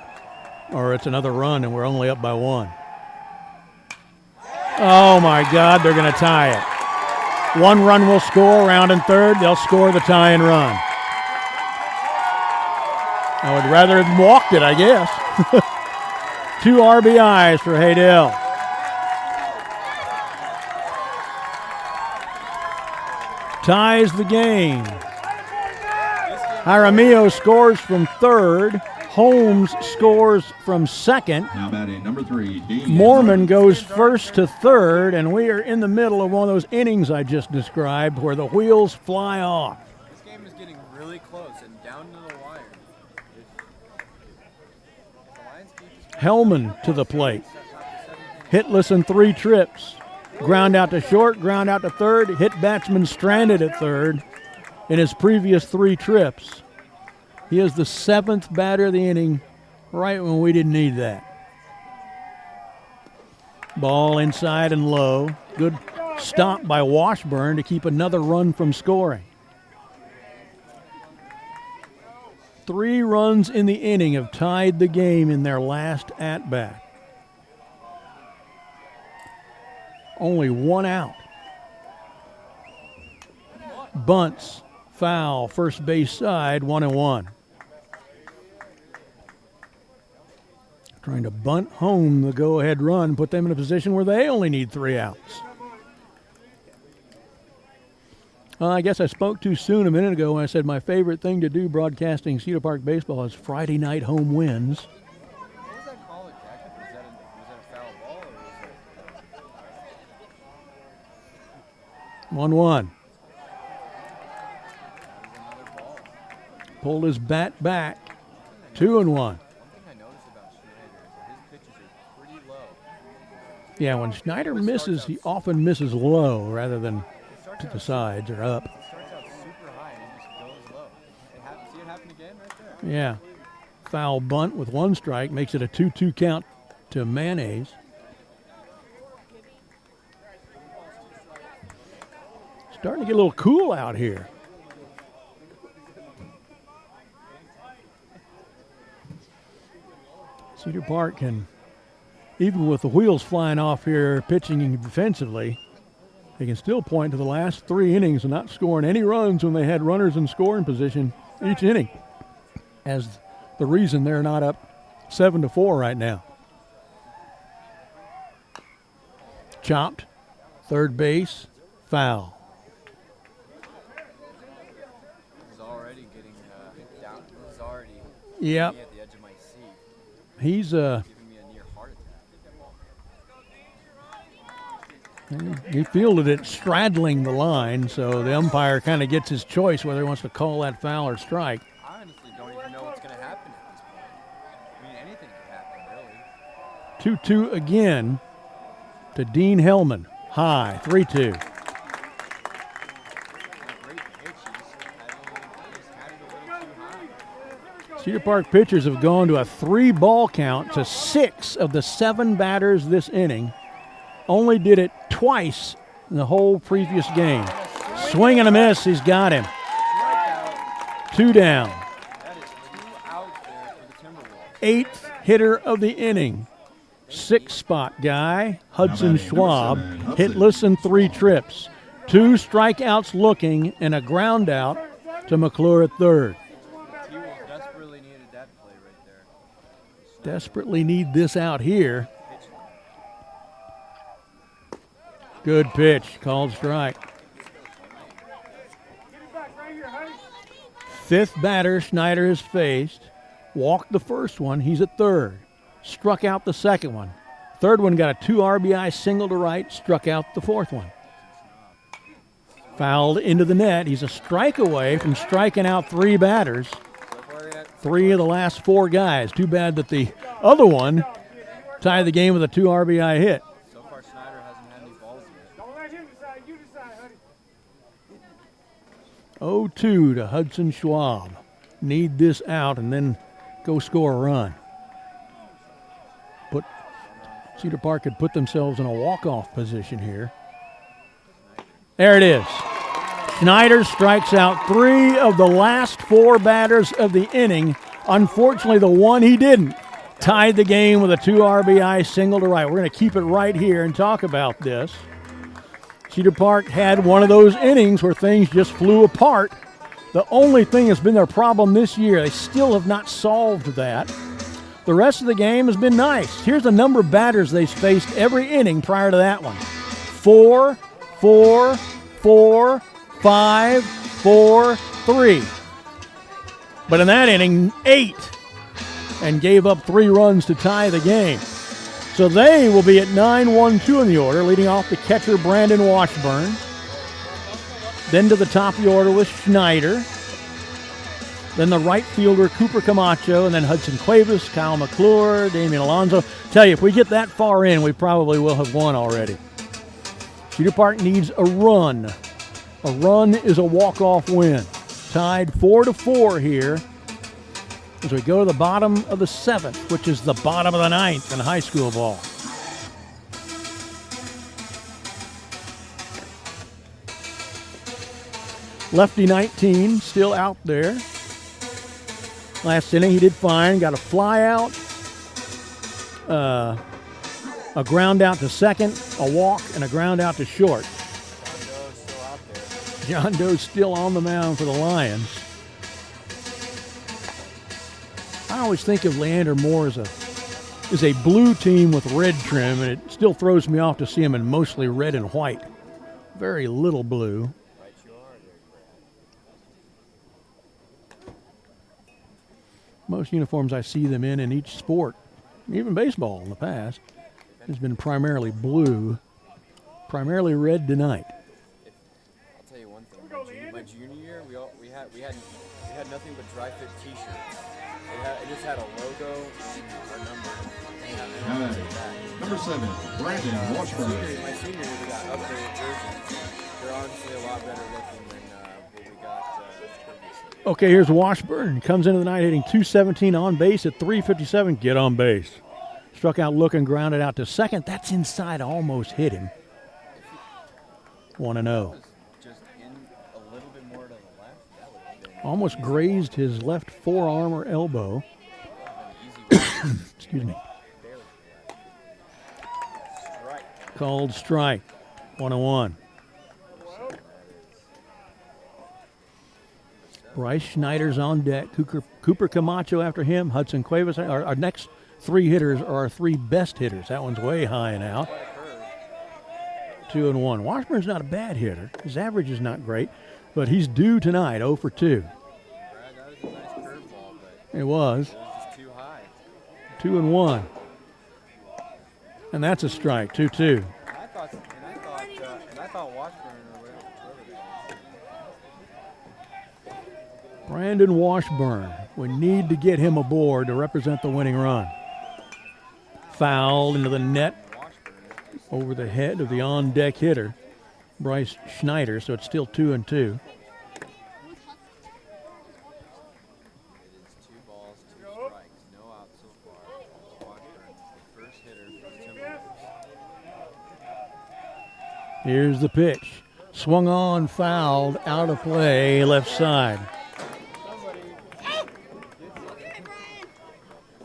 or it's another run, and we're only up by 1. Oh my God, they're going to tie it. 1 run will score, round and third. They'll score the tie-in run. I would rather have walked it, I guess. 2 RBIs for Haydel. Ties the game. Jaramillo scores from third. Holmes scores from second. Now batting number 3, Dean. Mormon goes first to third, and we are in the middle of one of those innings I just described where the wheels fly off. This game is getting really close and down to the wire. Hellman to the plate. Hitless in 3 trips. Ground out to short, ground out to third. Hit batsman stranded at third in his previous 3 trips. He is the 7th batter of the inning right when we didn't need that. Ball inside and low. Good stop by Washburn to keep another run from scoring. 3 runs in the inning have tied the game in their last at-bat. Only 1 out. Bunts, foul, first base side, 1-1. Trying to bunt home the go-ahead run, put them in a position where they only need 3 outs. I guess I spoke too soon a minute ago when I said my favorite thing to do broadcasting Cedar Park baseball is Friday night home wins. What was that call exactly? Was that a foul ball or was it? 1-1. Pulled his bat back. 2-1. One thing I noticed about Schneider is that his pitches are pretty low. Yeah, when Schneider misses, he often misses low rather than to the sides or up. It starts out super high and it just goes low. See it happen again right there? Yeah. Foul bunt with 1 strike makes it a 2-2 count to Mayonnaise. Starting to get a little cool out here. Cedar Park can, even with the wheels flying off here, pitching defensively, they can still point to the last 3 innings and not scoring any runs when they had runners in scoring position each inning as the reason they're not up 7-4 right now. Chopped, third base, foul. He's already getting down. He's already Yep. at the edge of my seat. He's Giving me a near heart attack. he fielded it straddling the line, so the umpire kind of gets his choice whether he wants to call that foul or strike. I honestly don't even know what's going to happen at this point. I mean, anything could happen, really. 2-2 again to Dean Hellman. High, 3-2. Great pitch. He's had it a little too high. Cedar Park pitchers have gone to a 3-ball count to 6 of the 7 batters this inning. Only did it twice in the whole previous game. Swing and a miss, he's got him. 2 down. That is 2 out there for the Timberwolves. 8th hitter of the inning. 6-spot guy, Hudson Schwab, hitless in 3 trips. 2 strikeouts looking and a ground out to McClure at third. He desperately needed that play right there. Desperately need this out here. Good pitch, called strike. 5th batter Schneider has faced. Walked the first one, he's at third. Struck out the second one. Third one got a 2 RBI single to right, struck out the 4th one. Fouled into the net. He's a strike away from striking out 3 batters. So far 3 of the last 4 guys. Too bad that the other one tied the game with a 2 RBI hit. So far, Snyder hasn't had any balls yet. Don't let him decide. You decide, honey. 0-2 to Hudson Schwab. Need this out and then go score a run. But Cedar Park could put themselves in a walk-off position here. There it is. Snyder strikes out 3 of the last 4 batters of the inning. Unfortunately, the one he didn't tied the game with a 2 RBI single to right. We're going to keep it right here and talk about this. Cedar Park had one of those innings where things just flew apart. The only thing that's been their problem this year, they still have not solved that. The rest of the game has been nice. Here's the number of batters they've faced every inning prior to that one. 4, 4, 4, 5, 4, 3. But in that inning, 8, and gave up 3 runs to tie the game. So they will be at 9-1-2 in the order, leading off the catcher Brandon Washburn. Then to the top of the order with Schneider. Then the right fielder Cooper Camacho, and then Hudson Cuevas, Kyle McClure, Damian Alonso. Tell you, if we get that far in, we probably will have won already. Cedar Park needs a run. A run is a walk-off win. Tied 4-4 here as we go to the bottom of the 7th, which is the bottom of the 9th in high school ball. Lefty 19 still out there. Last inning he did fine, got a fly out, a ground out to second, a walk, and a ground out to short. John Doe's still on the mound for the Lions. I always think of Leander more as a blue team with red trim, and it still throws me off to see him in mostly red and white. Very little blue. Most uniforms I see them in each sport, even baseball in the past, has been primarily blue, primarily red tonight. I'll tell you one thing. My junior year, we had nothing but dry fit T-shirts. It just had a logo and our number. Number 7, Brandon Washburn. My senior year, we got upgraded jerseys. They're honestly a lot better looking than what we got previously. Okay, here's Washburn. Comes into the night hitting .217 on base at .357. Get on base. Struck out looking, grounded out to second. That's inside, almost hit him. 1-0. Just in a little bit more to the left. Almost grazed his left forearm or elbow. Excuse me. Called strike. 1-1. Bryce Schneider's on deck. Cooper Camacho after him. Hudson Cuevas. Our next 3 hitters are our 3 best hitters. That one's way high and out. 2-1. Washburn's not a bad hitter. His average is not great, but he's due tonight, 0 for 2. That was a nice curveball, but it was. just too high. 2-1. And that's a strike, 2-2. I thought Washburn or whatever that is. Brandon Washburn. We need to get him aboard to represent the winning run. Fouled into the net over the head of the on-deck hitter, Bryce Schneider, so it's still 2-2. It is 2 balls, 2 strikes, no outs so far. Washburn is the first hitter for the Timberwolves. Here's the pitch. Swung on, fouled, out of play, left side.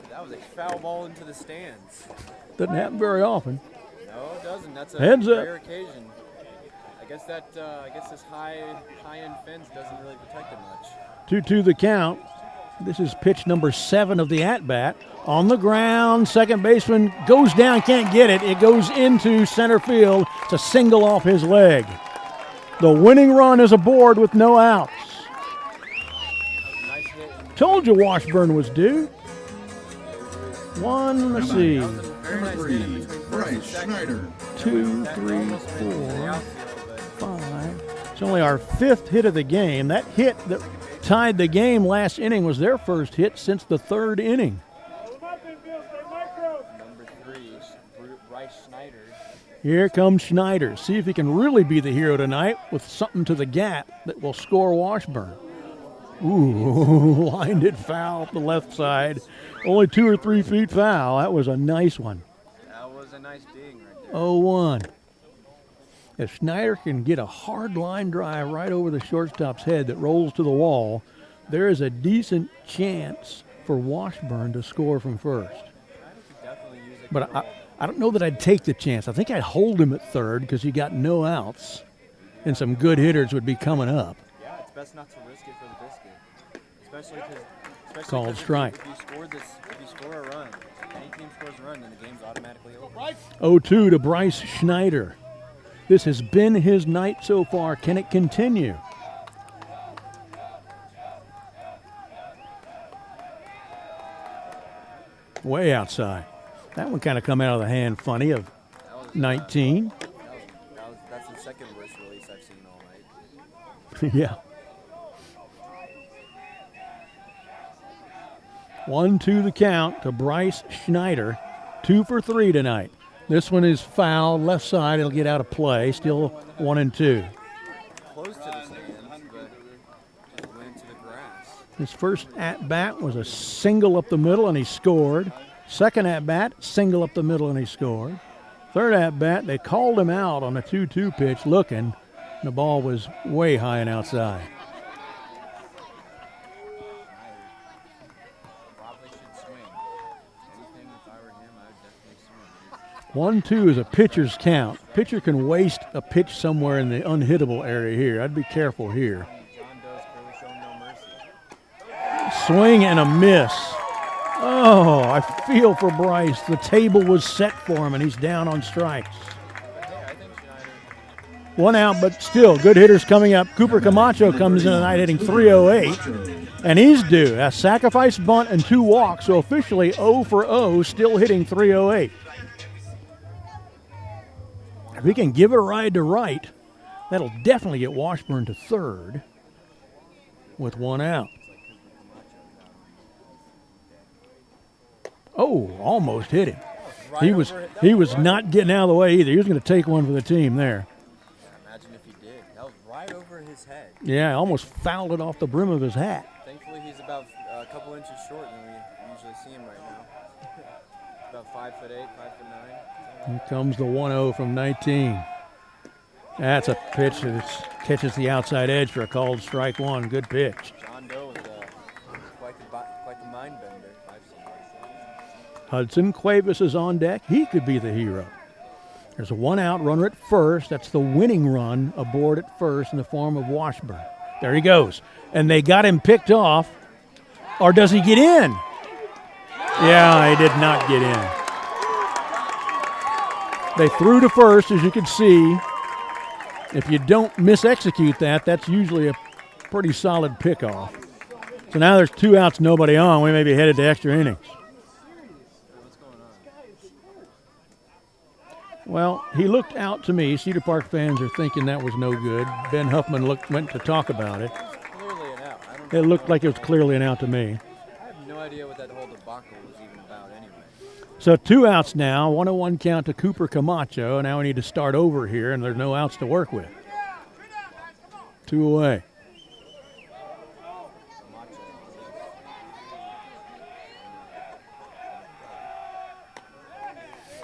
That was a foul ball into the stands. Doesn't happen very often. No, it doesn't. That's a Heads up. rare occasion. I guess this high-end fence doesn't really protect it much. 2-2 the count. This is pitch number 7 of the at-bat. On the ground, second baseman goes down, can't get it. It goes into center field. It's a single off his leg. The winning run is aboard with no outs. Nice hit. Told you Washburn was due. Let's see. Number 3, Bryce Schneider. 2, 3, 4, 5. It's only our 5th hit of the game. That hit that tied the game. Last inning was their first hit since the third inning. Number 3, Bryce Schneider. Here comes Schneider. See if he can really be the hero tonight with something to the gap that will score Washburn. Ooh, lined it foul up the left side. Only 2 or 3 feet foul. That was a nice one. That was a nice ding right there. 0-1. If Schneider can get a hard line drive right over the shortstop's head that rolls to the wall, there is a decent chance for Washburn to score from first. But I don't know that I'd take the chance. I think I'd hold him at third because he got no outs, and some good hitters would be coming up. Yeah, it's best not to risk it for the biscuit. Especially because Called strike. If you score a run, any team scores a run, then the game's automatically over. 0-2 to Bryce Schneider. This has been his night so far. Can it continue? Way outside. That one kind of come out of the hand funny of 19. That's the second worst release I've seen all night. Yeah. 1-2 the count to Bryce Schneider. 2 for 3 tonight. This one is foul, left side. It'll get out of play. Still 1-2. Close to the stands, but went into the grass. His first at-bat was a single up the middle, and he scored. Second at-bat, single up the middle, and he scored. Third at-bat, they called him out on a 2-2 pitch looking, and the ball was way high and outside. Probably should swing. Anything, if I were him, I would definitely swing. 1-2 is a pitcher's count. Pitcher can waste a pitch somewhere in the unhittable area here. I'd be careful here. John Doe's clearly showing no mercy. Swing and a miss. Oh, I feel for Bryce. The table was set for him, and he's down on strikes. One out, but still, good hitters coming up. Cooper Camacho comes in tonight hitting .308, and he's due. A sacrifice bunt and 2 walks, so officially 0 for 0, still hitting .308. If he can give it a ride to right, that'll definitely get Washburn to third with 1 out. Oh, almost hit him. He was not getting out of the way either. He was going to take one for the team there. Imagine if he did. That was right over his head. Yeah, almost fouled it off the brim of his hat. Thankfully, he's about a couple inches short than we usually see him right now. About 5'8", 5'9". Here comes the 1-0 from 19. That's a pitch that catches the outside edge for a called strike one. Good pitch. John Doe was quite the mind bender. Hudson Cuevas is on deck. He could be the hero. There's a 1 out runner at first. That's the winning run aboard at first in the form of Washburn. There he goes. And they got him picked off. Or does he get in? Yeah, he did not get in. They threw to first, as you can see. If you don't mis-execute that, that's usually a pretty solid pickoff. So now there's 2 outs, nobody on. We may be headed to extra innings. Well, he looked out to me. Cedar Park fans are thinking that was no good. Ben Huffman went to talk about it. Clearly an out. It looked like it was clearly an out to me. I have no idea what that whole debacle was even about anyway. So 2 outs now, 1-1 count to Cooper Camacho. Now we need to start over here, and there's no outs to work with. 2 away.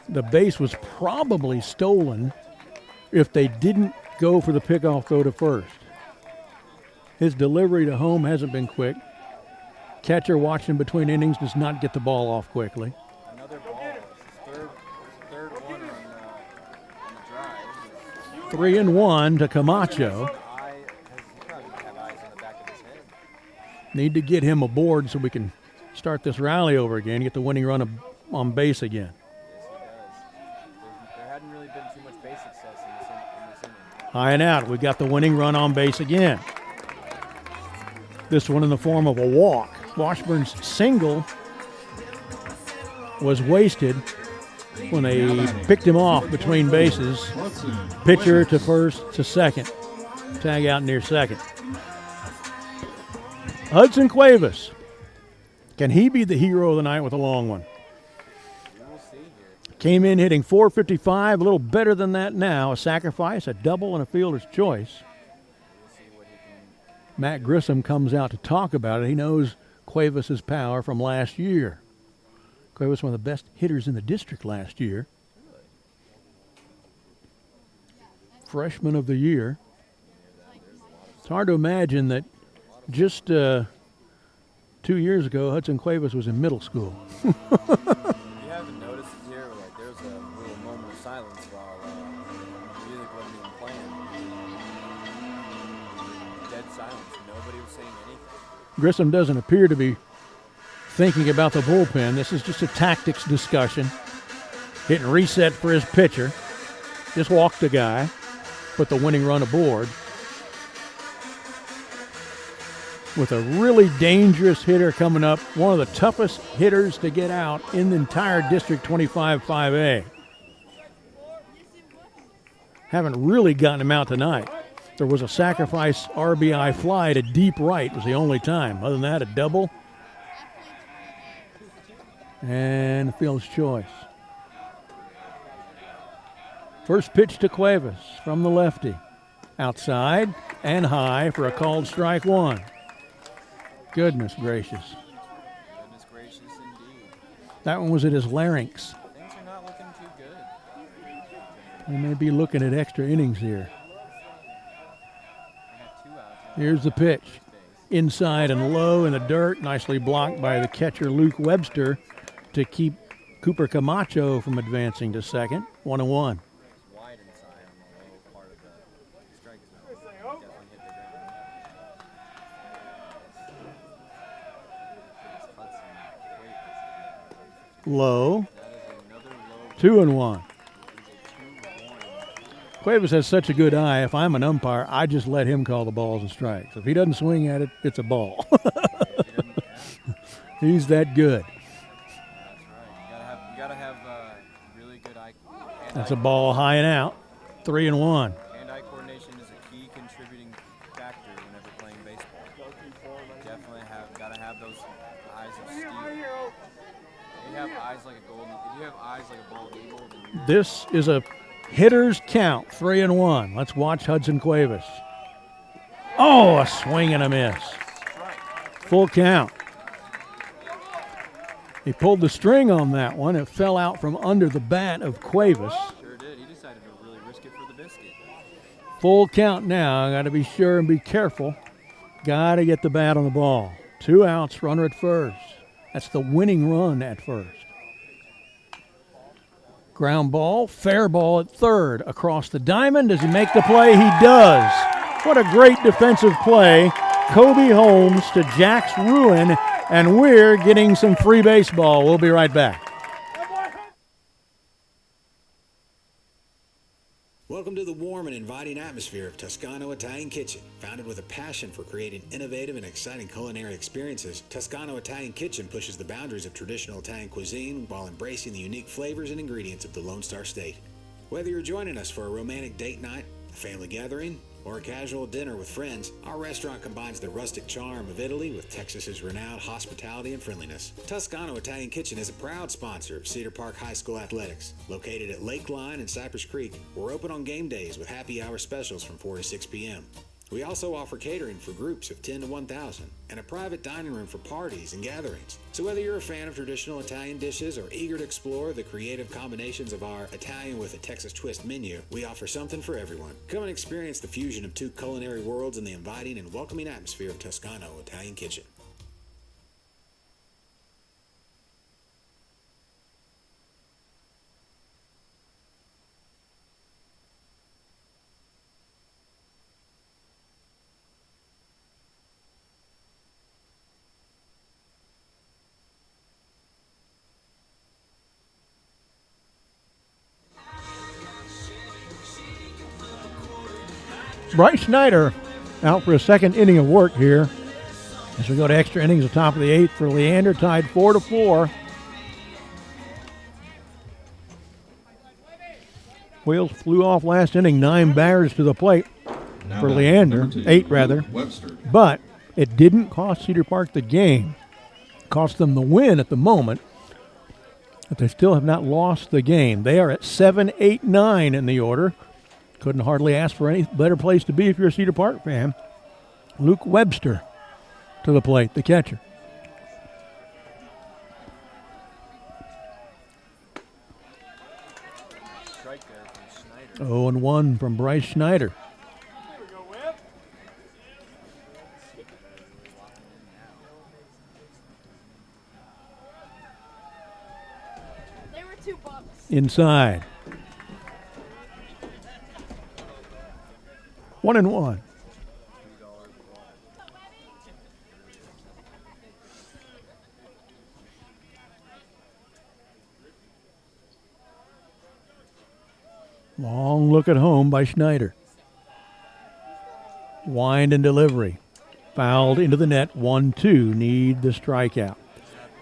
The base was probably stolen if they didn't go for the pickoff throw to first. His delivery to home hasn't been quick. Catcher watching between innings does not get the ball off quickly. Another ball. Third one on the drive. 3-1 to Camacho. Need to get him aboard so we can start this rally over again, get the winning run on base again. There hadn't really been too much base success in this inning. High and out. We got the winning run on base again. This one in the form of a walk. Washburn's single was wasted when they picked him off between bases. Pitcher to first to second. Tag out near second. Hudson Cuevas. Can he be the hero of the night with a long one? Came in hitting .455, a little better than that now. A sacrifice, a double, and a fielder's choice. Matt Grissom comes out to talk about it. He knows Cuevas' power from last year. Cuevas was one of the best hitters in the district last year. Freshman of the year. It's hard to imagine that just 2 years ago, Hudson Cuevas was in middle school. You haven't noticed it here, like there's a little moment of silence while music wasn't even playing. Dead silence. Nobody was saying anything. Grissom doesn't appear to be thinking about the bullpen. This is just a tactics discussion. Hitting reset for his pitcher. Just walked the guy. Put the winning run aboard. With a really dangerous hitter coming up. One of the toughest hitters to get out in the entire District 25-5A. Haven't really gotten him out tonight. There was a sacrifice RBI fly to deep right. Was the only time. Other than that, a double. And fielder's choice. First pitch to Cuevas from the lefty. Outside and high for a called strike one. Goodness gracious. Goodness gracious indeed. That one was at his larynx. Things are not looking too good. We may be looking at extra innings here. Here's the pitch. Inside and low in the dirt. Nicely blocked by the catcher Luke Webster to keep Cooper Camacho from advancing to second. 1-1. Wide inside on the low part of the strike zone. Definitely hit the ground. Low. 2-1. Cuevas has such a good eye. If I'm an umpire, I just let him call the balls and strikes. If he doesn't swing at it, it's a ball. He's that good. You gotta have really good eye. That's a ball high and out. 3-1. Hand-eye coordination is a key contributing factor whenever playing baseball. Definitely gotta have those eyes of steel. If you have eyes like a bald eagle, then you're This is a hitter's count. 3-1. Let's watch Hudson Cuevas. Oh, a swing and a miss. Full count. He pulled the string on that one. It fell out from under the bat of Cuevas. Sure did. He decided to really risk it for the biscuit. Full count now. Got to be sure and be careful. Got to get the bat on the ball. 2 outs, runner at first. That's the winning run at first. Ground ball, fair ball at third. Across the diamond. Does he make the play? He does. What a great defensive play. Kobe Holmes to Jack's ruin. And we're getting some free baseball. We'll be right back. Welcome to the warm and inviting atmosphere of Toscano Italian Kitchen. Founded with a passion for creating innovative and exciting culinary experiences, Toscano Italian Kitchen pushes the boundaries of traditional Italian cuisine while embracing the unique flavors and ingredients of the Lone Star State. Whether you're joining us for a romantic date night, a family gathering, or a casual dinner with friends, our restaurant combines the rustic charm of Italy with Texas's renowned hospitality and friendliness. Toscano Italian Kitchen is a proud sponsor of Cedar Park High School Athletics. Located at Lakeline and Cypress Creek, we're open on game days with happy hour specials from 4 to 6 p.m. We also offer catering for groups of 10 to 1,000 and a private dining room for parties and gatherings. So whether you're a fan of traditional Italian dishes or eager to explore the creative combinations of our Italian with a Texas twist menu, we offer something for everyone. Come and experience the fusion of two culinary worlds in the inviting and welcoming atmosphere of Toscano Italian Kitchen. Bryce Schneider out for a second inning of work here. As we go to extra innings, the top of the 8th for Leander, tied 4-4. Wheels flew off last inning, 9 batters to the plate for Leander, 8 rather. Webster. But It didn't cost Cedar Park the game. It cost them the win at the moment, but they still have not lost the game. They are at 7, 8, 9 in the order. Couldn't hardly ask for any better place to be if you're a Cedar Park fan. Luke Webster to the plate, the catcher. Strike there from Schneider. 0-1 from Bryce Schneider. Inside. 1-1. Long look at home by Schneider. Wind and delivery. Fouled into the net. 1-2. Need the strikeout.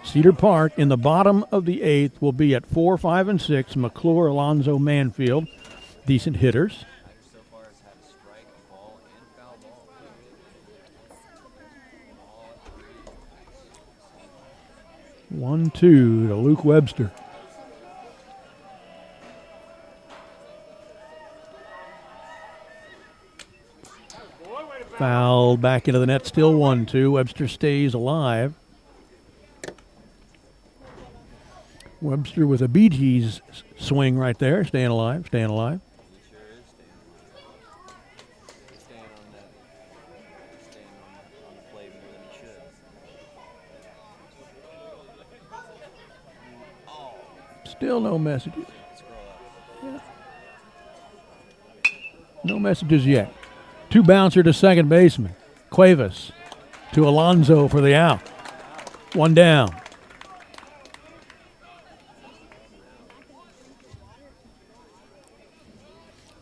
Cedar Park in the bottom of the eighth will be at 4, 5, and 6. McClure, Alonzo, Manfield, decent hitters. So far has had a strike, a ball, and foul ball. All 1-2 to Luke Webster. Fouled back into the net, still 1-2. Webster stays alive. Webster with a Bee Gees swing right there, staying alive, staying alive. He sure is staying on that. Staying on the plate more than he should. Still no messages. Scroll up. No messages yet. Two bouncer to second baseman. Cuevas to Alonzo for the out. One down.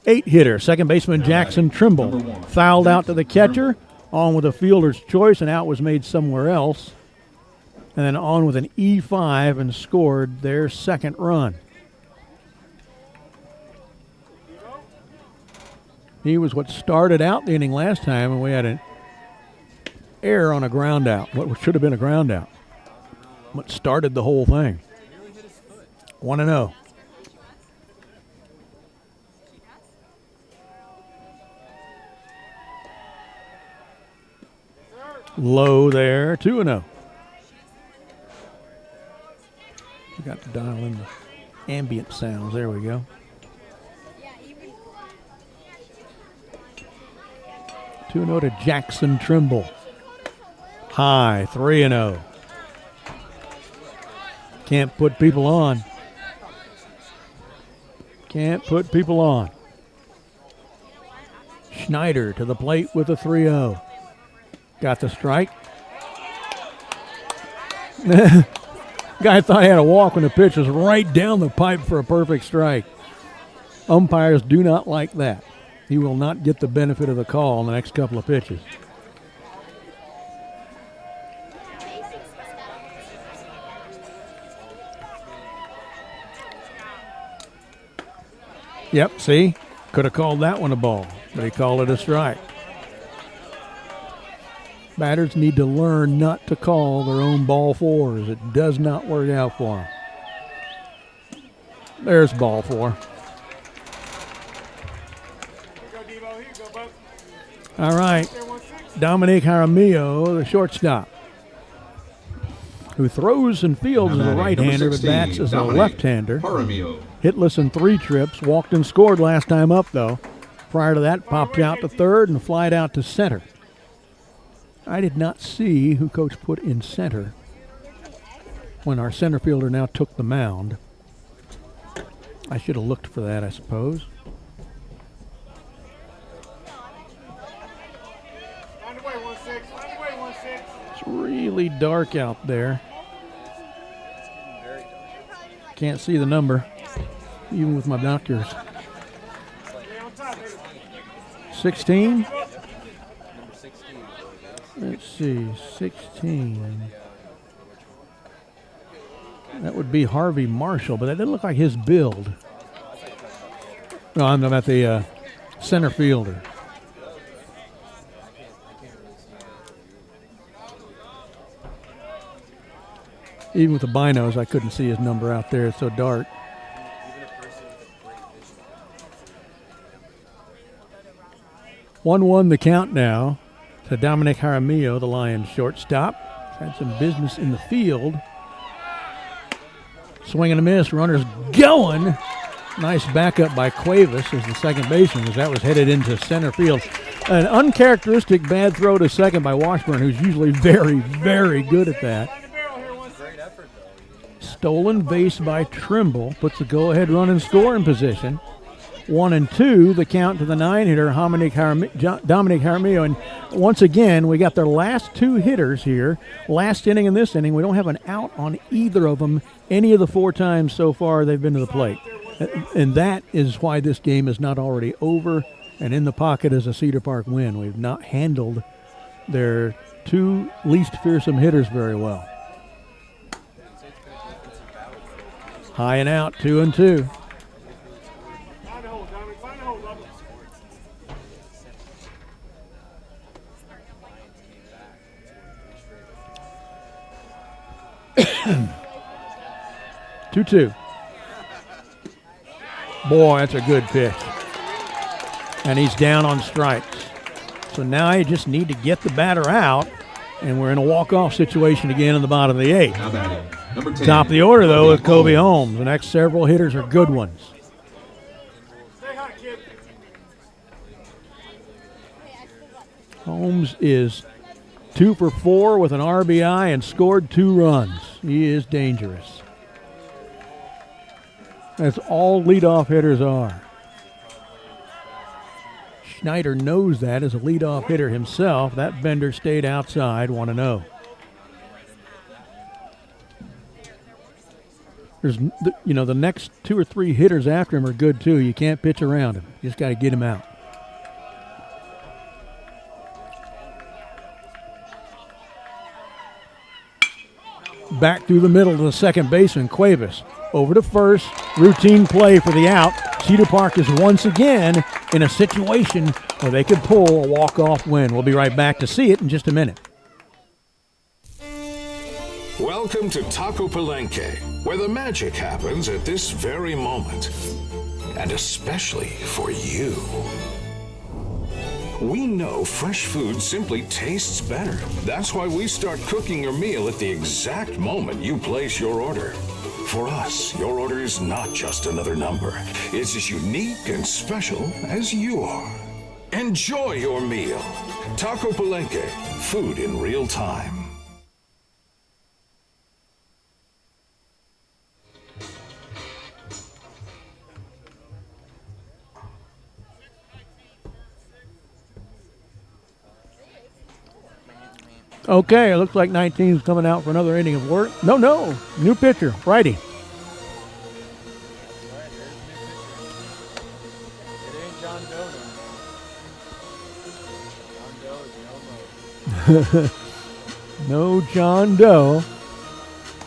Eight hitter, second baseman Jackson Trimble. Fouled out to the catcher. On with a fielder's choice, and out was made somewhere else. And then on with an E5 and scored their second run. He was what started out the inning last time, and we had an error on a ground out, what should have been a ground out. What started the whole thing. 1-0. Low there, 2-0. We got to dial in the ambient sounds. There we go. 2-0 to Jackson Trimble. High, 3-0. Can't put people on. Can't put people on. Schneider to the plate with a 3-0. Got the strike. Guy thought he had a walk when the pitch was right down the pipe for a perfect strike. Umpires do not like that. He will not get the benefit of the call in the next couple of pitches. Yep, see? Could have called that one a ball, but he called it a strike. Batters need to learn not to call their own ball fours. It does not work out for them. There's ball four. All right. Dominique Jaramillo, the shortstop, who throws and fields as a right-hander but bats as a left-hander. Hitless in 3 trips. Walked and scored last time up, though. Prior to that, popped out to third and flied out to center. I did not see who Coach put in center when our center fielder now took the mound. I should have looked for that, I suppose. It's really dark out there. Can't see the number, even with my binoculars. 16? Let's see, 16. That would be Harvey Marshall, but that didn't look like his build. No, I'm about the center fielder. Even with the binos, I couldn't see his number out there. It's so dark. 1-1 the count now to Dominic Jaramillo, the Lions shortstop. Had some business in the field. Swing and a miss. Runners going. Nice backup by Cuevas as the second baseman, as that was headed into center field. An uncharacteristic bad throw to second by Washburn, who's usually very, very good at that. Stolen base by Trimble. Puts the go-ahead run in scoring position. 1-2, the count to the 9-hitter, Dominic Jaramillo. And once again, we got their last 2 hitters here. Last inning and this inning, we don't have an out on either of them any of the 4 times so far they've been to the plate. And that is why this game is not already over. And in the pocket is a Cedar Park win. We've not handled their 2 least fearsome hitters very well. High and out, 2-2. Two. Boy, that's a good pitch. And he's down on strikes. So now you just need to get the batter out, and we're in a walk-off situation again in the bottom of the 8th. Top of the order, though, with Kobe Holmes. The next several hitters are good ones. Holmes is 2 for 4 with an RBI and scored 2 runs. He is dangerous. That's all leadoff hitters are. Schneider knows that as a leadoff hitter himself. That bender stayed outside, 1-0. There's, the next 2 or 3 hitters after him are good too. You can't pitch around him. You just got to get him out. Back through the middle to the second baseman, Cuevas. Over to first, routine play for the out. Cedar Park is once again in a situation where they could pull a walk-off win. We'll be right back to see it in just a minute. Welcome to Taco Palenque, where the magic happens at this very moment. And especially for you. We know fresh food simply tastes better. That's why we start cooking your meal at the exact moment you place your order. For us, your order is not just another number. It's as unique and special as you are. Enjoy your meal. Taco Palenque, food in real time. Okay, it looks like 19's coming out for another inning of work. No, new pitcher, righty. It ain't John Doe no more. John Doe is no more. No John Doe.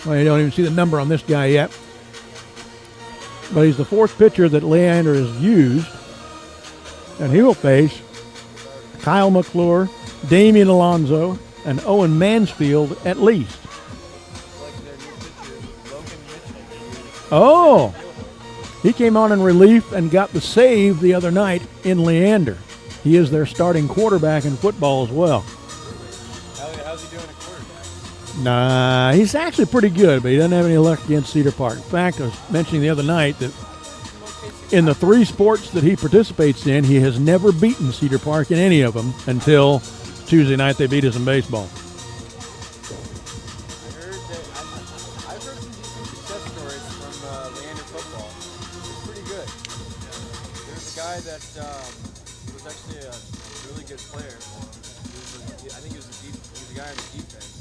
Well, you don't even see the number on this guy yet. But he's the 4th pitcher that Leander has used. And he will face Kyle McClure, Damian Alonso, and Owen Mansfield at least. Oh, he came on in relief and got the save the other night in Leander. He is their starting quarterback in football as well. How's he doing at quarterback? Nah, he's actually pretty good, but he doesn't have any luck against Cedar Park. In fact, I was mentioning the other night that in the 3 sports that he participates in, he has never beaten Cedar Park in any of them until Tuesday night they beat us in baseball. I've heard some decent success stories from Leander football. It's pretty good. There's a guy that was actually a really good player. I think he was a guy on the defense.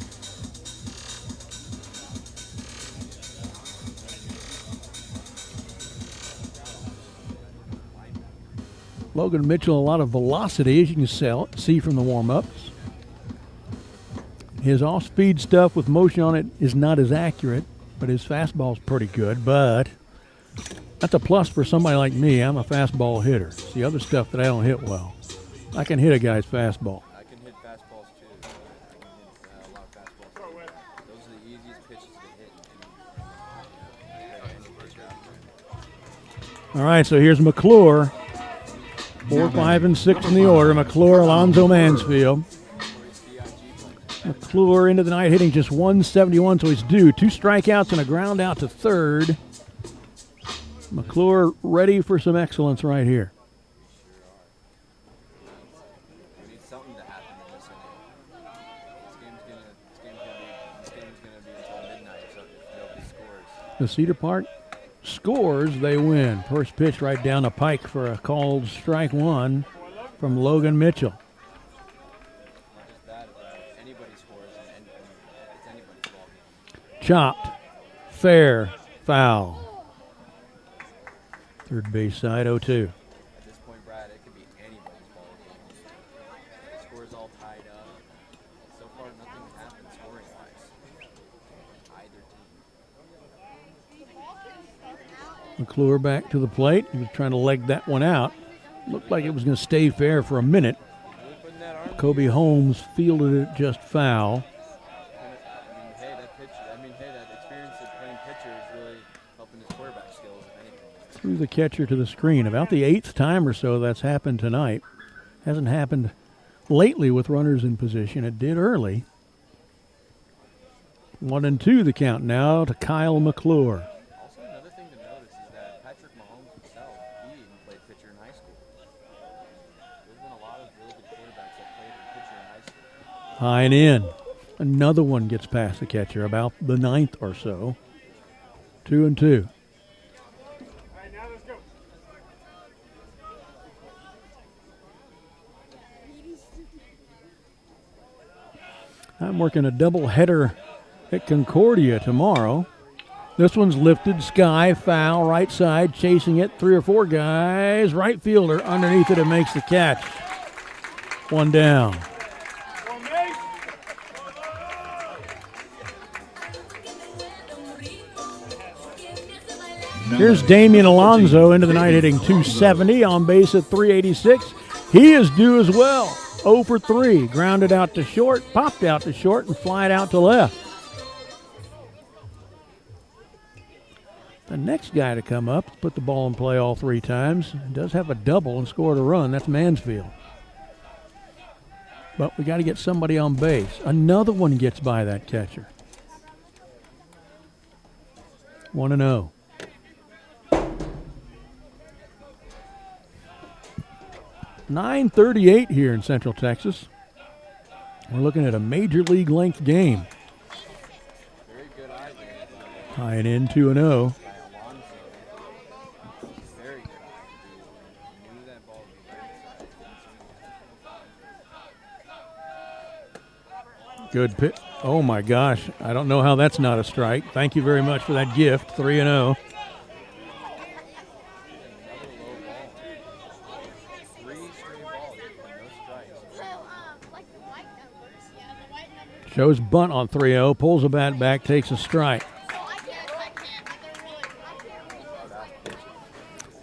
Logan Mitchell, a lot of velocity, as you can see from the warm-ups. His off-speed stuff with motion on it is not as accurate, but his fastball's pretty good. But that's a plus for somebody like me. I'm a fastball hitter. It's the other stuff that I don't hit well. I can hit a guy's fastball. I can hit fastballs too. I can hit a lot of fastballs. Those are the easiest easiest pitches to hit. All right, so here's McClure. 4, 5, and 6 in the order. McClure, Alonzo Mansfield. McClure into the night hitting just 171, so he's due. 2 strikeouts and a ground out to third. McClure ready for some excellence right here. We need something to happen in this inning. This game's gonna be until midnight, so nobody scores. The Cedar Park scores, they win. First pitch right down the pike for a called strike one from Logan Mitchell. Not just that, if anybody scores, and it's anybody's ball game. Chopped, fair, foul. Third base side, 0-2. At this point, Brad, it could be anybody's ball game. The score's all tied up. So far, nothing's happened scoring-wise. Either team. McClure back to the plate. He was trying to leg that one out. Looked like it was going to stay fair for a minute. Kobe Holmes fielded it just foul. That experience of playing pitcher is really helping his quarterback skills, if anything. Threw the catcher to the screen. About the 8th time or so that's happened tonight. Hasn't happened lately with runners in position. It did early. 1-2 the count now to Kyle McClure. Also, another thing to notice is that Patrick Mahomes himself, he even played pitcher in high school. There's been a lot of really good quarterbacks that played pitcher in high school. High and in. Another one gets past the catcher, about the 9th or so. 2-2. I'm working a double header at Concordia tomorrow. This one's lifted, sky, foul, right side, chasing it, 3 or 4 guys. Right fielder underneath it and makes the catch. One down. Here's Damian Alonzo into the night hitting 270, on base at 386. He is due as well. 0 for 3, grounded out to short, popped out to short, and flied out to left. The next guy to come up, put the ball in play all 3 times, does have a double and scored a run. That's Mansfield. But we got to get somebody on base. Another one gets by that catcher. 1-0. .938 here in Central Texas. We're looking at a major league length game. Very good eye there. High and in, 2-0. Very good eye. He knew that ball would be right side. Good pitch. Oh my gosh. I don't know how that's not a strike. Thank you very much for that gift. 3-0. Shows bunt on 3-0, pulls the bat back, takes a strike.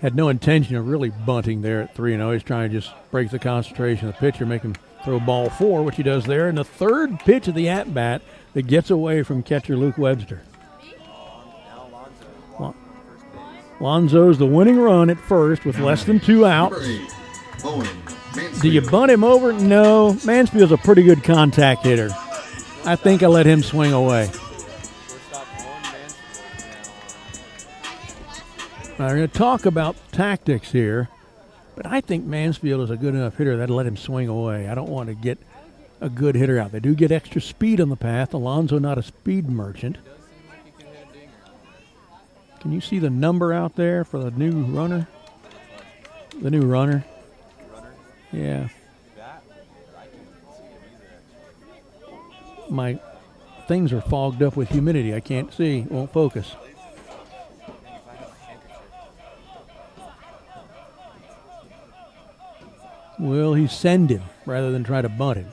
Had no intention of really bunting there at 3-0. He's trying to just break the concentration of the pitcher, make him throw ball 4, which he does there. And the third pitch of the at-bat that gets away from catcher Luke Webster. Lonzo's the winning run at first with less than 2 outs. Do you bunt him over? No. Mansfield's a pretty good contact hitter. I think I let him swing away. Now, we're going to talk about tactics here, but I think Mansfield is a good enough hitter that I'd let him swing away. I don't want to get a good hitter out. They do get extra speed on the path. Alonzo not a speed merchant. Can you see the number out there for the new runner? The new runner? Yeah. My things are fogged up with humidity. I can't see. Won't focus. Will he send him rather than try to bunt him?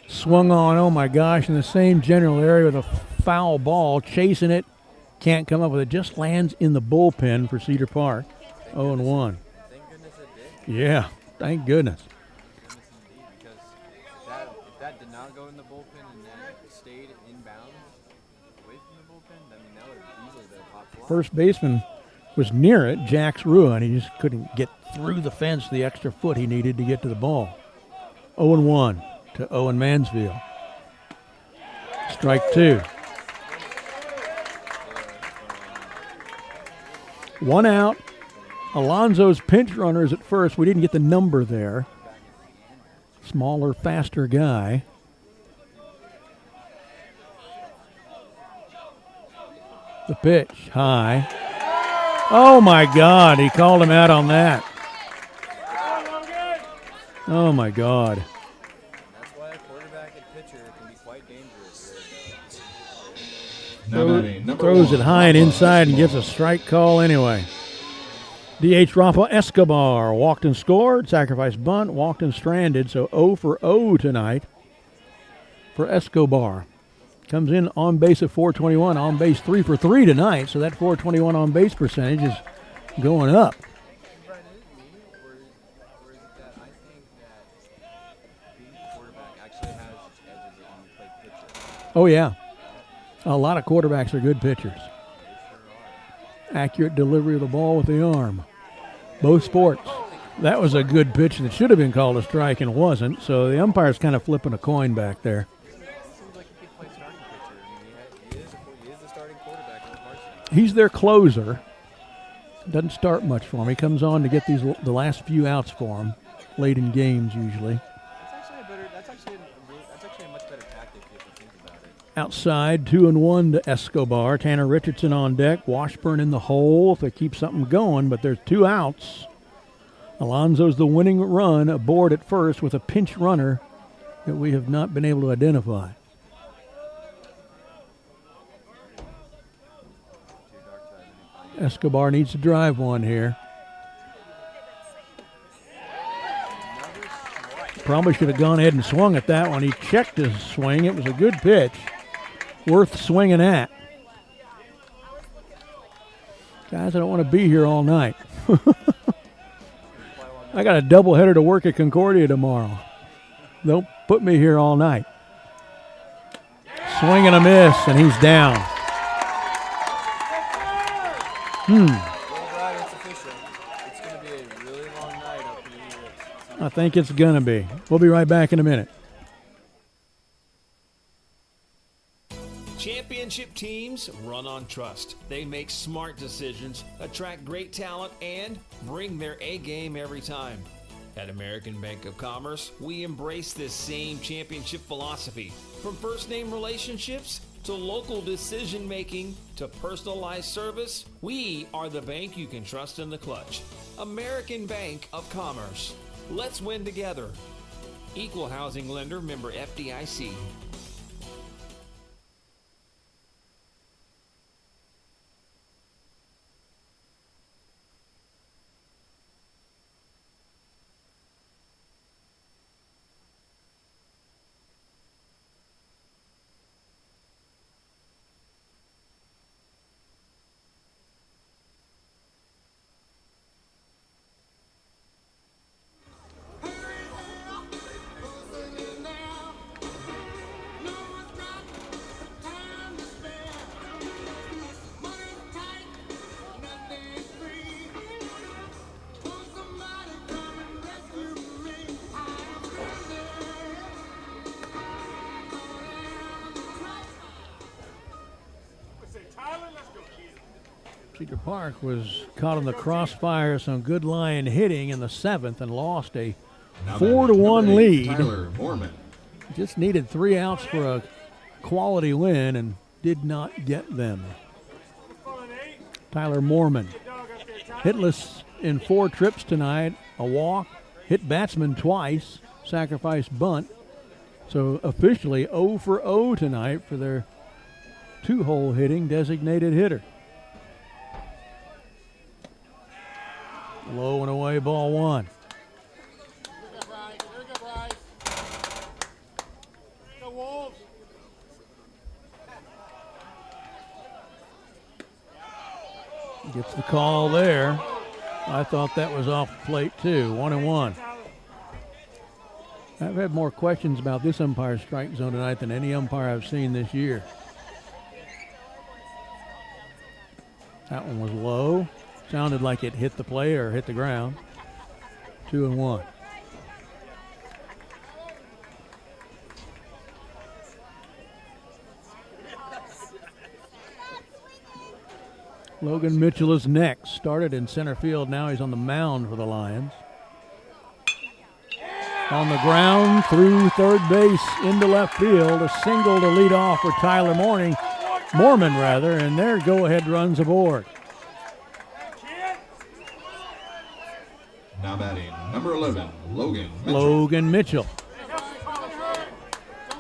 Swung on, oh my gosh, in the same general area with a foul ball, chasing it. Can't come up with it. Just lands in the bullpen for Cedar Park. 0-1. Thank goodness it did. Yeah, thank goodness. Because if that did not go in the bullpen and then stayed inbounds away from the bullpen, I mean, that would have easily been a pop fly. First baseman was near it, Jax Ruin. He just couldn't get through the fence the extra foot he needed to get to the ball. 0-1 to Owen Mansfield. Strike two. 1 out. Alonso's pinch runner is at first. We didn't get the number there. Smaller, faster guy. The pitch, high. Oh, my God. He called him out on that. Oh, my God. That's why a quarterback and pitcher can be quite dangerous. Throws it high and inside and gets a strike call anyway. D.H. Rafa Escobar walked and scored, sacrifice bunt, walked and stranded, so 0 for 0 tonight for Escobar. Comes in on base at 421, on base 3 for 3 tonight, so that 421 on base percentage is going up. Oh, yeah. A lot of quarterbacks are good pitchers. Accurate delivery of the ball with the arm. Both sports. That was a good pitch that should have been called a strike and wasn't, so the umpire's kind of flipping a coin back there. He's their closer. Doesn't start much for him. He comes on to get the last few outs for him, late in games usually. That's actually a much better tactic if you think about it. Outside, 2-1 to Escobar. Tanner Richardson on deck. Washburn in the hole if they keep something going, but there's 2 outs. Alonso's the winning run aboard at first with a pinch runner that we have not been able to identify. Escobar needs to drive one here. Probably should have gone ahead and swung at that one. He checked his swing. It was a good pitch. Worth swinging at. Guys, I don't want to be here all night. I got a doubleheader to work at Concordia tomorrow. Don't put me here all night. Swing and a miss, and he's down. It's going to be a really long night up in the U.S. I think it's going to be. We'll be right back in a minute. Championship teams run on trust. They make smart decisions, attract great talent, and bring their A game every time. At American Bank of Commerce, we embrace this same championship philosophy. From first-name relationships to local decision-making to personalized service, we are the bank you can trust in the clutch. American Bank of Commerce. Let's win together. Equal housing lender, member FDIC. Cedar Park was caught in the crossfire, some good line hitting in the 7th and lost a 4-1 lead. Tyler Mormon. Just needed 3 outs for a quality win and did not get them. Tyler Mormon, hitless in 4 trips tonight, a walk, hit batsman twice, sacrifice bunt. So officially 0 for 0 tonight for their 2-hole hitting designated hitter. Low and away, ball 1. Gets the call there. I thought that was off plate too. 1-1. I've had more questions about this umpire's strike zone tonight than any umpire I've seen this year. That one was low. Sounded like it hit the plate or hit the ground. 2-1. Logan Mitchell is next. Started in center field. Now he's on the mound for the Lions. On the ground through third base into left field. A single to lead off for Tyler Mormon, and their go-ahead runs aboard. Now batting, number 11, Logan Mitchell. Logan Mitchell.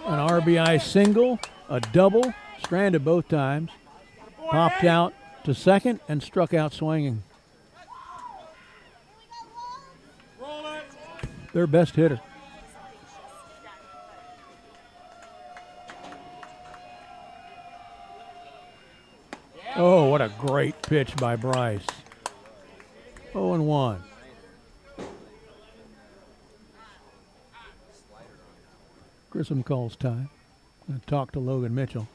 An RBI single, a double, stranded both times. Popped out to second and struck out swinging. Their best hitter. Oh, what a great pitch by Bryce. 0-1. Grissom calls time. Going to talk to Logan Mitchell.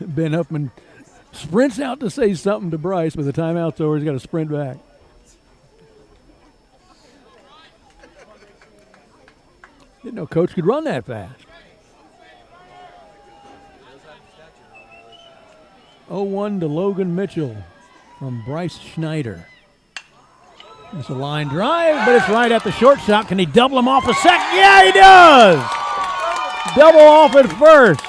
Ben Huffman sprints out to say something to Bryce, but the timeout's over. He's got to sprint back. Didn't know Coach could run that fast. 0-1 to Logan Mitchell from Bryce Schneider. It's a line drive, but it's right at the shortstop. Can he double him off a second? Yeah, he does! Double off at first.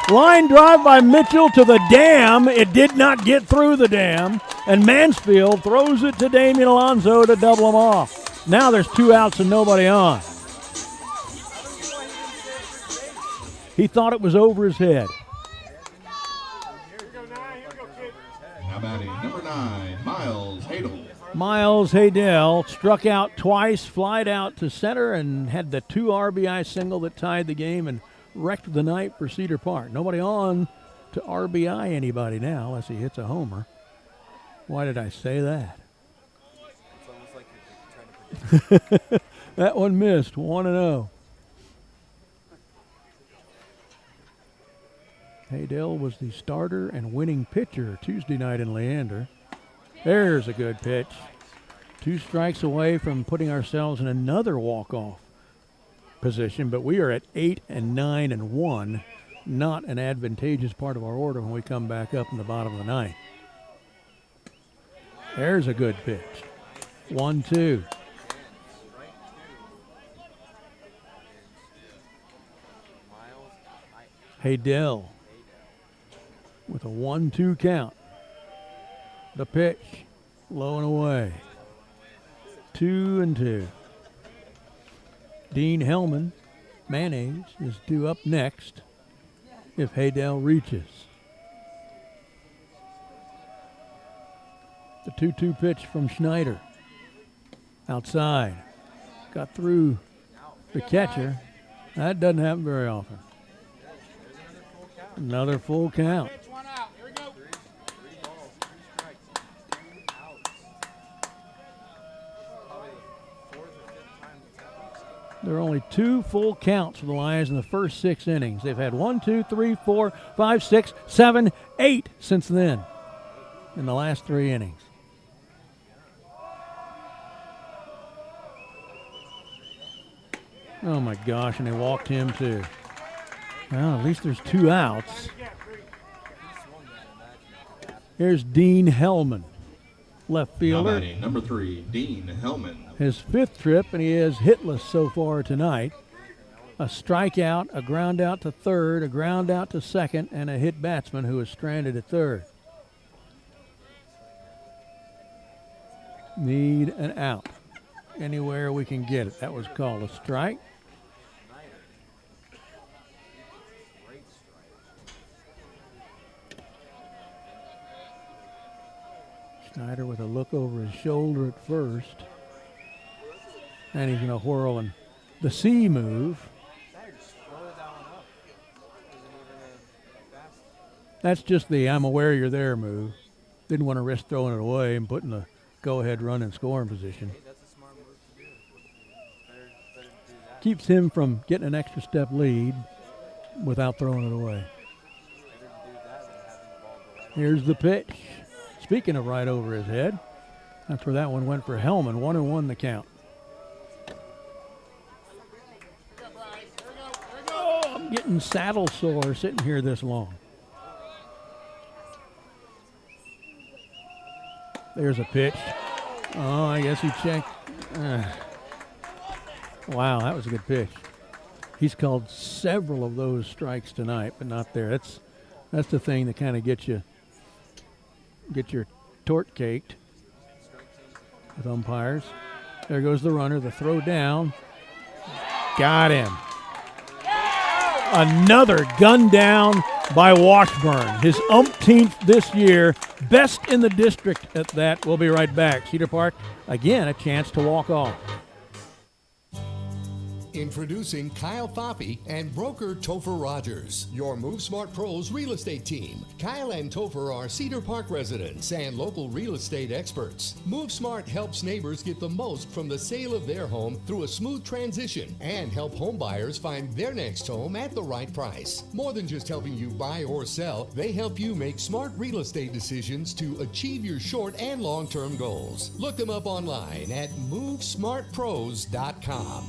Line drive by Mitchell to the dam. It did not get through the dam. And Mansfield throws it to Damian Alonso to double him off. Now there's 2 outs and nobody on. He thought it was over his head. Now batting, number 9, Miles Hadel. Miles Hadel struck out twice, flied out to center, and had the 2 RBI single that tied the game and wrecked the night for Cedar Park. Nobody on to RBI anybody now unless he hits a homer. Why did I say that? It's almost like you're trying to predict. That one missed. 1-0. Hadel was the starter and winning pitcher Tuesday night in Leander. There's a good pitch. 2 strikes away from putting ourselves in another walk-off position, but we are at 8-9-1, not an advantageous part of our order when we come back up in the bottom of the 9th. There's a good pitch. 1-2. Hadel with a 1-2 count. The pitch, low and away. 2-2. Dean Hellman, Mayonnaise, is due up next if Hadel reaches. The 2-2 pitch from Schneider. Outside. Got through the catcher. That doesn't happen very often. Another full count. There are only 2 full counts for the Lions in the first 6 innings. They've had 1, 2, 3, 4, 5, 6, 7, 8 since then in the last 3 innings. Oh my gosh, and they walked him too. Well, at least there's 2 outs. Here's Dean Hellman, left fielder. Now batting, number 3, Dean Hellman. His 5th trip, and he is hitless so far tonight. A strikeout, a ground out to third, a ground out to second, and a hit batsman who is stranded at third. Need an out. Anywhere we can get it. That was called a strike. Schneider with a look over his shoulder at first. And he's going to whirl and the C move. That's just the I'm aware you're there move. Didn't want to risk throwing it away and putting the go-ahead run in scoring position. That's a smart move to do. Better do that. Keeps him from getting an extra step lead without throwing it away. Here's the pitch. Speaking of right over his head, that's where that one went for Hellman. 1-1 the count. Oh, I'm getting saddle sore sitting here this long. There's a pitch. Oh, I guess he checked. Wow, that was a good pitch. He's called several of those strikes tonight, but not there. That's the thing that kind of get your tort caked with umpires. There goes the runner, the throw down. Got him. Another gun down by Washburn. His umpteenth this year. Best in the district at that. We'll be right back. Cedar Park, again, a chance to walk off. Introducing Kyle Foppe and broker Topher Rogers, your Move Smart Pros real estate team. Kyle and Topher are Cedar Park residents and local real estate experts. Move Smart helps neighbors get the most from the sale of their home through a smooth transition and help home buyers find their next home at the right price. More than just helping you buy or sell, they help you make smart real estate decisions to achieve your short and long-term goals. Look them up online at MoveSmartPros.com.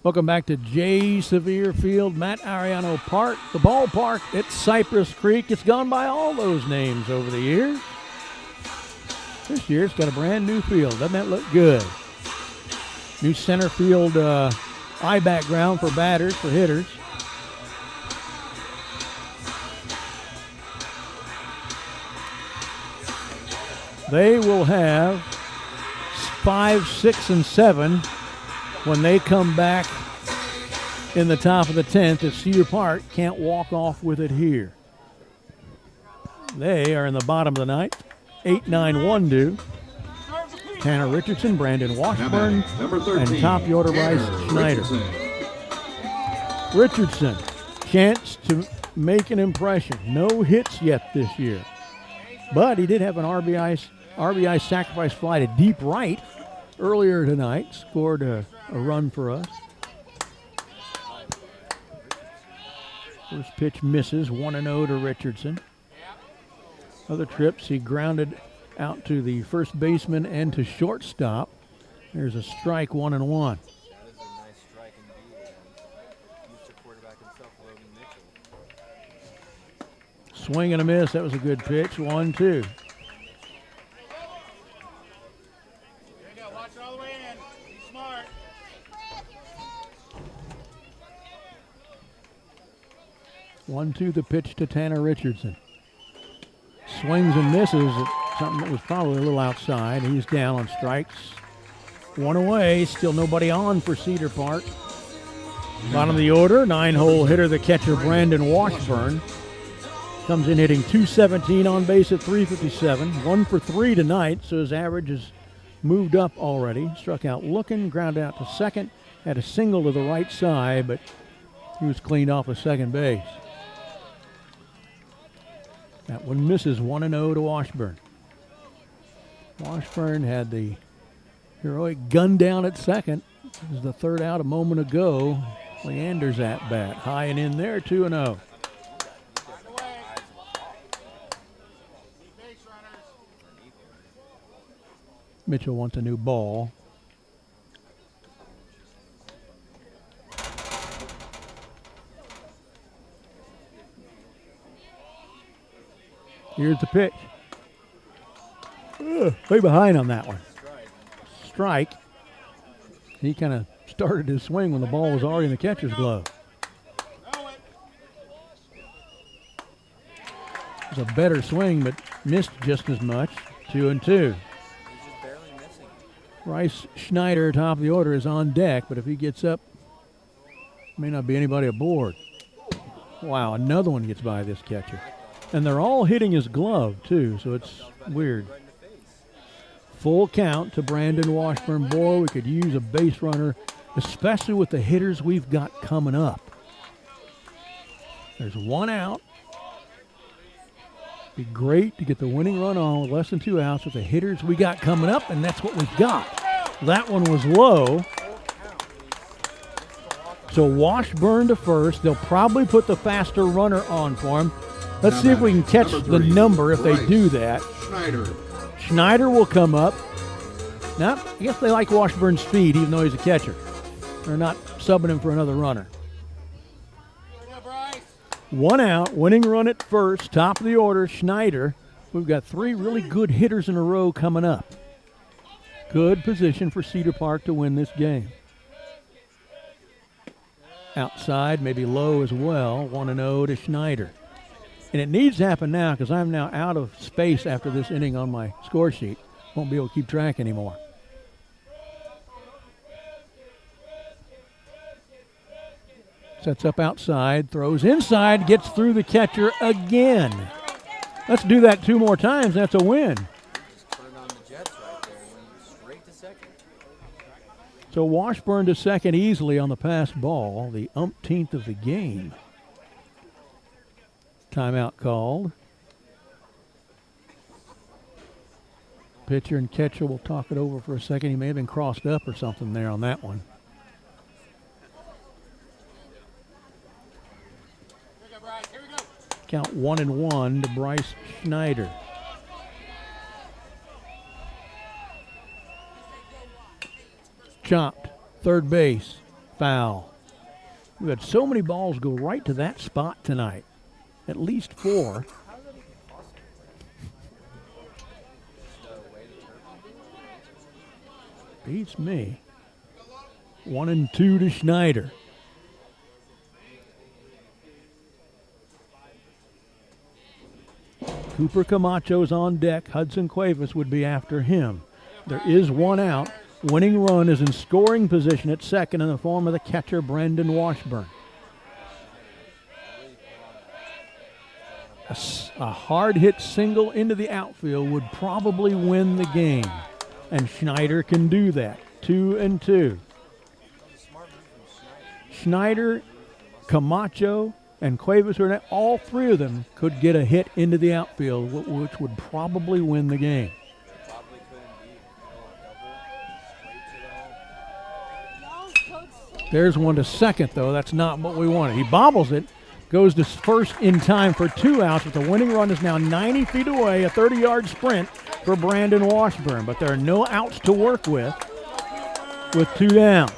Welcome back to J. Sevier Field, Matt Ariano Park, the ballpark at Cypress Creek. It's gone by all those names over the years. This year it's got a brand new field. Doesn't that look good? New center field eye background for batters, for hitters. They will have 5, 6, and 7 when they come back in the top of the 10th if Cedar Park can't walk off with it here. They are in the bottom of the ninth. 8-9-1 due. Tanner Richardson, Brandon Washburn, and top of the order Bryce Schneider. Richardson, chance to make an impression. No hits yet this year. But he did have an RBI sacrifice fly to deep right earlier tonight. Scored a run for us. First pitch misses, 1-0 to Richardson. Other trips, he grounded out to the first baseman and to shortstop. There's a strike, 1-1. That is a nice strike indeed. Future quarterback himself, Logan Mitchell. Swing and a miss. That was a good pitch. 1-2. Watch all the way in. Be smart. 1-2 the pitch to Tanner Richardson. Swings and misses at something that was probably a little outside. He's down on strikes. One away. Still nobody on for Cedar Park. Bottom of the order. 9-hole hitter, the catcher, Brandon Washburn. Comes in hitting .217 on base at .357. 1 for 3 tonight, so his average has moved up already. Struck out looking, grounded out to second. Had a single to the right side, but he was cleaned off of second base. That one misses. 1-0 to Washburn. Washburn had the heroic gun down at second. This is the third out a moment ago. Leander's at bat. High and in there, 2-0. Mitchell wants a new ball. Here's the pitch. Way behind on that one. Strike. He kind of started his swing when the ball was already in the catcher's glove. It was a better swing, but missed just as much. 2-2. Bryce Schneider, top of the order, is on deck, but if he gets up, may not be anybody aboard. Wow, another one gets by this catcher. And they're all hitting his glove, too, so it's weird. Full count to Brandon Washburn. Boy, we could use a base runner, especially with the hitters we've got coming up. There's one out. Be great to get the winning run on with less than 2 outs with the hitters we got coming up, and that's what we've got. That one was low. So Washburn to first. They'll probably put the faster runner on for him. Let's see if we can catch the number if they do that. Schneider will come up. Now, I guess they like Washburn's speed, even though he's a catcher. They're not subbing him for another runner. One out, winning run at first, top of the order, Schneider. We've got 3 really good hitters in a row coming up. Good position for Cedar Park to win this game. Outside, maybe low as well, 1-0 to Schneider. And it needs to happen now because I'm now out of space after this inning on my score sheet. Won't be able to keep track anymore. Sets up outside, throws inside, gets through the catcher again. Let's do that 2 more times. That's a win. Just put it on the Jets right there. Went straight to second. So Washburn to second easily on the pass ball, the umpteenth of the game. Timeout called. Pitcher and catcher will talk it over for a second. He may have been crossed up or something there on that one. Count 1-1 to Bryce Schneider. Chopped, third base, foul. We've had so many balls go right to that spot tonight. At least 4. Beats me. 1-2 to Schneider. Cooper Camacho's on deck. Hudson Cuevas would be after him. There is one out. Winning run is in scoring position at second in the form of the catcher, Brandon Washburn. A hard-hit single into the outfield would probably win the game. And Schneider can do that. 2-2. Schneider, Camacho, and Cuevas, all 3 of them could get a hit into the outfield, which would probably win the game. There's one to second, though. That's not what we wanted. He bobbles it, goes to first in time for 2 outs, but the winning run is now 90 feet away, a 30-yard sprint for Brandon Washburn. But there are no outs to work with 2 down.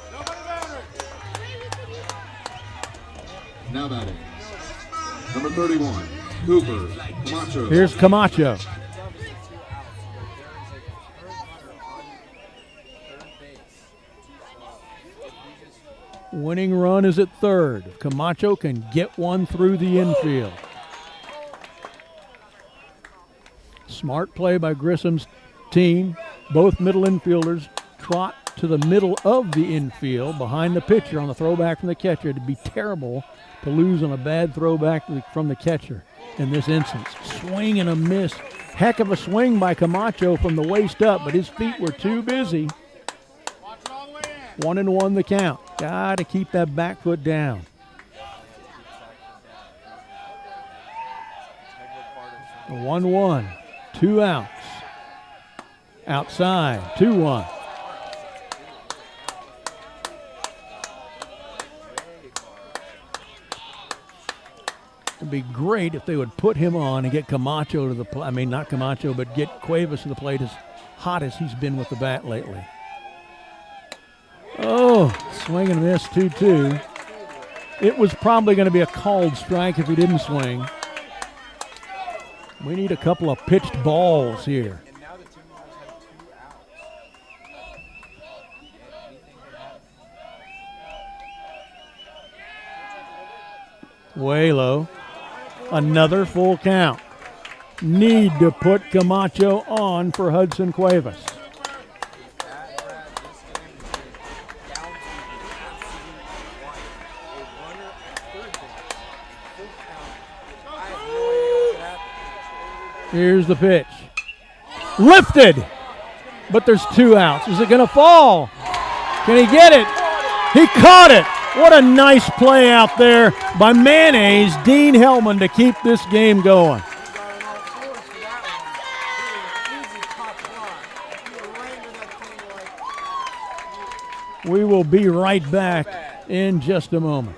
Now batting. Number 31, Cooper Camacho. Here's Camacho. Winning run is at third. Camacho can get one through the infield. Smart play by Grissom's team. Both middle infielders trot to the middle of the infield behind the pitcher on the throwback from the catcher. It'd be terrible to lose on a bad throwback from the catcher in this instance. Swing and a miss. Heck of a swing by Camacho from the waist up, but his feet were too busy. 1-1 the count. Got to keep that back foot down. A 1-1. 2 outs. Outside. 2-1. It'd be great if they would put him on and get Camacho to the plate. I mean, not Camacho, but get Cuevas to the plate as hot as he's been with the bat lately. Oh, swing and miss, 2-2. It was probably going to be a called strike if he didn't swing. We need a couple of pitched balls here. Way low. Another full count. Need to put Camacho on for Hudson Cuevas. Here's the pitch. Lifted. but there's 2 outs. Is it going to fall? Can he get it? He caught it. What a nice play out there by Mayonnaise, Dean Hellman, to keep this game going. We will be right back in just a moment.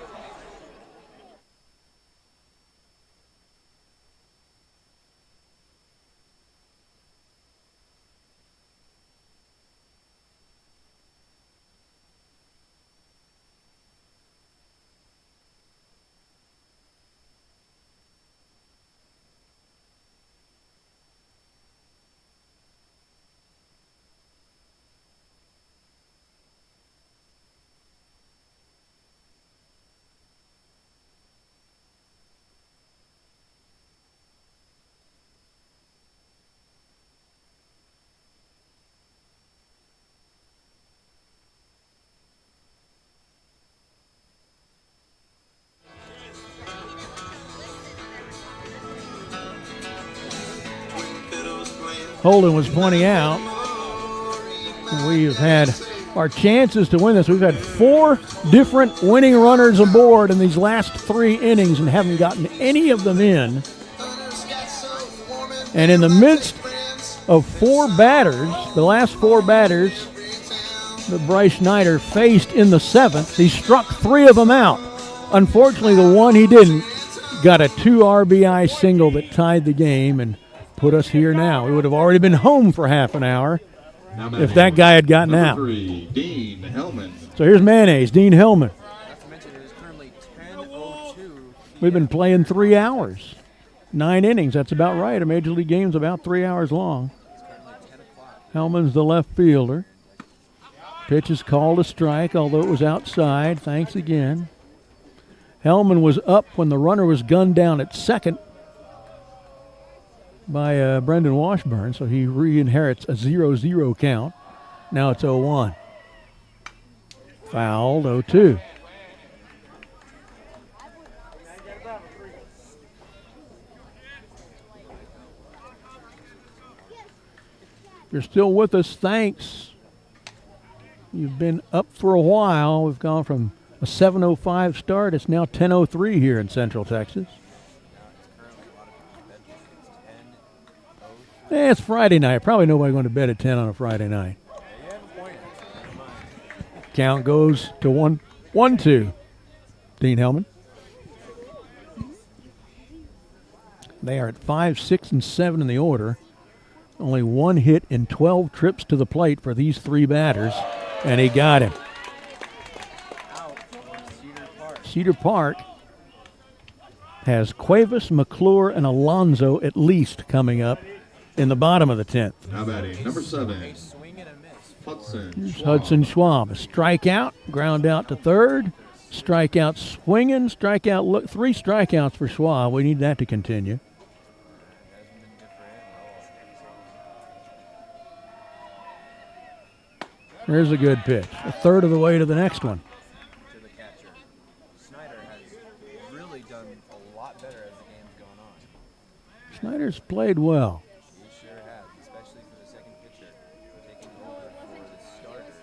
Holden was pointing out, we've had our chances to win this. We've had 4 different winning runners aboard in these last 3 innings and haven't gotten any of them in. And in the midst of 4 batters, the last 4 batters that Bryce Schneider faced in the 7th, he struck 3 of them out. Unfortunately, the one he didn't got a 2 RBI single that tied the game and put us here now. We would have already been home for half an hour if that guy had gotten out. 3, Dean Hellman. So here's Mayonnaise, Dean Hellman. We've been playing 3 hours, 9 innings. That's about right. A Major League game's about 3 hours long. Hellman's the left fielder. Pitch is called a strike, although it was outside. Thanks again. Hellman was up when the runner was gunned down at second by Brendan Washburn, so he re-inherits a 0-0 count. Now it's 0-1. Fouled, 0-2. If you're still with us, thanks. You've been up for a while. We've gone from a 7:05 start. It's now 10:03 here in Central Texas. It's Friday night. Probably nobody going to bed at 10 on a Friday night. Count goes to 1-2. Dean Hellman. They are at 5, 6, and 7 in the order. Only 1 hit in 12 trips to the plate for these 3 batters, and he got him. Cedar Park has Cuevas, McClure, and Alonzo at least coming up in the bottom of the 10th. Now batting, number 7, Hudson Schwab. A strikeout, ground out to third. Strikeout swinging, strikeout, 3 strikeouts for Schwab. We need that to continue. There's a good pitch. A third of the way to the next one. To the catcher. Schneider has really done a lot better as the game's gone on. Schneider's played well. He sure has, especially for the second pitcher, taking over for the starter.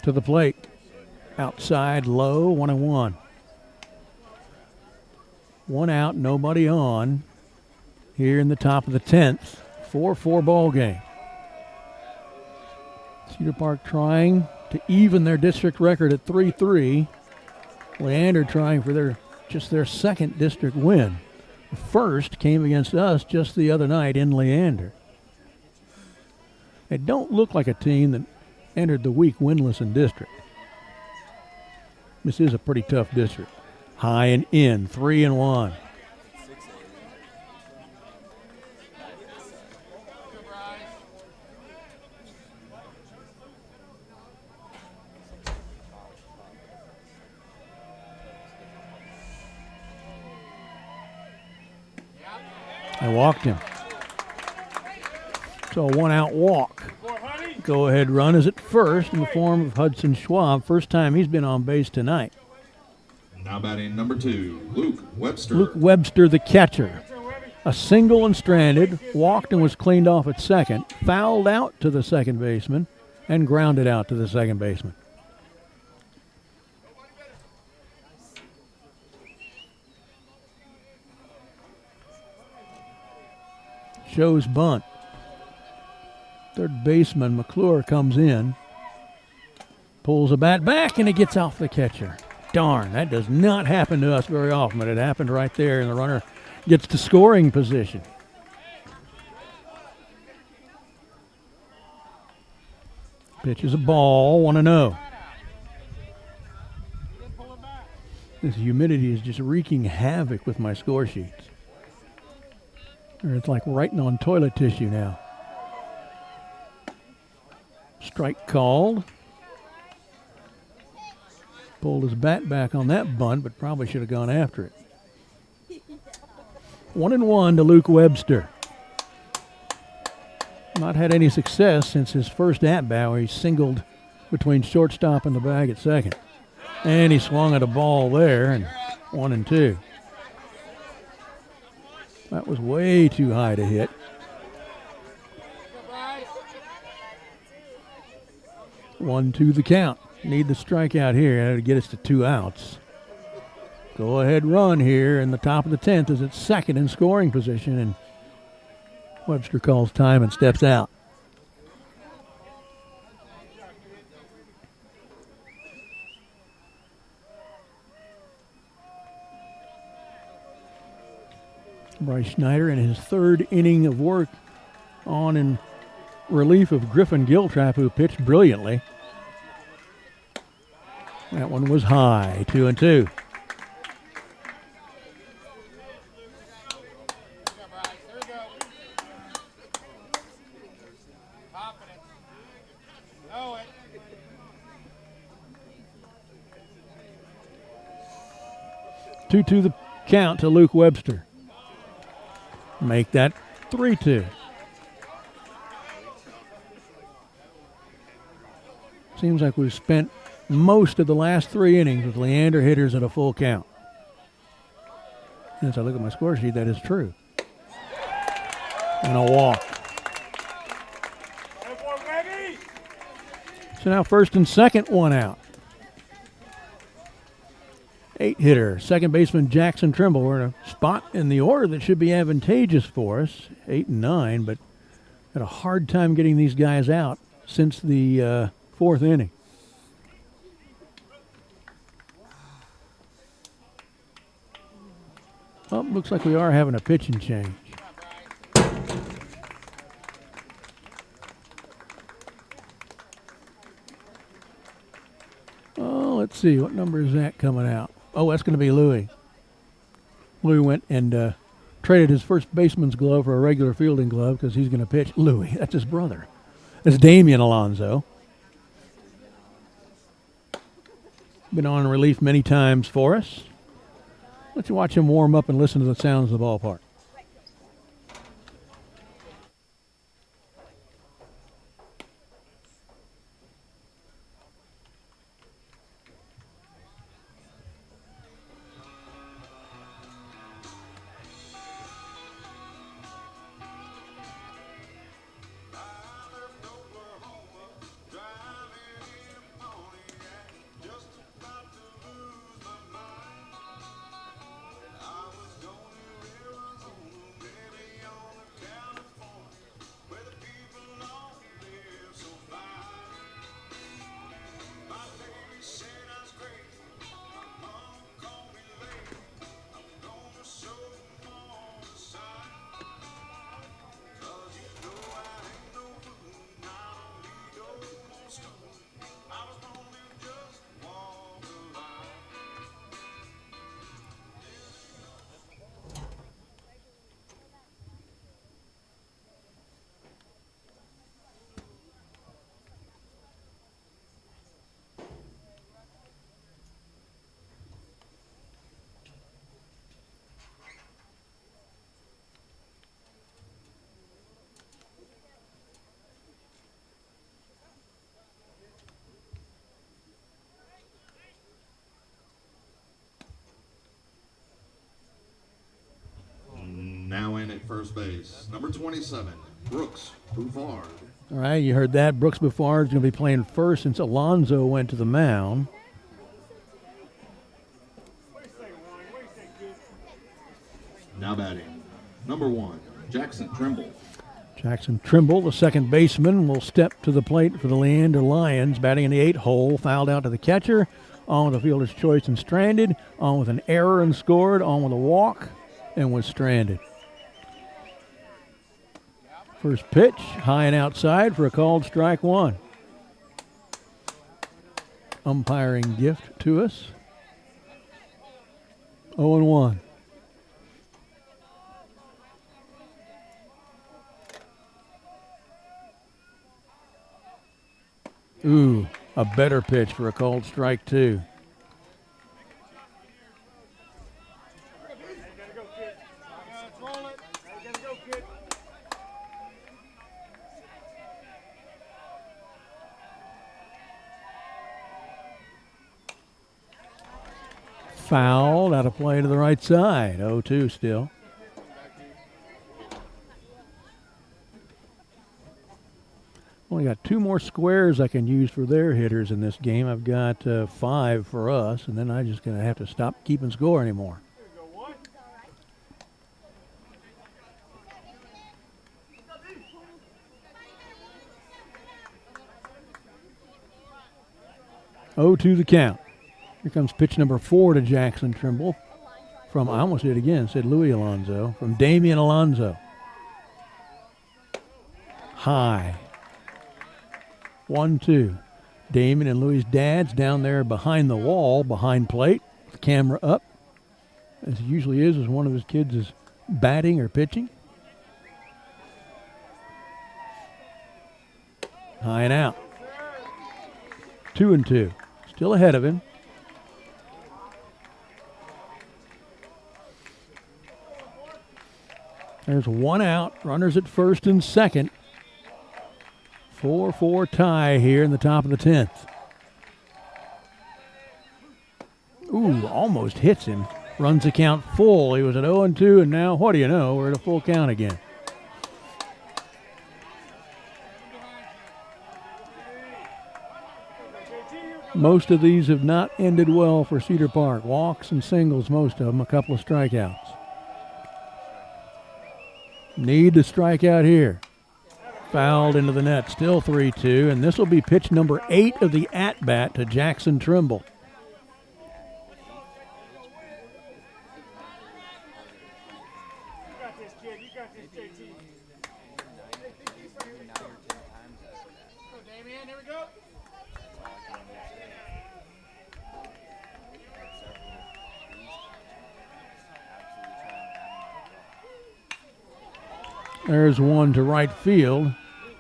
To the plate. Outside, low, 1-1. 1 out, nobody on. Here in the top of the 10th. 4-4 ball game. Cedar Park trying to even their district record at 3-3. Leander trying for their second district win. The first came against us just the other night in Leander. They don't look like a team that entered the week winless in district. This is a pretty tough district. High and in, 3-1. I walked him. So a 1-out walk. Go-ahead run is at first in the form of Hudson Schwab. First time he's been on base tonight. Now batting number 2, Luke Webster. Luke Webster, the catcher. A single and stranded, walked and was cleaned off at second, fouled out to the second baseman, and grounded out to the second baseman. Shows bunt. Third baseman McClure comes in, pulls a bat back, and it gets off the catcher. Darn, that does not happen to us very often, but it happened right there, and the runner gets to scoring position. Pitch is a ball, 1-0. This humidity is just wreaking havoc with my score sheets. It's like writing on toilet tissue now. Strike called. Pulled his bat back on that bunt, but probably should have gone after it. 1-1 to Luke Webster. Not had any success since his first at-bat where he singled between shortstop and the bag at second. And he swung at a ball there, and 1-2. That was way too high to hit. 1-2 the count. Need the strikeout here to get us to 2 outs. Go ahead run here in the top of the 10th is at second in scoring position, and Webster calls time and steps out. Bryce Schneider in his third inning of work on in relief of Griffin Giltrap, who pitched brilliantly. That one was high, 2-2. Two the count to Luke Webster. Make that 3-2. Seems like we've spent most of the last 3 innings with Leander hitters at a full count. As I look at my score sheet, that is true. And a walk. So now first and second, 1 out. 8-hitter, second baseman Jackson Trimble. We're in a spot in the order that should be advantageous for us, 8 and 9, but had a hard time getting these guys out since the 4th inning. Oh, looks like we are having a pitching change. Oh, let's see. What number is that coming out? Oh, that's going to be Louis. Louis went and traded his first baseman's glove for a regular fielding glove because he's going to pitch. Louis, that's his brother. That's Damian Alonso. Been on relief many times for us. Let's watch him warm up and listen to the sounds of the ballpark. first base. Number 27, Brooks Bouvard. All right, you heard that. Brooks Buffard is going to be playing first since Alonzo went to the mound. Now batting, number 1, Jackson Trimble. Jackson Trimble, the second baseman, will step to the plate for the Leander Lions, batting in the 8 hole, fouled out to the catcher, on with a fielder's choice and stranded, on with an error and scored, on with a walk, and was stranded. First pitch, high and outside for a called strike one. Umpiring gift to us. 0-1. Ooh, a better pitch for a called strike two. Fouled out of play to the right side. 0-2 still. Only got 2 more squares I can use for their hitters in this game. I've got 5 for us, and then I'm just going to have to stop keeping score anymore. Oh, to the count. Here comes pitch number 4 to Jackson Trimble from, I almost did it again, said Louis Alonzo, from Damian Alonzo. High. 1-2. Damon and Louis' dad's down there behind the wall, behind plate, the camera up, as it usually is as one of his kids is batting or pitching. High and out. 2-2. Still ahead of him. There's 1 out. Runners at first and second. 4-4 tie here in the top of the 10th. Ooh, almost hits him. Runs the count full. He was at 0-2, and now, what do you know, we're at a full count again. Most of these have not ended well for Cedar Park. Walks and singles, most of them, a couple of strikeouts. Need to strike out here. Fouled into the net, still 3-2, and this will be pitch number 8 of the at-bat to Jackson Trimble. There's one to right field,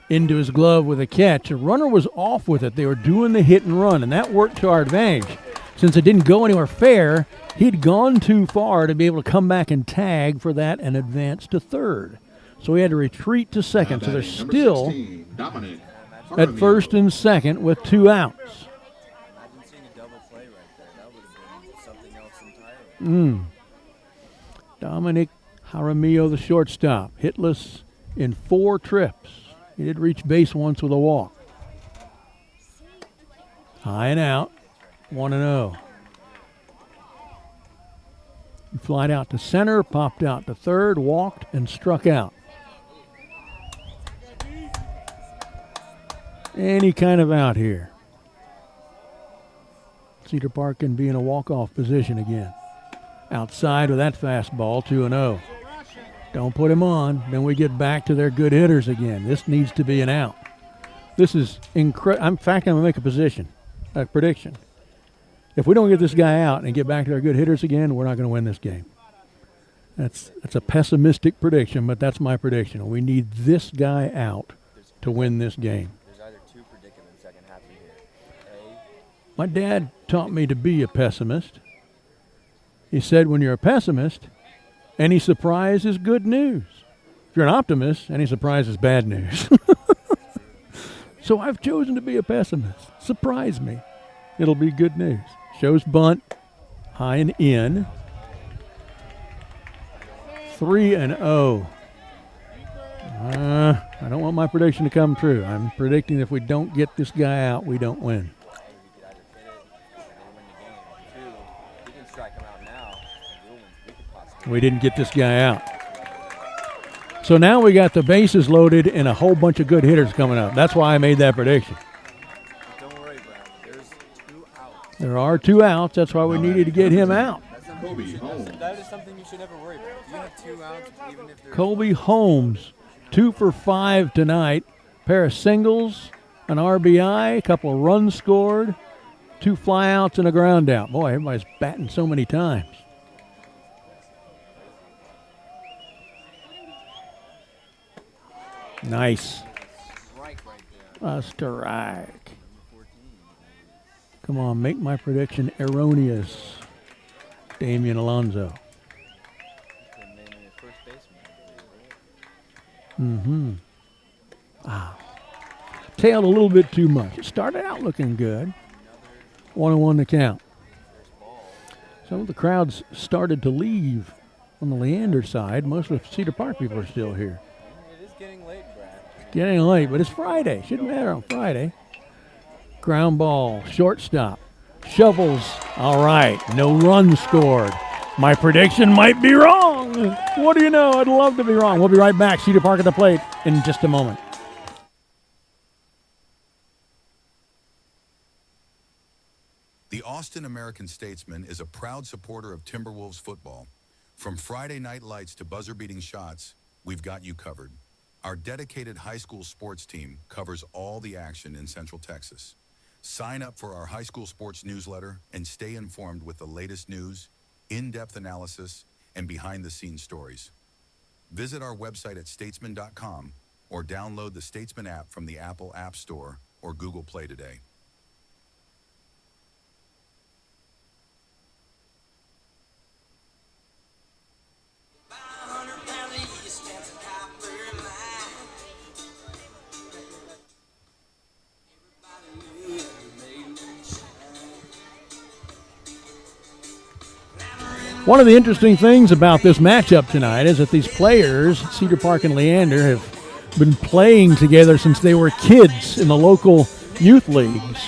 into his glove with a catch. A runner was off with it. They were doing the hit and run, and that worked to our advantage. Since it didn't go anywhere fair, he'd gone too far to be able to come back and tag for that and advance to third. So he had to retreat to second. So they're still 16, at first and second with 2 outs. Imagine seeing a double play right there. That would have been something else entirely. Dominic Jaramillo, the shortstop, hitless in 4 trips. He did reach base once with a walk. High and out, 1-0. He flied out to center, popped out to third, walked, and struck out. Any kind of out here. Cedar Park can be in a walk-off position again. Outside with that fastball, 2-0. Don't put him on. Then we get back to their good hitters again. This needs to be an out. This is incredible. In fact, I'm going to make a prediction. If we don't get this guy out and get back to our good hitters again, we're not going to win this game. That's a pessimistic prediction, but that's my prediction. We need this guy out to win this game. There's either 2 predicaments that can happen here. My dad taught me to be a pessimist. He said when you're a pessimist, any surprise is good news. If you're an optimist, any surprise is bad news. So I've chosen to be a pessimist. Surprise me. It'll be good news. Shows bunt, high and in. 3-0. I don't want my prediction to come true. I'm predicting if we don't get this guy out, we don't win. We didn't get this guy out. So now we got the bases loaded and a whole bunch of good hitters coming up. That's why I made that prediction. Don't worry, Brad. There's 2 outs. There are 2 outs. That's why we needed to get him out. That is something you should never worry about. If you have 2 outs, even if there's Colby Holmes, 2 for 5 tonight. Pair of singles, an RBI, a couple of runs scored, 2 flyouts and a ground out. Boy, everybody's batting so many times. Nice. A strike. Come on, make my prediction erroneous. Damian Alonso. Tailed a little bit too much. It started out looking good. 1-1 to count. Some of the crowds started to leave on the Leander side. Most of the Cedar Park people are still here. It is getting late, Brad. Getting late, but it's Friday. Shouldn't matter on Friday. Ground ball, shortstop. Shovels. All right, no runs scored. My prediction might be wrong. What do you know? I'd love to be wrong. We'll be right back. Cedar Park at the plate in just a moment. The Austin American-Statesman is a proud supporter of Timberwolves football. From Friday night lights to buzzer-beating shots, we've got you covered. Our dedicated high school sports team covers all the action in Central Texas. Sign up for our high school sports newsletter and stay informed with the latest news, in-depth analysis, and behind-the-scenes stories. Visit our website at statesman.com or download the Statesman app from the Apple App Store or Google Play today. One of the interesting things about this matchup tonight is that these players, Cedar Park and Leander, have been playing together since they were kids in the local youth leagues.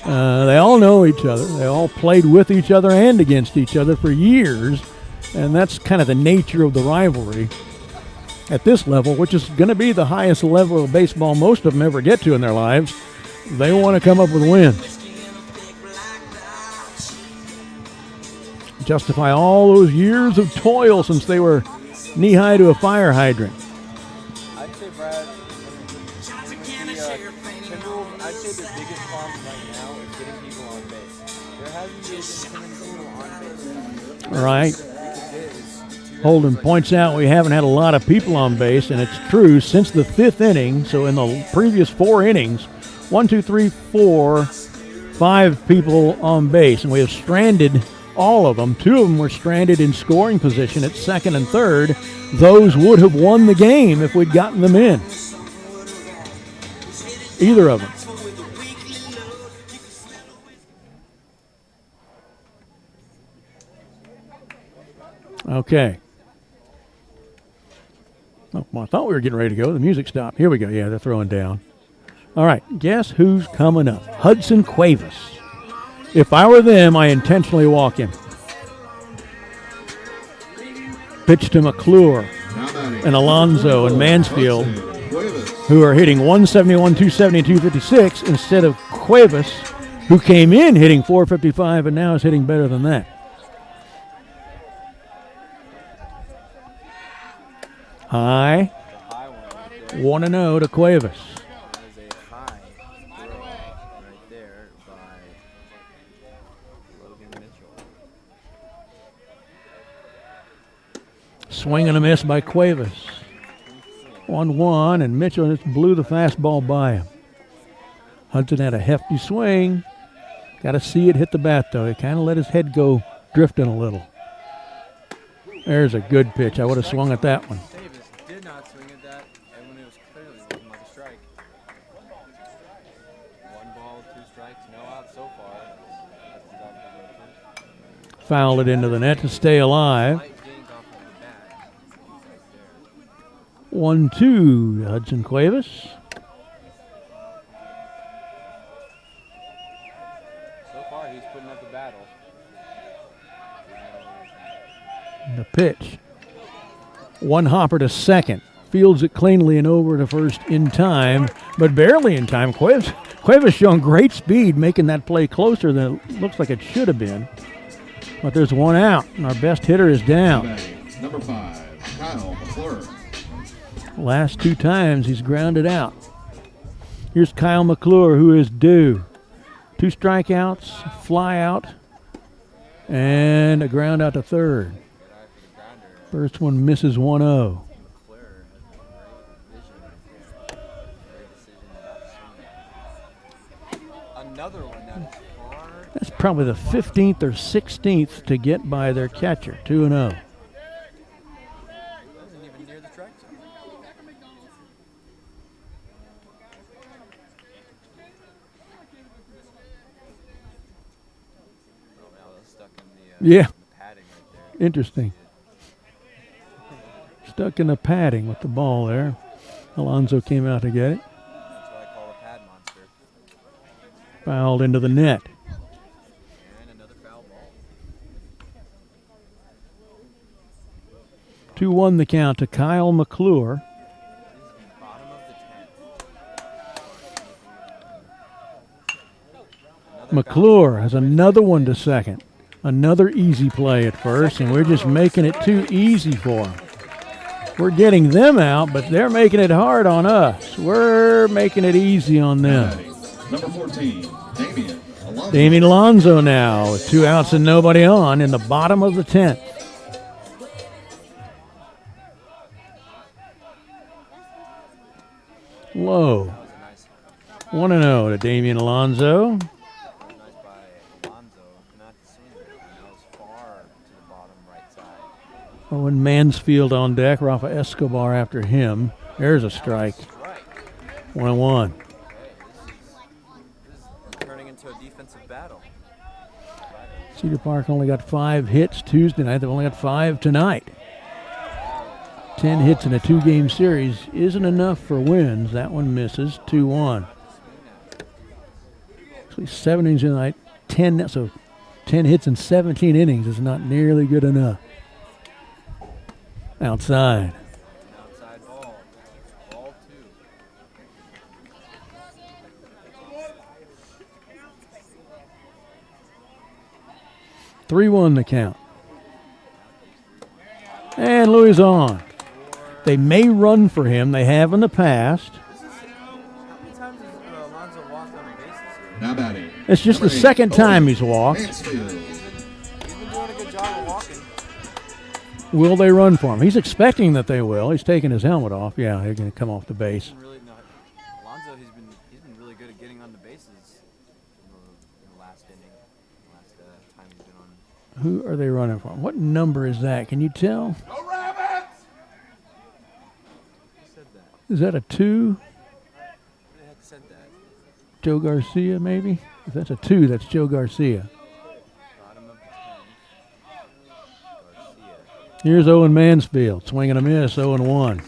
They all know each other. They all played with each other and against each other for years, and that's kind of the nature of the rivalry at this level, which is going to be the highest level of baseball most of them ever get to in their lives. They want to come up with wins. Justify all those years of toil since they were knee-high to a fire hydrant. I'd say, Brad, Timberwolves, I'd say their biggest problem right now is getting people on base. There hasn't been people on base. All right. Holden points out we haven't had a lot of people on base, and it's true. Since the 5th inning, so in the previous 4 innings, 1, 2, 3, 4, 5 people on base, and we have stranded all of them. 2 of them were stranded in scoring position at second and third. Those would have won the game if we'd gotten them in. Either of them. Okay. Oh, well, I thought we were getting ready to go. The music stopped. Here we go. Yeah, they're throwing down. All right, guess who's coming up? Hudson Cuevas. If I were them, I intentionally walk him. Pitch to McClure and Alonso and Mansfield, who are hitting 171, 270, and 256 instead of Cuevas, who came in hitting 455 and now is hitting better than that. High. 1-0 to Cuevas. Swing and a miss by Cuevas. 1-1, and Mitchell just blew the fastball by him. Hudson had a hefty swing. Got to see it hit the bat, though. He kind of let his head go drifting a little. There's a good pitch. I would have swung at that one. Davis did not swing at that, and when it was clearly looking like a strike. 1 ball, 2 strikes, no out so far. Fouled it into the net to stay alive. 1-2 Hudson Cuevas. So far, he's putting up a battle. The pitch. One hopper to second. Fields it cleanly and over to first in time, but barely in time. Cuevas showing great speed, making that play closer than it looks like it should have been. But there's one out, and our best hitter is down. Number 5, Kyle McClure. Last 2 times he's grounded out. Here's Kyle McClure, who is due. 2 strikeouts, fly out, and a ground out to third. First one misses 1-0. Another one that is far. That's probably the 15th or 16th to get by their catcher, 2-0. Wasn't even near the strike zone. Oh, now that's stuck in the, Yeah. the padding right there. Interesting. Stuck in the padding with the ball there. Alonso came out to get it. That's what I call a pad monster. Fouled into the net. And another foul ball. 2-1 the count to Kyle McClure. Bottom of the 10th. McClure has another one to second. Another easy play at first, and we're just making it too easy for him. We're getting them out, but they're making it hard on us. We're making it easy on them. Number 14, Damian Alonso. Damian Alonso now with 2 outs and nobody on in the bottom of the 10th. Low. 1-0 to Damian Alonso. Owen Mansfield on deck. Rafa Escobar after him. There's a strike. 1-1. This is turning into a defensive battle. Cedar Park only got 5 hits Tuesday night. They've only got 5 tonight. 10 hits in a 2-game series isn't enough for wins. That one misses. 2-1. Actually, 7 innings tonight. 10 hits in 17 innings is not nearly good enough. Outside. Outside ball. Ball 2. 3-1 the count. And Louis on. They may run for him. They have in the past. How many times has Alonso walked on the bases here? Now batting. It's just the second time he's walked. Mansfield. He's been doing a good job of walking. Will they run for him? He's expecting that they will. He's taking his helmet off. Yeah, they're going to come off the base. Alonso, he's been really good at getting on the bases in the last inning, last time he's been on. Who are they running for? What number is that? Can you tell? Go Rabbits! Who said that? Is that a 2? Who the heck said that? Joe Garcia, maybe? If that's a 2, that's Joe Garcia. Bottom of the 10th. Garcia. Here's Owen Mansfield. Swing and a miss, 0-1.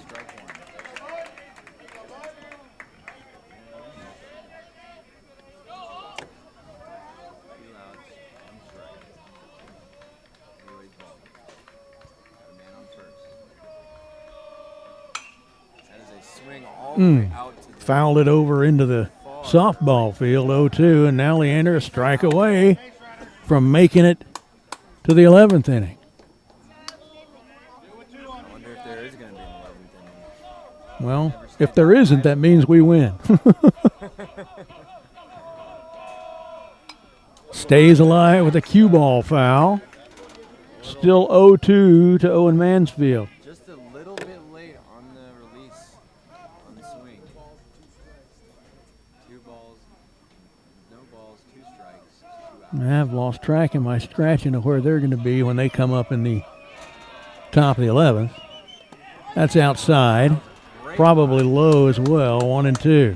Fouled it over into the softball field, 0-2, and now Leander a strike away from making it to the 11th inning. I wonder if there is going to be an 11th inning. Well, if there isn't, that means we win. Stays alive with a cue ball foul. Still 0-2 to Owen Mansfield. Just a little bit late on the release, on the swing. 2 balls, no balls, 2 strikes, 2 outs. I've lost track in my scratching of where they're going to be when they come up in the top of the 11th. That's outside. Probably low as well, 1-2. There's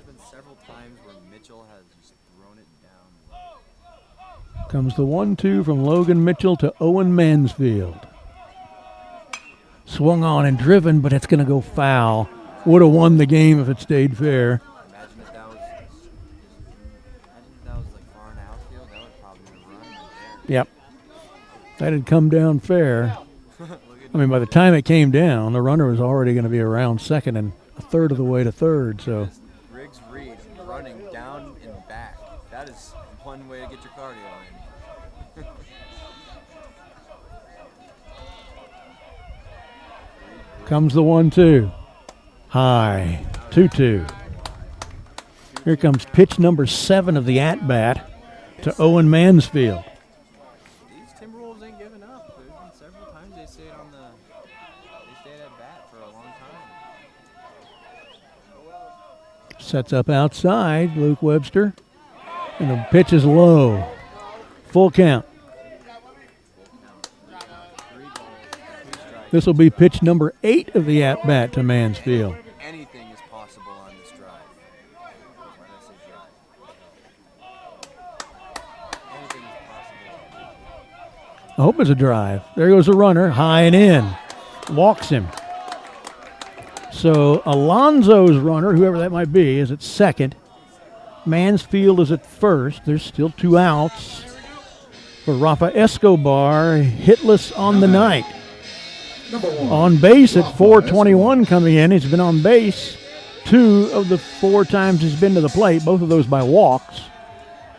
been several times where Mitchell has just thrown it down. Comes the 1-2 from Logan Mitchell to Owen Mansfield. Swung on and driven, but it's going to go foul. Would have won the game if it stayed fair. Imagine if that was like far in the outfield, that would probably be a run right there. Yep. That had come down fair. I mean, by the time it came down, the runner was already going to be around second and a third of the way to third. So Riggs Reed running down and back. That is one way to get your cardio in. comes the 1-2. High. 2-2. Here comes pitch number 7 of the at-bat to Owen Mansfield. These Timberwolves ain't giving up. There's been several times they stayed at bat for a long time. Sets up outside, Luke Webster. And the pitch is low. Full count. This will be pitch number 8 of the at-bat to Mansfield. Anything is possible on this drive. When I say drive. Anything is possible. I hope it's a drive. There goes a runner, high and in. Walks him. So Alonzo's runner, whoever that might be, is at second. Mansfield is at first. There's still 2 outs for Rafa Escobar, hitless on the night. On base at 421 coming in. He's been on base 2 of the 4 times he's been to the plate, both of those by walks.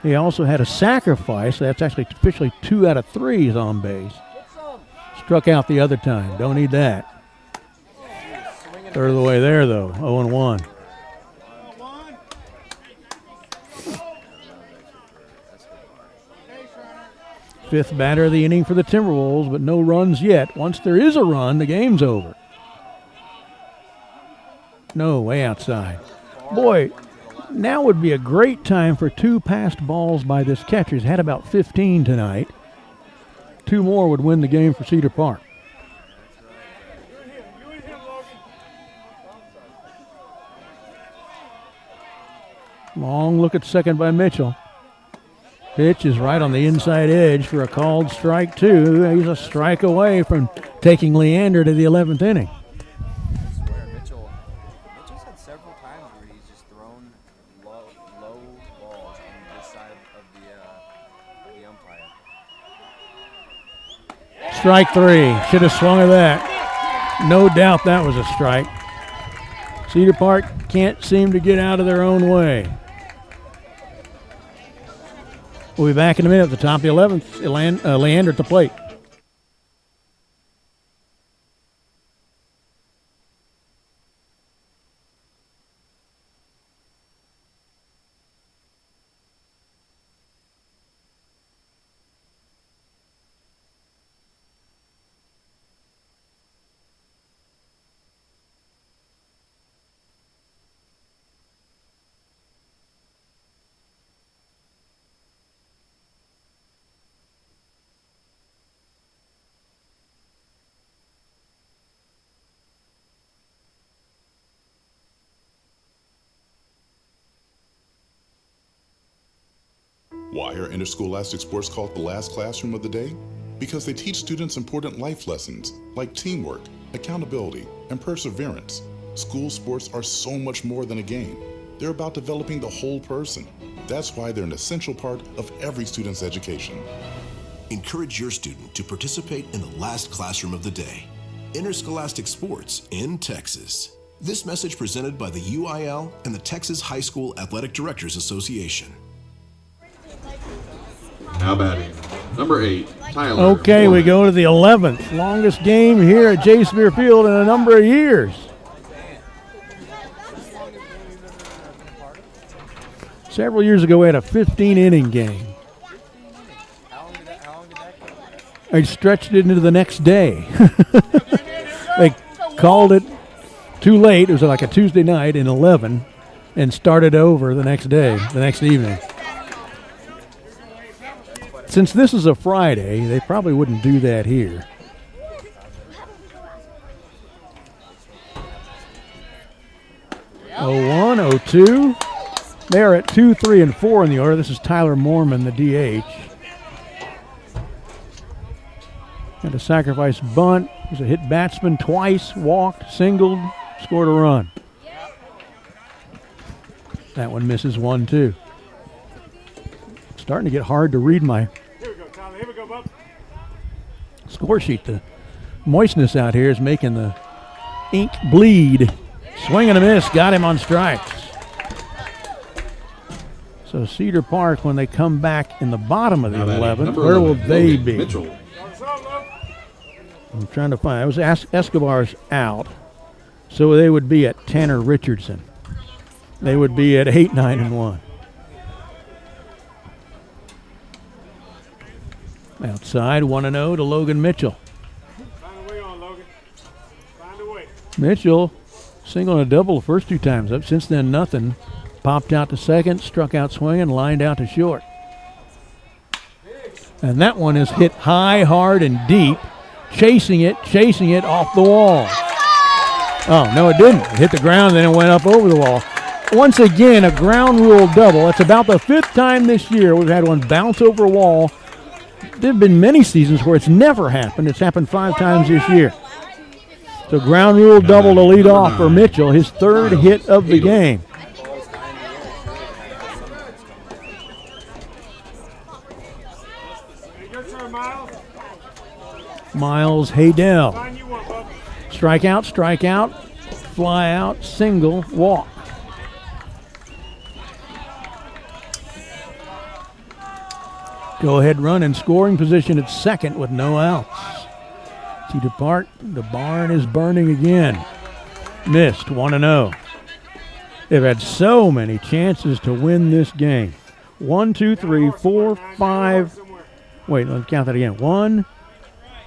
He also had a sacrifice. That's actually officially 2 out of 3 he's on base. Struck out the other time. Don't need that. Third of the way there, though. 0-1. Fifth batter of the inning for the Timberwolves, but no runs yet. Once there is a run, the game's over. No, way outside. Boy, now would be a great time for 2 passed balls by this catcher. He's had about 15 tonight. 2 more would win the game for Cedar Park. Long look at second by Mitchell. Pitch is right on the inside edge for a called strike 2. He's a strike away from taking Leander to the 11th inning. I swear, Mitchell's had several times where he's just thrown low balls on this side of the umpire. Strike 3. Should have swung at that. No doubt that was a strike. Cedar Park can't seem to get out of their own way. We'll be back in a minute at the top of the 11th. Leander at the plate. Why are interscholastic sports called the last classroom of the day? Because they teach students important life lessons like teamwork, accountability, and perseverance. School sports are so much more than a game. They're about developing the whole person. That's why they're an essential part of every student's education. Encourage your student to participate in the last classroom of the day. Interscholastic sports in Texas. This message presented by the UIL and the Texas High School Athletic Directors Association. Now batting, number 8, Tyler. Okay, we go to the 11th. Longest game here at J. Spear Field in a number of years. Several years ago, we had a 15-inning game. I stretched it into the next day. They called it too late. It was like a Tuesday night in 11 and started over the next day, the next evening. Since this is a Friday, they probably wouldn't do that here. Oh, 1, 0-2. They're at 2, 3, and 4 in the order. This is Tyler Moorman, the DH. Had a sacrifice bunt. Was a hit batsman twice, walked, singled, scored a run. That one misses 1-2. Starting to get hard to read my score sheet. The moistness out here is making the ink bleed. Swing and a miss, got him on strikes. So Cedar Park, when they come back in the bottom of the 11th, where will they be? Mitchell. I'm trying to find. It was Escobar's out, so they would be at Tanner Richardson. They would be at 8-9-1. Outside, 1-0 to Logan Mitchell. Find a way on, Logan. Find a way. Mitchell, single and a double the first 2 times up. Since then, nothing. Popped out to second, struck out swinging, lined out to short. And that one is hit high, hard, and deep. Chasing it off the wall. Oh, no, it didn't. It hit the ground, then it went up over the wall. Once again, a ground rule double. It's about the 5th time this year we've had one bounce over a wall. There have been many seasons where it's never happened. It's happened 5 times this year. So ground rule double to lead off for Mitchell, his 3rd hit of the game. Miles Haydell. Strikeout, fly out, single, walk. Go ahead run in scoring position at second with no outs. Cedar Park, the barn is burning again. Missed, 1-0. They've had so many chances to win this game. 1, 2, 3, 4, 5. Wait, let's count that again. 1,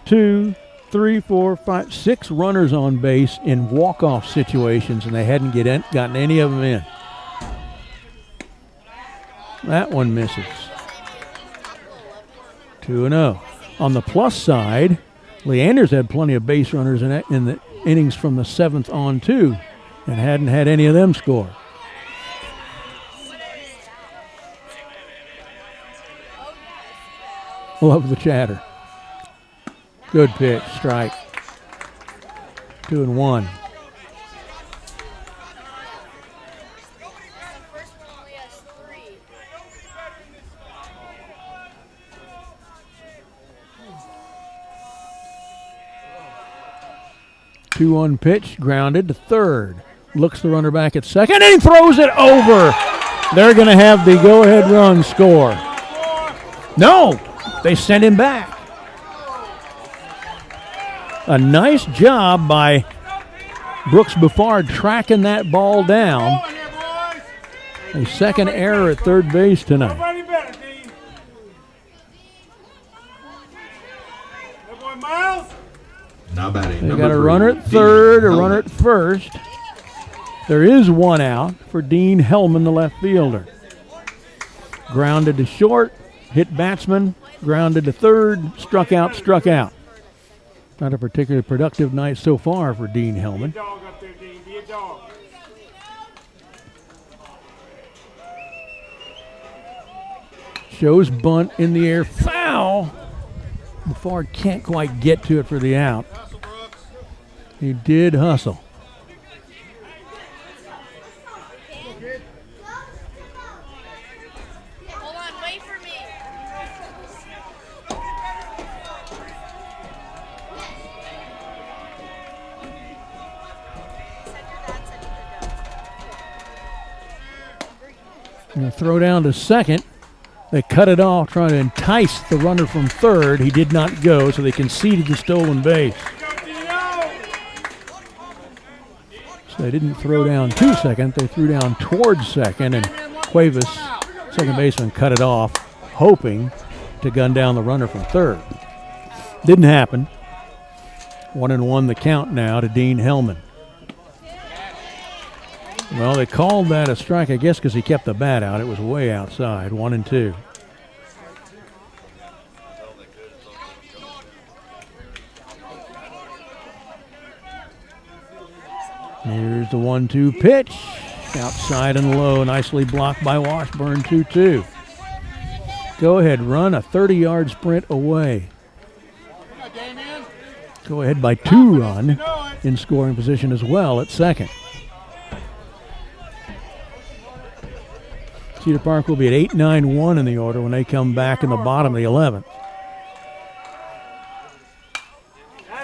2, 3, 4, 5, 6 runners on base in walk-off situations, and they hadn't gotten any of them in. That one misses. 2-0. On the plus side, Leander's had plenty of base runners in the innings from the 7th on too, and hadn't had any of them score. Love the chatter. Good pitch, strike. 2-1. Two-one pitch, grounded to third. Looks the runner back at second, and he throws it over. They're going to have the go-ahead run score. No, they sent him back. A nice job by Brooks Buffard tracking that ball down. A second error at third base tonight. Now batting. They got a runner at third, a runner at first. There is one out for Dean Hellman, the left fielder. Grounded to short, hit batsman, grounded to third, struck out. Not a particularly productive night so far for Dean Hellman. Shows bunt in the air, foul. Buffard can't quite get to it for the out. He did hustle. Hold on, wait for me. Gonna throw down to second. They cut it off, trying to entice the runner from third. He did not go, so they conceded the stolen base. So they didn't throw down to second. They threw down towards second, and Cuevas, second baseman, cut it off, hoping to gun down the runner from third. Didn't happen. 1-1 the count now to Dean Hellman. Well, they called that a strike, I guess, because he kept the bat out. It was way outside, 1-2. Here's the 1-2 pitch. Outside and low, nicely blocked by Washburn, 2-2. Go ahead, run a 30-yard sprint away. Come on, Damien. go ahead by 2 run in scoring position as well at second. Cedar Park will be at 8-9-1 in the order when they come back in the bottom of the 11th.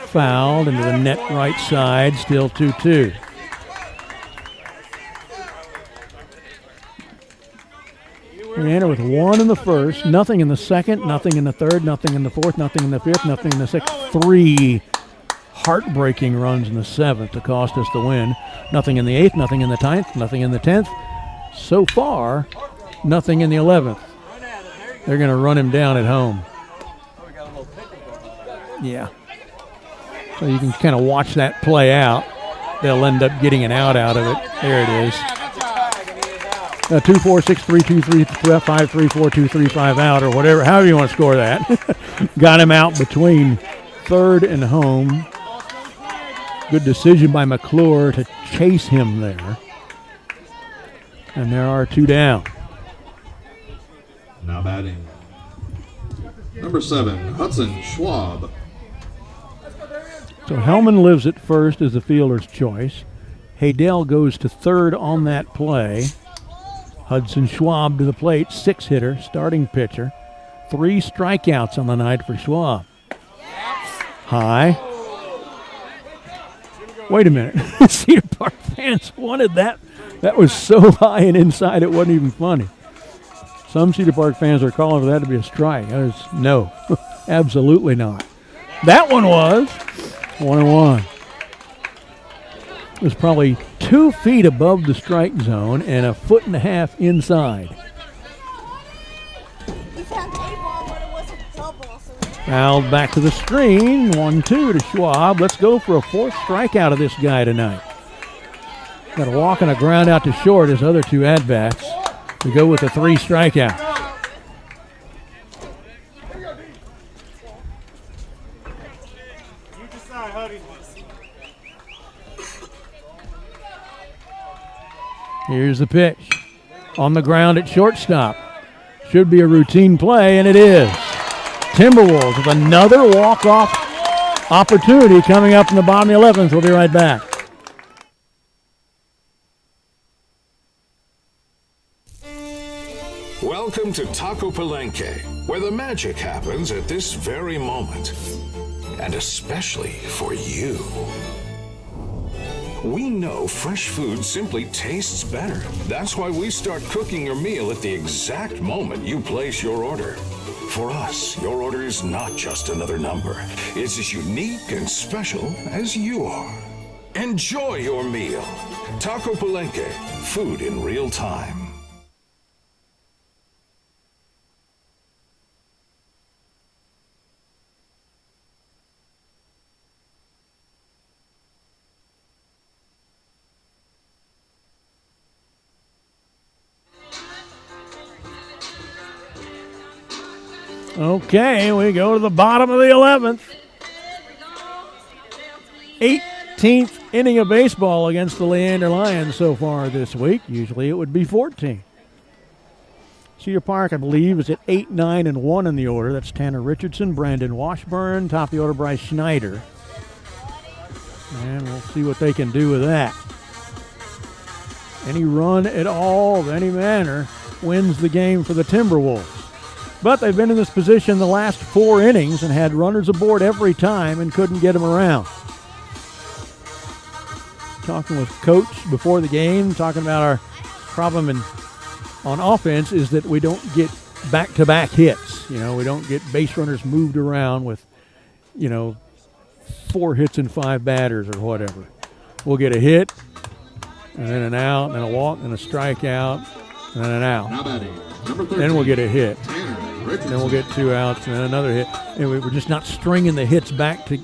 Fouled into the net right side, still 2-2. Leander with 1 in the first, nothing in the second, nothing in the third, nothing in the fourth, nothing in the fifth, nothing in the sixth. 3 heartbreaking runs in the 7th to cost us the win. Nothing in the 8th, nothing in the 9th, nothing in the 10th. So far, nothing in the 11th. They're going to run him down at home. Yeah. So you can kind of watch that play out. They'll end up getting an out of it. There it is. 2, 4, 6, 3, 2, 3, 5, 3, 4, 2, 3, 5 out, or whatever, however you want to score that. Got him out between third and home. Good decision by McClure to chase him there. And there are 2 down. Now batting. Number 7, Hudson Schwab. So Hellman lives at first as the fielder's choice. Haydell goes to third on that play. Hudson Schwab to the plate, 6-hitter, starting pitcher. 3 strikeouts on the night for Schwab. High. Wait a minute. Cedar Park fans wanted that. That was so high and inside it wasn't even funny. Some Cedar Park fans are calling for that to be a strike. No, absolutely not. That one was 1-1. It was probably 2 feet above the strike zone and 1.5 feet inside. Fouled back to the screen. 1-2 to Schwab. Let's go for a 4th strikeout of this guy tonight. Got a walk and a ground out to short his other 2 at-bats. We go with a 3 strikeout. Here's the pitch. On the ground at shortstop. Should be a routine play, and it is. Timberwolves with another walk-off opportunity coming up in the bottom of the 11th. We'll be right back. Welcome to Taco Palenque, where the magic happens at this very moment. And especially for you. We know fresh food simply tastes better. That's why we start cooking your meal at the exact moment you place your order. For us, your order is not just another number. It's as unique and special as you are. Enjoy your meal. Taco Palenque, food in real time. Okay, we go to the bottom of the 11th. 18th inning of baseball against the Leander Lions so far this week. Usually it would be 14. Cedar Park, I believe, is at 8-9-1 in the order. That's Tanner Richardson, Brandon Washburn, top of the order Bryce Schneider. And we'll see what they can do with that. Any run at all of any manner wins the game for the Timberwolves. But they've been in this position the last 4 innings and had runners aboard every time and couldn't get them around. Talking with Coach before the game, talking about our problem on offense is that we don't get back-to-back hits. You know, we don't get base runners moved around with, 4 hits and 5 batters or whatever. We'll get a hit, and then an out, and then a walk, and a strikeout, and then an out. Then we'll get a hit. Then we'll get 2 outs and then another hit. And we're just not stringing the hits back to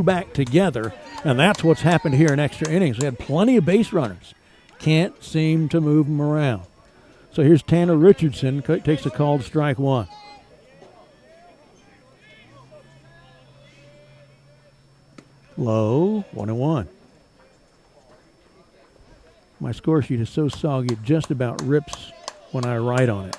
back together. And that's what's happened here in extra innings. We had plenty of base runners. Can't seem to move them around. So here's Tanner Richardson, takes a called strike 1. Low, 1-1. My score sheet is so soggy it just about rips when I write on it.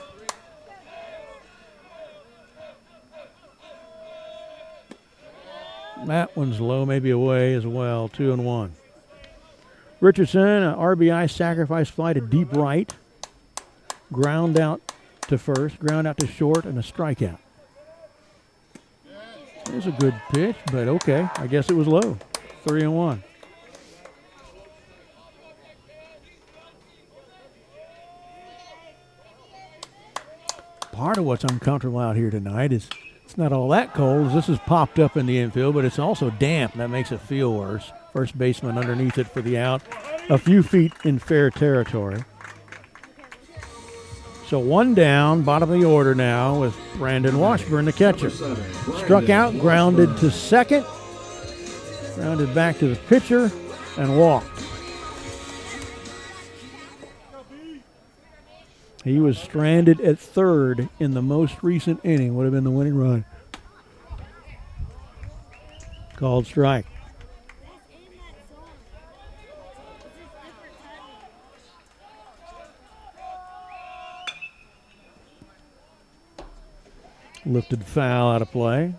That one's low, maybe away as well. 2-1. Richardson, an RBI sacrifice fly to deep right. Ground out to first, ground out to short, and a strikeout. There's a good pitch, but okay. I guess it was low. 3-1. Part of what's uncomfortable out here tonight is it's not all that cold. This is popped up in the infield, but it's also damp. That makes it feel worse. First baseman underneath it for the out. A few feet in fair territory. So one down, bottom of the order now with Brandon Washburn, the catcher. Struck out, grounded to second. Grounded back to the pitcher and walked. He was stranded at third in the most recent inning. Would have been the winning run. Called strike. Lifted foul out of play.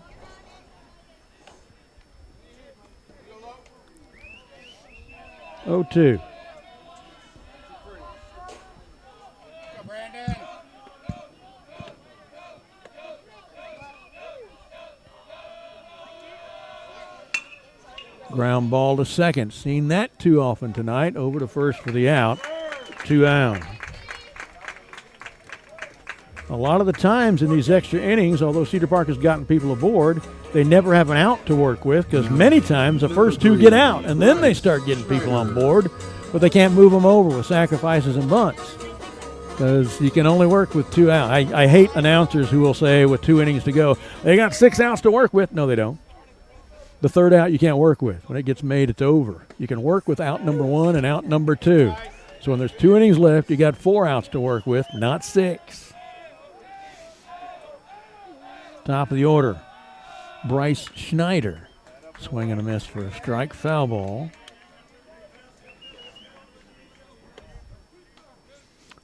Oh, 2. Ground ball to second. Seen that too often tonight. Over to first for the out. 2 down. A lot of the times in these extra innings, although Cedar Park has gotten people aboard, they never have an out to work with because many times the first 2 get out and then they start getting people on board, but they can't move them over with sacrifices and bunts because you can only work with 2 out. I hate announcers who will say with 2 innings to go, they got 6 outs to work with. No, they don't. The third out you can't work with. When it gets made, it's over. You can work with out number 1 and out number 2. So when there's 2 innings left, you got 4 outs to work with, not 6. Top of the order, Bryce Schneider. Swing and a miss for a strike, foul ball.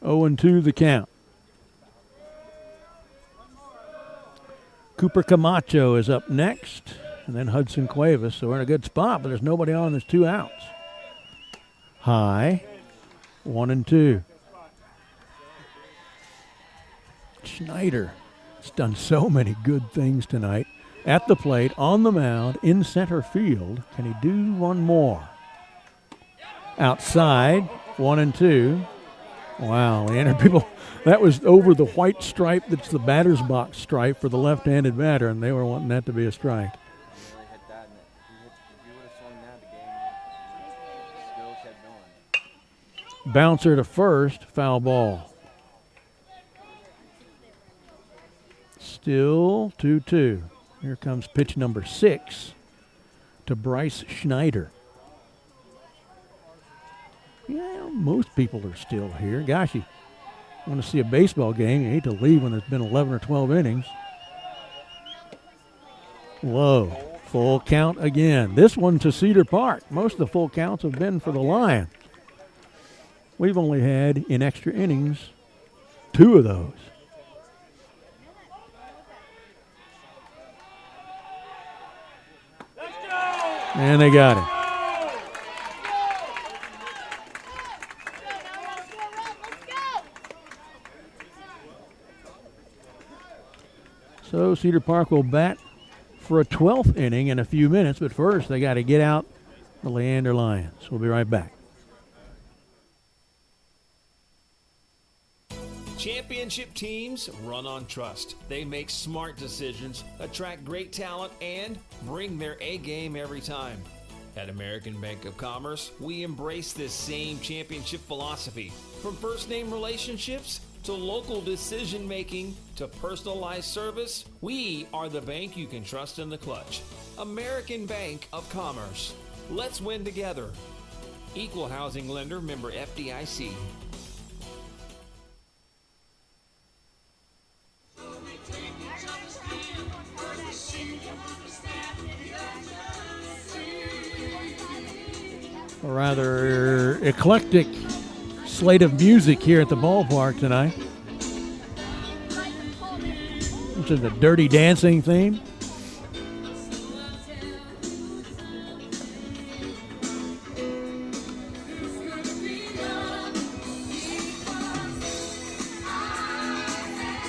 0-2 the count. Cooper Camacho is up next, and then Hudson Cuevas. So we're in a good spot, but there's nobody on. There's 2 outs. High, 1-2. Schneider has done so many good things tonight. At the plate, on the mound, in center field. Can he do one more? Outside, 1-2. Wow, Leander, people, that was over the white stripe that's the batter's box stripe for the left-handed batter, and they were wanting that to be a strike. Bouncer to first, foul ball. Still 2-2. Here comes pitch number 6 to Bryce Schneider. Yeah, most people are still here. Gosh, you want to see a baseball game, you hate to leave when there's been 11 or 12 innings. Low. Full count again. This one to Cedar Park. Most of the full counts have been for the Lions. We've only had, in extra innings, 2 of those. And they got him. So Cedar Park will bat for a 12th inning in a few minutes, but first they got to get out the Leander Lions. We'll be right back. Championship teams run on trust. They make smart decisions, attract great talent, and bring their A game every time. At American Bank of Commerce, we embrace this same championship philosophy. From first-name relationships to local decision-making to personalized service, we are the bank you can trust in the clutch. American Bank of Commerce. Let's win together. Equal housing lender, member FDIC. A rather eclectic slate of music here at the ballpark tonight. This is the Dirty Dancing theme.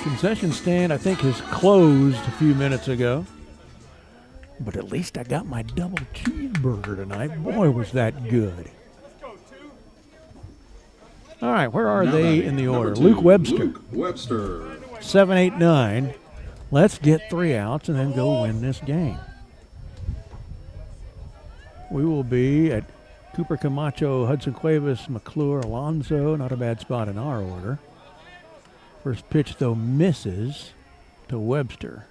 Concession stand, I think, has closed a few minutes ago. But at least I got my double cheeseburger tonight. Boy, was that good. All right, where are they in the order? Luke Webster. Luke Webster. 7, 8, 9. Let's get 3 outs and then go win this game. We will be at Cooper, Camacho, Hudson Cuevas, McClure, Alonso. Not a bad spot in our order. First pitch, though, misses to Webster.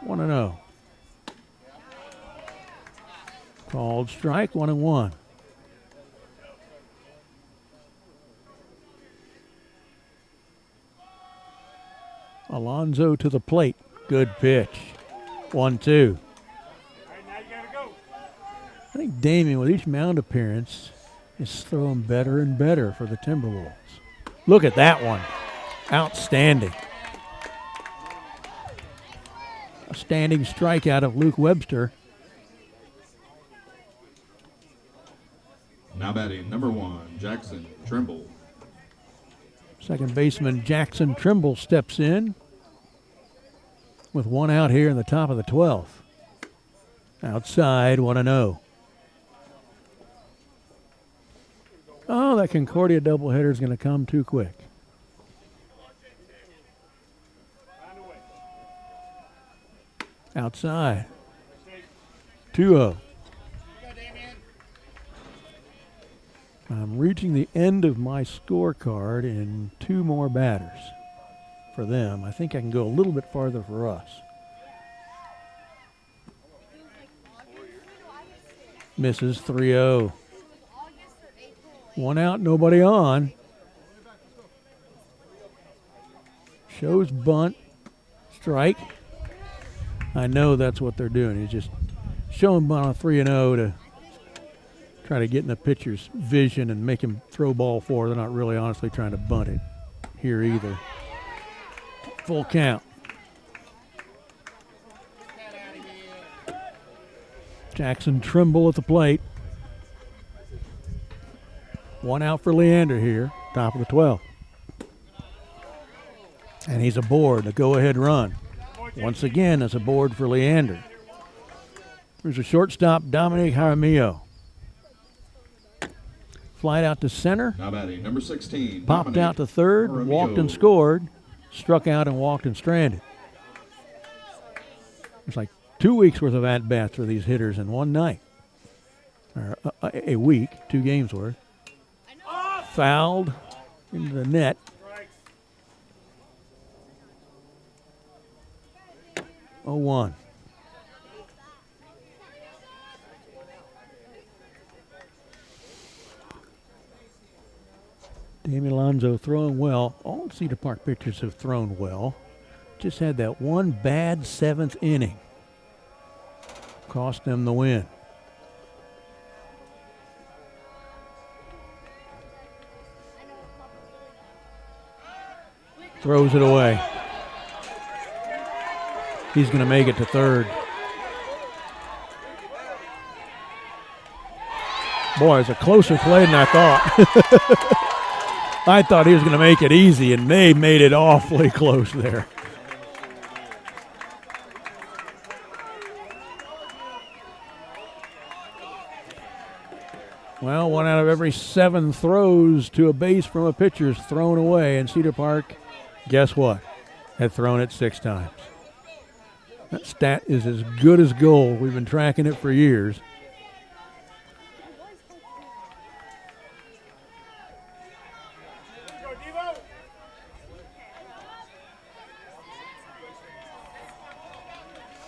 1-0. Called strike, 1-1. Alonso to the plate. Good pitch. 1-2. I think Damien, with each mound appearance, is throwing better and better for the Timberwolves. Look at that one. Outstanding. A standing strikeout of Luke Webster. Now batting number 1, Jackson Trimble. Second baseman Jackson Trimble steps in with 1 out here in the top of the 12th. Outside, 1-0. Oh, that Concordia doubleheader is going to come too quick. Outside. 2-0. I'm reaching the end of my scorecard in 2 more batters for them. I think I can go a little bit farther for us. Misses 3-0. 1 out, nobody on. Shows bunt. Strike. I know that's what they're doing. He's just showing bunt on 3-0 to try to get in the pitcher's vision and make him throw ball 4. They're not really honestly trying to bunt it here either. Full count. Jackson Trimble at the plate. 1 out for Leander here, top of the 12th. And he's aboard, a go-ahead run. Once again, it's aboard for Leander. There's a shortstop, Dominic Jaramillo. Flied out to center. Now batting number 16. Popped Dominic out to third, Jaramillo. walked and scored. Struck out and walked and stranded. It's like 2 weeks worth of at-bats for these hitters in one night. Or a week, 2 games worth. Fouled into the net. Oh, 1. Damien Alonso throwing well. All Cedar Park pitchers have thrown well. Just had that one bad 7th inning. Cost them the win. Throws it away. He's going to make it to third. Boy, it's a closer play than I thought. I thought he was going to make it easy, and they made it awfully close there. Well, 1 out of every 7 throws to a base from a pitcher is thrown away, and Cedar Park, guess what? Had thrown it 6 times. That stat is as good as gold. We've been tracking it for years.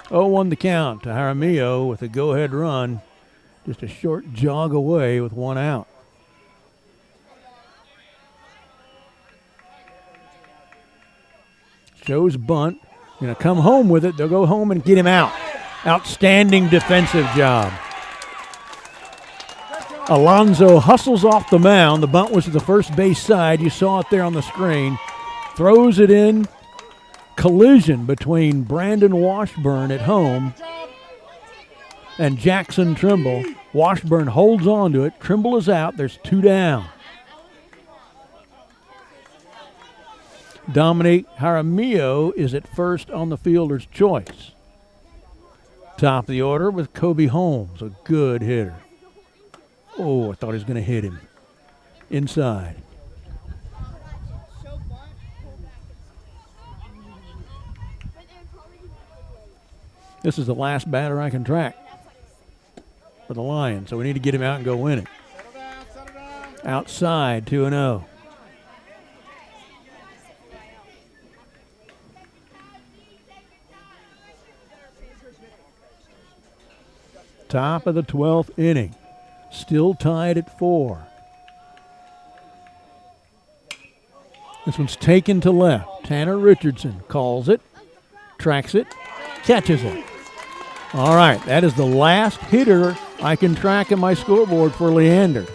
Oh, 1 the count to Jaramillo with a go-ahead run. Just a short jog away with 1 out. Shows bunt. Going to come home with it. They'll go home and get him out. Outstanding defensive job. Alonso hustles off the mound. The bunt was to the first base side. You saw it there on the screen. Throws it in. Collision between Brandon Washburn at home and Jackson Trimble. Washburn holds on to it. Trimble is out. There's 2 down. Dominic Jaramillo is at first on the fielder's choice. Top of the order with Kobe Holmes, a good hitter. Oh, I thought he was going to hit him. Inside. This is the last batter I can track for the Lions, so we need to get him out and go win it. Outside, 2-0. Top of the 12th inning. Still tied at 4. This one's taken to left. Tanner Richardson calls it, tracks it, catches it. All right, that is the last hitter I can track in my scoreboard for Leander.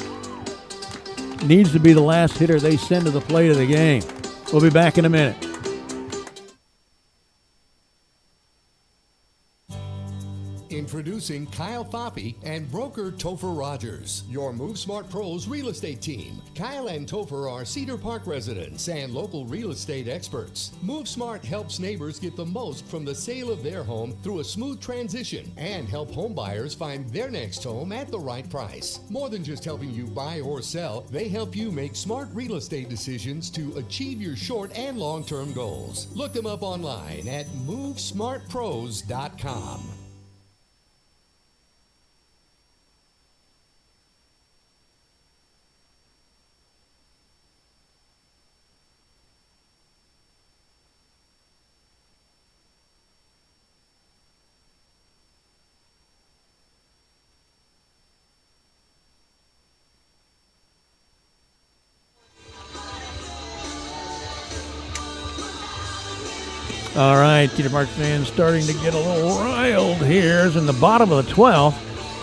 Needs to be the last hitter they send to the plate of the game. We'll be back in a minute. Introducing Kyle Foppe and broker Topher Rogers, your MoveSmart Pros real estate team. Kyle and Topher are Cedar Park residents and local real estate experts. MoveSmart helps neighbors get the most from the sale of their home through a smooth transition and help home buyers find their next home at the right price. More than just helping you buy or sell, they help you make smart real estate decisions to achieve your short and long-term goals. Look them up online at MoveSmartPros.com. All right, Cedar Park fans starting to get a little riled here. It's in the bottom of the 12th.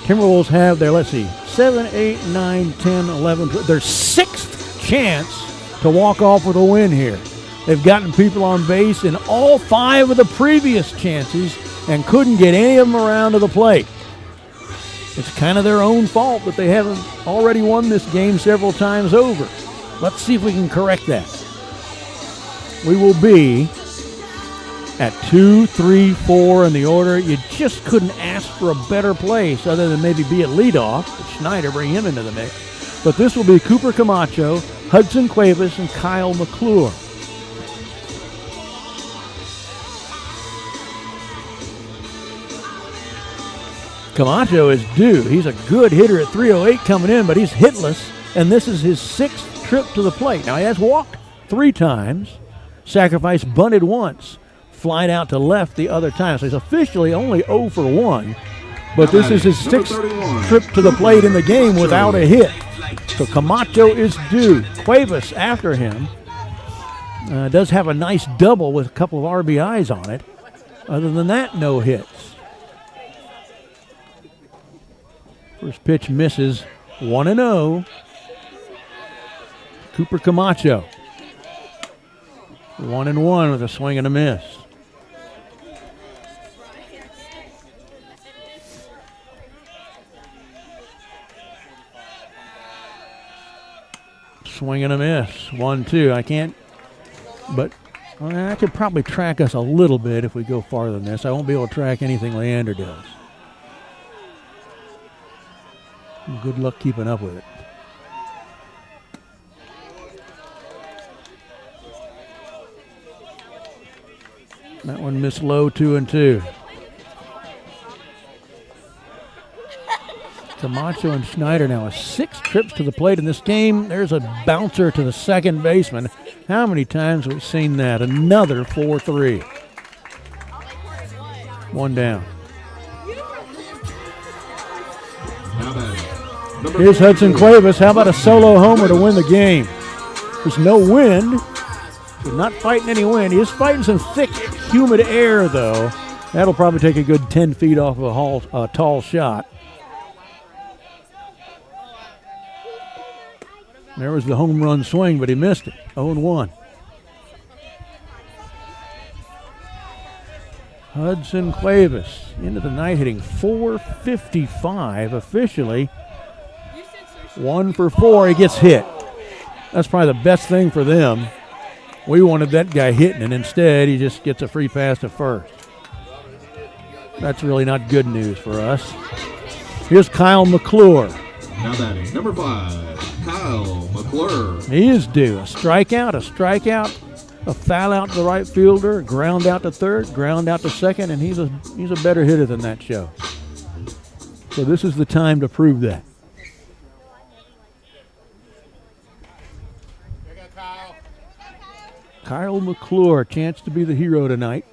Timberwolves have their, 7, 8, 9, 10, 11, 12, their 6th chance to walk off with a win here. They've gotten people on base in all 5 of the previous chances and couldn't get any of them around to the plate. It's kind of their own fault that they haven't already won this game several times over. Let's see if we can correct that. We will be at 2, 3, 4 in the order. You just couldn't ask for a better place other than maybe be at leadoff. Schneider, bring him into the mix. But this will be Cooper Camacho, Hudson Cuevas, and Kyle McClure. Camacho is due. He's a good hitter at 308 coming in, but he's hitless, and this is his 6th trip to the plate. Now, he has walked 3 times, sacrificed bunted once, flied out to left the other time. So he's officially only 0 for 1. But this is his 6th trip to the plate in the game without a hit. So Camacho is due. Cuevas after him. Does have a nice double with a couple of RBIs on it. Other than that, no hits. First pitch misses. 1-0. Cooper Camacho. 1-1 with a swing and a miss. Swing and a miss. 1-2. I can't, but I could probably track us a little bit if we go farther than this. I won't be able to track anything Leander does. Good luck keeping up with it. That one missed low, 2-2. Camacho and Schneider now 6 trips to the plate in this game. There's a bouncer to the second baseman. How many times have we seen that? Another 4-3. 1 down. Here's Hudson Cuevas. How about a solo homer to win the game? There's no wind. He's not fighting any wind. He is fighting some thick, humid air, though. That'll probably take a good 10 feet off of a tall shot. There was the home run swing, but he missed it. 0-1. Hudson Cuevas into the night hitting .455 officially. 1 for 4. He gets hit. That's probably the best thing for them. We wanted that guy hitting, and instead he just gets a free pass to first. That's really not good news for us. Here's Kyle McClure. Now batting, number 5, Kyle McClure. He is due. A strikeout, a foul out to the right fielder, ground out to third, ground out to second, and he's a better hitter than that show. So this is the time to prove that. Kyle McClure, chance to be the hero tonight.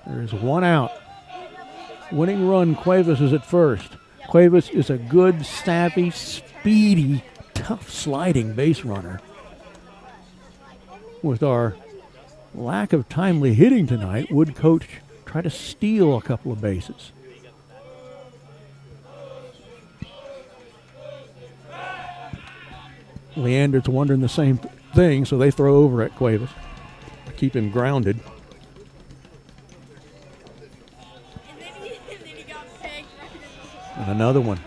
There's one out. Winning run, Cuevas is at first. Cuevas is a good, savvy, speedy, tough sliding base runner. With our lack of timely hitting tonight, would Coach try to steal a couple of bases? Leander's wondering the same thing, so they throw over at Cuevas to keep him grounded. And another one.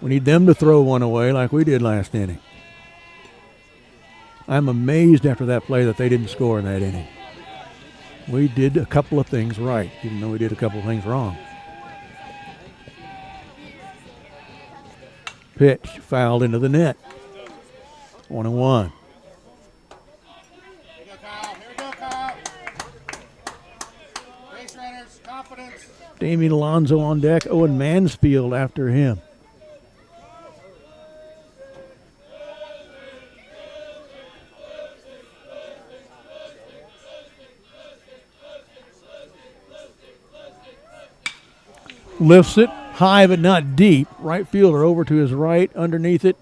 We need them to throw one away like we did last inning. I'm amazed after that play that they didn't score in that inning. We did a couple of things right, even though we did a couple of things wrong. Pitch fouled into the net. 1-1. Damian Alonso on deck. Owen Mansfield after him. Lifts it high but not deep. Right fielder over to his right. Underneath it.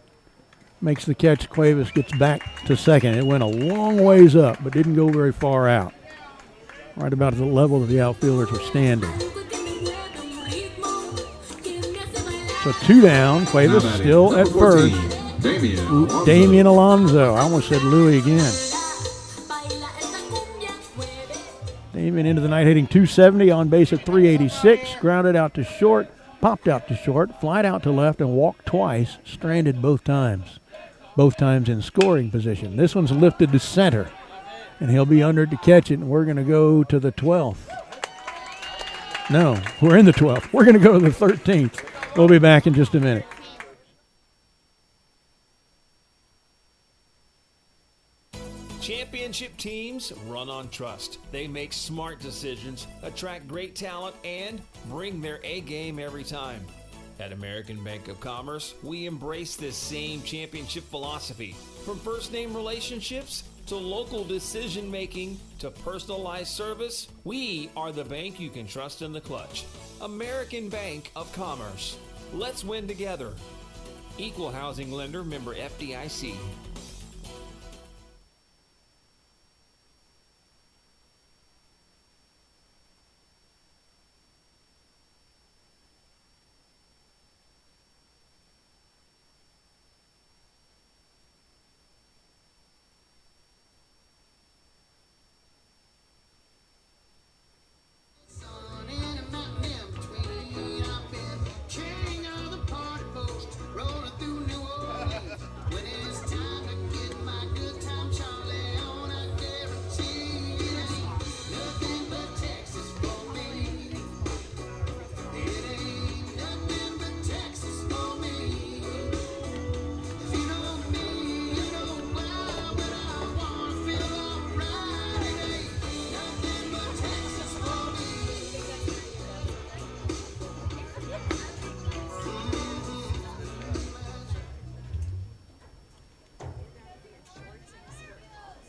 Makes the catch. Cuevas gets back to second. It went a long ways up but didn't go very far out. Right about the level that the outfielders were standing. So 2 down. Cuevas still at first. Damian Alonso. I almost said Louis again. Damian into the night hitting .270 on base at .386. Grounded out to short. Popped out to short. Flied out to left and walked twice. Stranded both times. Both times in scoring position. This one's lifted to center. And he'll be under to catch it. And we're going to go to the 12th. No, we're in the 12th. We're going to go to the 13th. We'll be back in just a minute. Championship teams run on trust. They make smart decisions, attract great talent, and bring their A game every time. At American Bank of Commerce, we embrace this same championship philosophy. From first-name relationships to local decision-making to personalized service, we are the bank you can trust in the clutch. American Bank of Commerce. Let's win together. Equal housing lender, member FDIC.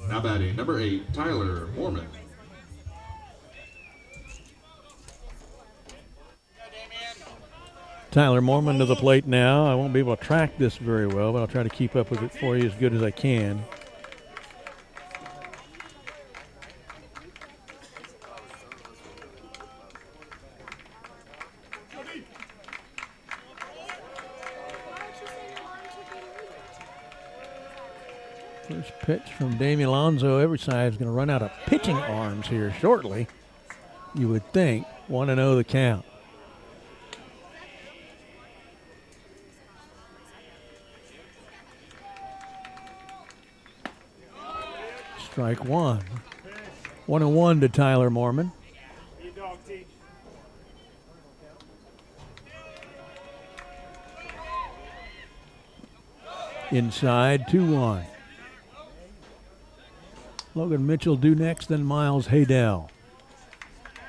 Now batting, number 8, Tyler Mormon. Tyler Mormon to the plate now. I won't be able to track this very well, but I'll try to keep up with it for you as good as I can. First pitch from Damian Alonso. Every side is going to run out of pitching arms here shortly. You would think. 1-0 the count. Strike one. 1-1 to Tyler Mormon. Inside, 2-1. Logan Mitchell due next, then Miles Haydell.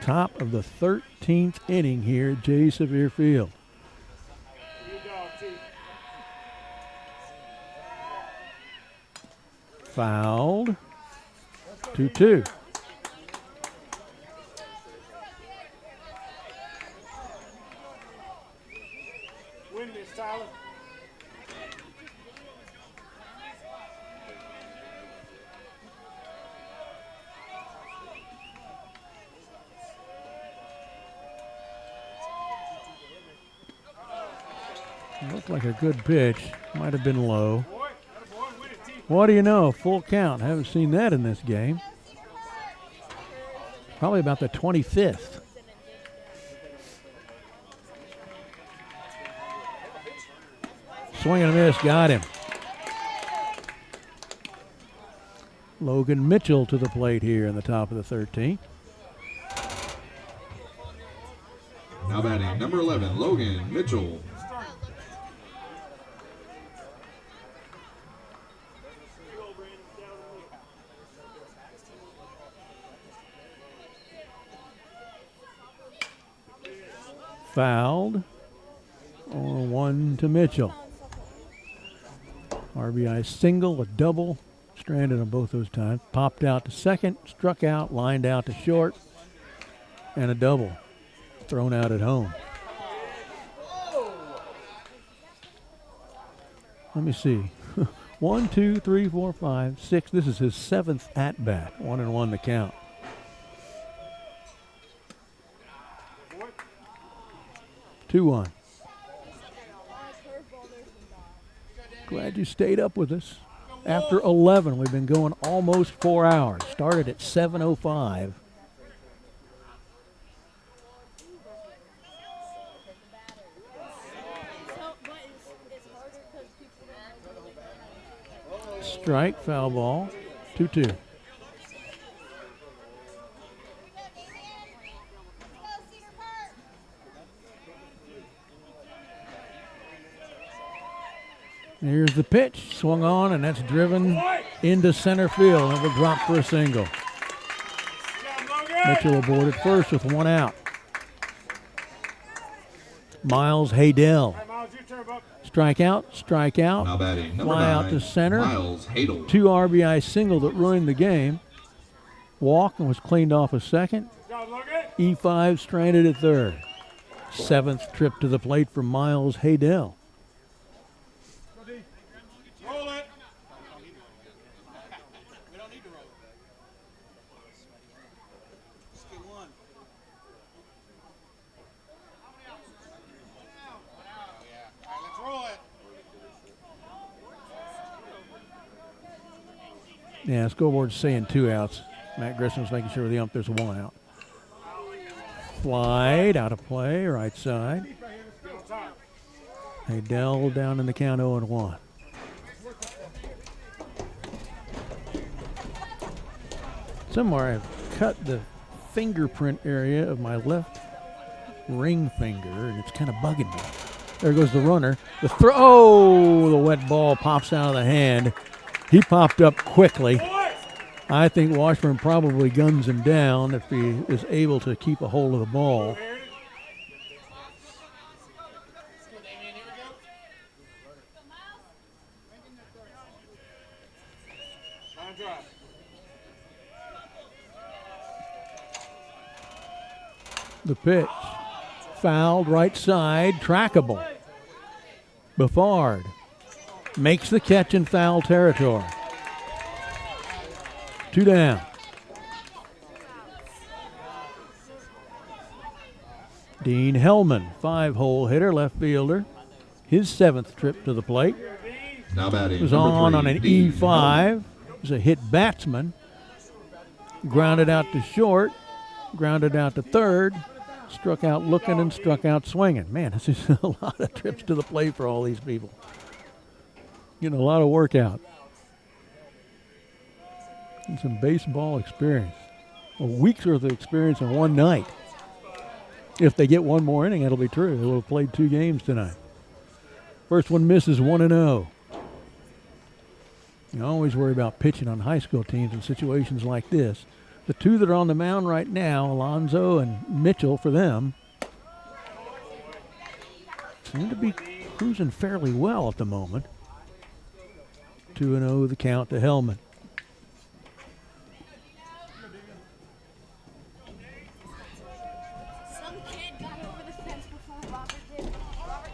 Top of the 13th inning here at J. Sevier Field. Fouled. 2-2. Win this, Tyler. Looked like a good pitch. Might have been low. What do you know? Full count. Haven't seen that in this game. Probably about the 25th. Swing and a miss. Got him. Logan Mitchell to the plate here in the top of the 13th. Now batting, number 11, Logan Mitchell. Fouled. 0-1 to Mitchell. RBI single, a double, stranded on both those times. Popped out to second, struck out, lined out to short, and a double. Thrown out at home. Let me see. 1, 2, 3, 4, 5, 6. This is his 7th at bat. 1-1 to count. Two one. Glad you stayed up with us. After 11, we've been going almost 4 hours. Started at 7:05. Strike, foul ball, 2-2. Here's the pitch, swung on, and that's driven into center field. Never dropped for a single. Mitchell aboard at first with one out. Miles Haydell. Strike out. Now batting, number Fly 9, out to center. Miles Haydell. 2 RBI single that ruined the game. Walk and was cleaned off a second. E5 stranded at third. 7th trip to the plate for Miles Haydell. Yeah, scoreboard's saying 2 outs. Matt Grissom's making sure with the ump there's 1 out. Flied out of play, right side. Haydell down in the count 0-1. Somewhere I've cut the fingerprint area of my left ring finger, and it's kind of bugging me. There goes the runner. The throw. Oh, the wet ball pops out of the hand. He popped up quickly. I think Washburn probably guns him down if he is able to keep a hold of the ball. The pitch. Fouled right side, trackable. Buffard makes the catch in foul territory. 2 down. Dean Hellman, 5-hole hitter, left fielder. His 7th trip to the plate. Now batting, Was number 3, on an Dean E5. Hellman. It was a hit batsman. Grounded out to short. Grounded out to third. Struck out looking and struck out swinging. Man, this is a lot of trips to the plate for all these people. Getting a lot of work out. and some baseball experience. A week's worth of experience in one night. If they get one more inning, it'll be true. They will have played 2 games tonight. First one misses, 1-0. You always worry about pitching on high school teams in situations like this. The 2 that are on the mound right now, Alonzo and Mitchell for them, seem to be cruising fairly well at the moment. 2-0 the count to Hellman.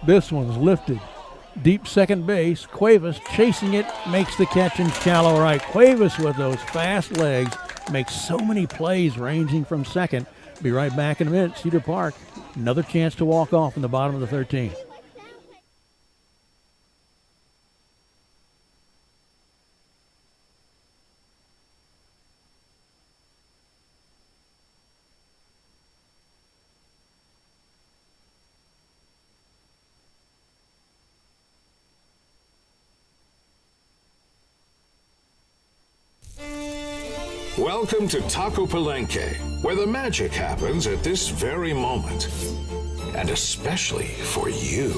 This one's lifted. Deep second base. Cuevas chasing it, makes the catch in shallow right. Cuevas with those fast legs makes so many plays ranging from second. Be right back in a minute. Cedar Park, another chance to walk off in the bottom of the 13th. Welcome to Taco Palenque, where the magic happens at this very moment. And especially for you.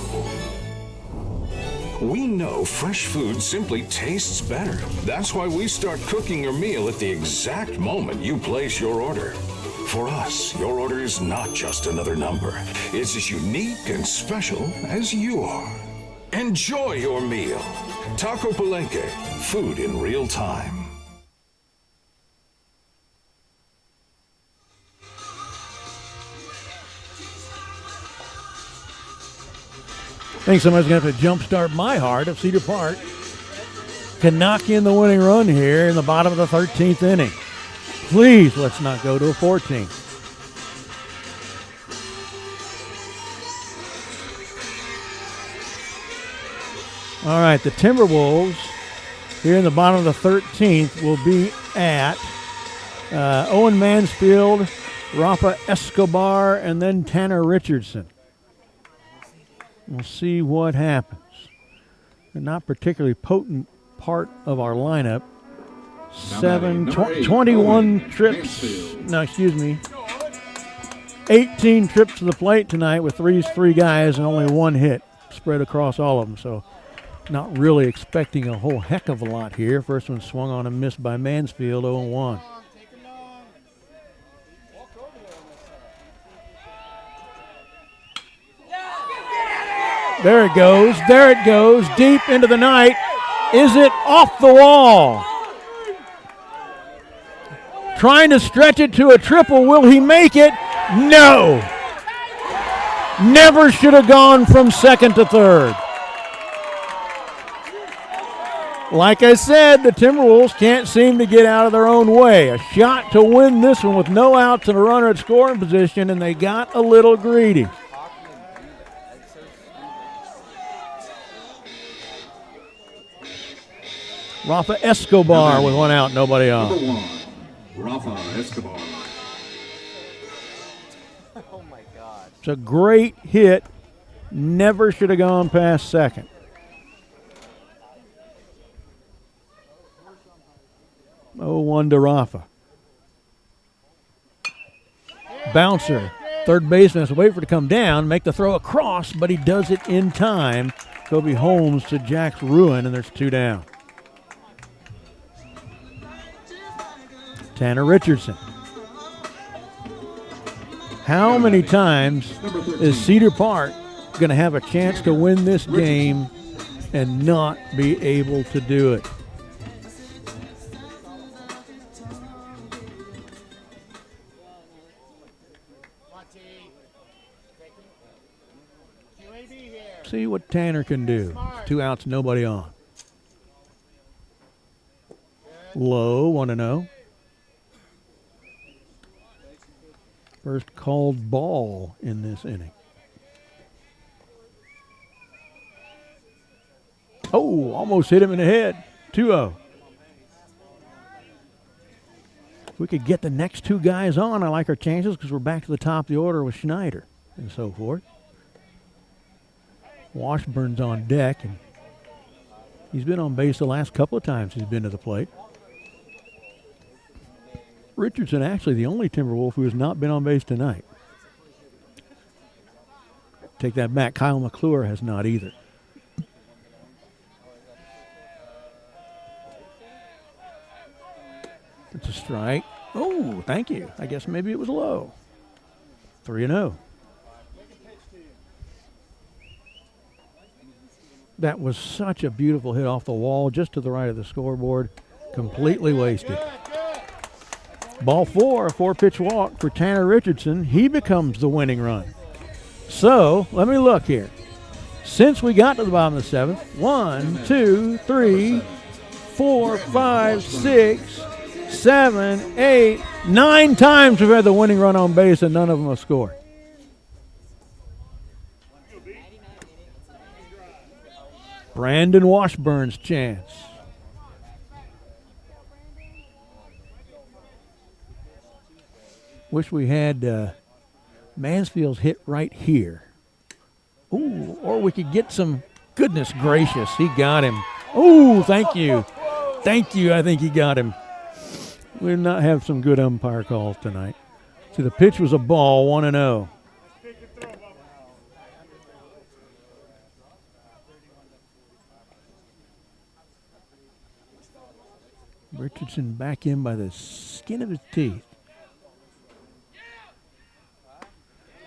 We know fresh food simply tastes better. That's why we start cooking your meal at the exact moment you place your order. For us, your order is not just another number. It's as unique and special as you are. Enjoy your meal. Taco Palenque, food in real time. I think somebody's going to have to jumpstart my heart if Cedar Park can knock in the winning run here in the bottom of the 13th inning. Please, let's not go to a 14th. All right, the Timberwolves here in the bottom of the 13th will be at Owen Mansfield, Rafa Escobar, and then Tanner Richardson. We'll see what happens. A not particularly potent part of our lineup. 21 trips. No, excuse me. 18 trips to the plate tonight with three guys and only 1 hit spread across all of them. So not really expecting a whole heck of a lot here. First one swung on and missed by Mansfield, 0-1. There it goes. There it goes. Deep into the night. Is it off the wall? Trying to stretch it to a triple. Will he make it? No. Never should have gone from second to third. Like I said, the Timberwolves can't seem to get out of their own way. A shot to win this one with no outs and a runner at scoring position, and they got a little greedy. Rafa Escobar with 1 out, nobody on. Number 1, Rafa Escobar. Oh my God. It's a great hit. Never should have gone past second. Oh, 1 to Rafa. Bouncer. Third baseman has to wait for it to come down, make the throw across, but he does it in time. Kobe Holmes to Jack's ruin, and there's 2 down. Tanner Richardson. How many times is Cedar Park going to have a chance to win this game and not be able to do it? See what Tanner can do. 2 outs, nobody on. Low, 1-0. First called ball in this inning. Oh, almost hit him in the head. 2-0. If we could get the next 2 guys on, I like our chances because we're back to the top of the order with Schneider and so forth. Washburn's on deck, and he's been on base the last couple of times he's been to the plate. Richardson actually the only Timberwolf who has not been on base tonight. Take that back. Kyle McClure has not either. It's a strike. Oh, thank you. I guess maybe it was low. 3-0. That was such a beautiful hit off the wall just to the right of the scoreboard. Completely wasted. Ball 4, a 4-pitch walk for Tanner Richardson. He becomes the winning run. So, let me look here. Since we got to the bottom of the 7th, 1, 2, 3, 4, 5, 6, 7, 8, 9 times we've had the winning run on base and none of them have scored. Brandon Washburn's chance. Wish we had Mansfield's hit right here. Ooh, or we could get some, goodness gracious, he got him. Ooh, thank you. Thank you, I think he got him. We did not have some good umpire calls tonight. See, the pitch was a ball, 1-0. Richardson back in by the skin of his teeth.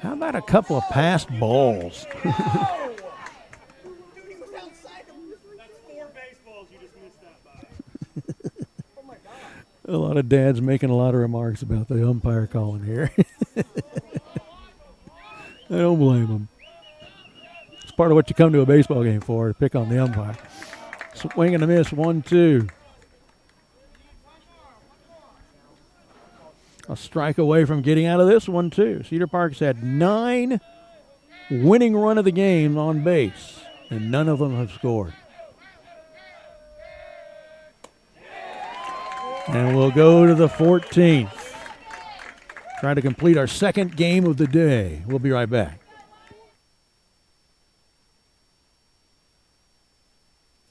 How about a couple of passed balls? A lot of dads making a lot of remarks about the umpire calling here. I don't blame them. It's part of what you come to a baseball game for, to pick on the umpire. Swing and a miss, 1-2. A strike away from getting out of this one, too. Cedar Park's had 9 winning run of the game on base, and none of them have scored. And we'll go to the 14th. Try to complete our second game of the day. We'll be right back.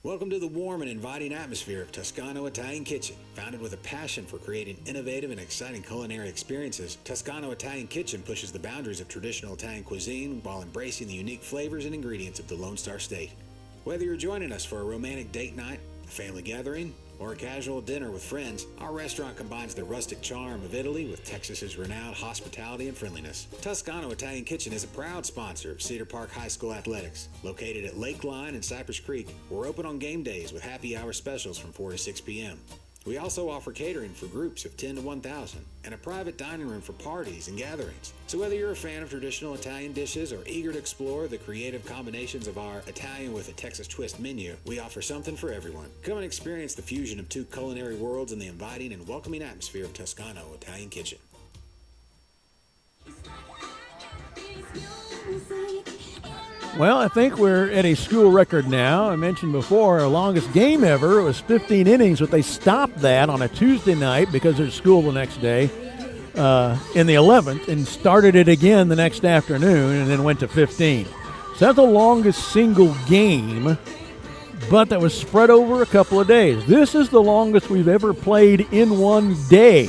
Welcome to the warm and inviting atmosphere of Toscano Italian Kitchen. Founded with a passion for creating innovative and exciting culinary experiences, Toscano Italian Kitchen pushes the boundaries of traditional Italian cuisine while embracing the unique flavors and ingredients of the Lone Star State. Whether you're joining us for a romantic date night, a family gathering, or a casual dinner with friends, our restaurant combines the rustic charm of Italy with Texas's renowned hospitality and friendliness. Toscano Italian Kitchen is a proud sponsor of Cedar Park High School Athletics. Located at Lake Line and Cypress Creek, we're open on game days with happy hour specials from 4 to 6 p.m. We also offer catering for groups of 10 to 1,000 and a private dining room for parties and gatherings. So whether you're a fan of traditional Italian dishes or eager to explore the creative combinations of our Italian with a Texas twist menu, we offer something for everyone. Come and experience the fusion of two culinary worlds in the inviting and welcoming atmosphere of Toscano Italian Kitchen. Well, I think we're at a school record now. I mentioned before, our longest game ever. It was 15 innings, but they stopped that on a Tuesday night because there's school the next day in the 11th and started it again the next afternoon and then went to 15. So that's the longest single game, but that was spread over a couple of days. This is the longest we've ever played in one day.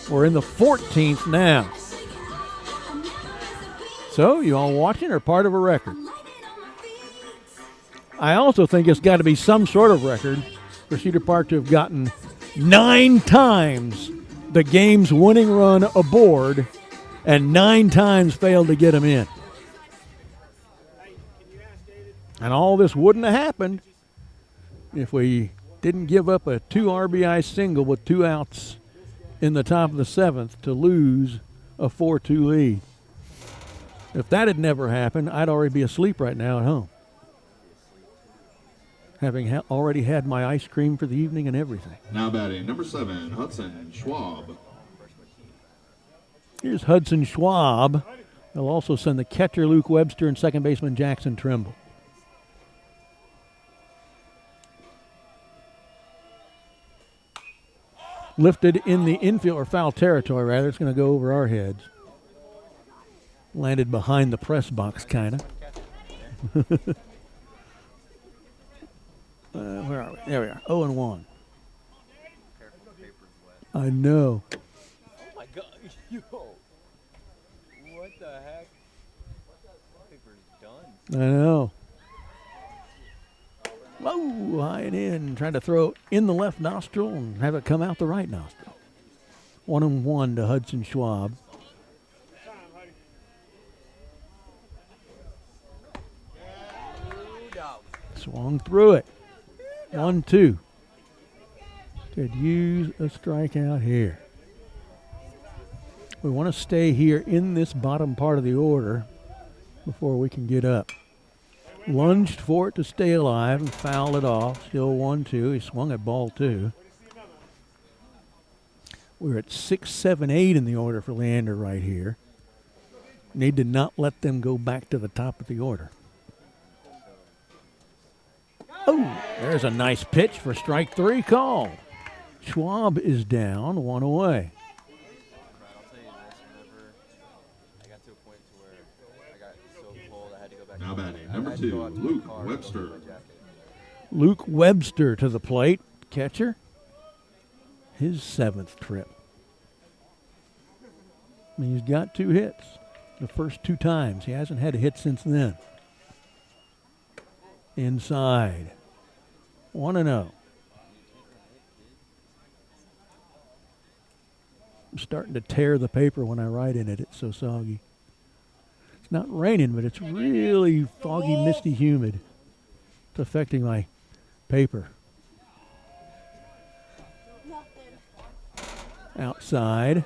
We're in the 14th now. So, you all watching are part of a record. I also think it's got to be some sort of record for Cedar Park to have gotten 9 times the game's winning run aboard and 9 times failed to get them in. And all this wouldn't have happened if we didn't give up a 2 RBI single with 2 outs in the top of the 7th to lose a 4-2 lead. If that had never happened, I'd already be asleep right now at home, having already had my ice cream for the evening and everything. Now batting, number 7, Hudson Schwab. Here's Hudson Schwab. They'll also send the catcher Luke Webster and second baseman Jackson Trimble. Lifted in the infield, or foul territory rather. It's going to go over our heads. Landed behind the press box, kind of. Where are we? There we are. 0-1. I know. Oh my God. Yo. What the heck? Paper's done. I know. Whoa, high and in. Trying to throw in the left nostril and have it come out the right nostril. 1-1 to Hudson Schwab. Swung through it. 1-2. Could use a strikeout here. We want to stay here in this bottom part of the order before we can get up. Lunged for it to stay alive and fouled it off. Still 1-2. He swung at ball 2. We're at 6, 7, 8 in the order for Leander right here. Need to not let them go back to the top of the order. Oh, there's a nice pitch for strike 3 call. Schwab is down, 1 away. I'll tell you this, whenever I got to a point to where I got so cold I had to go back. Now batting, number 2, Luke Webster. Luke Webster to the plate, catcher. His 7th trip. I mean, he's got 2 hits the first 2 times. He hasn't had a hit since then. Inside. 1-0. I'm starting to tear the paper when I write in it. It's so soggy. It's not raining, but it's really foggy, misty, humid. It's affecting my paper. Outside.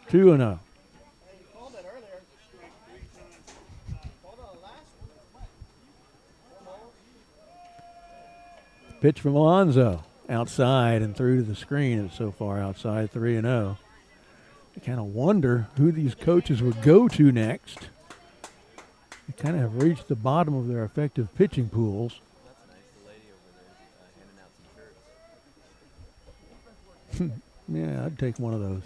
2-0. Pitch from Alonso. Outside and through to the screen. It's so far outside, 3-0. I kind of wonder who these coaches would go to next. They kind of have reached the bottom of their effective pitching pools. Yeah, I'd take one of those.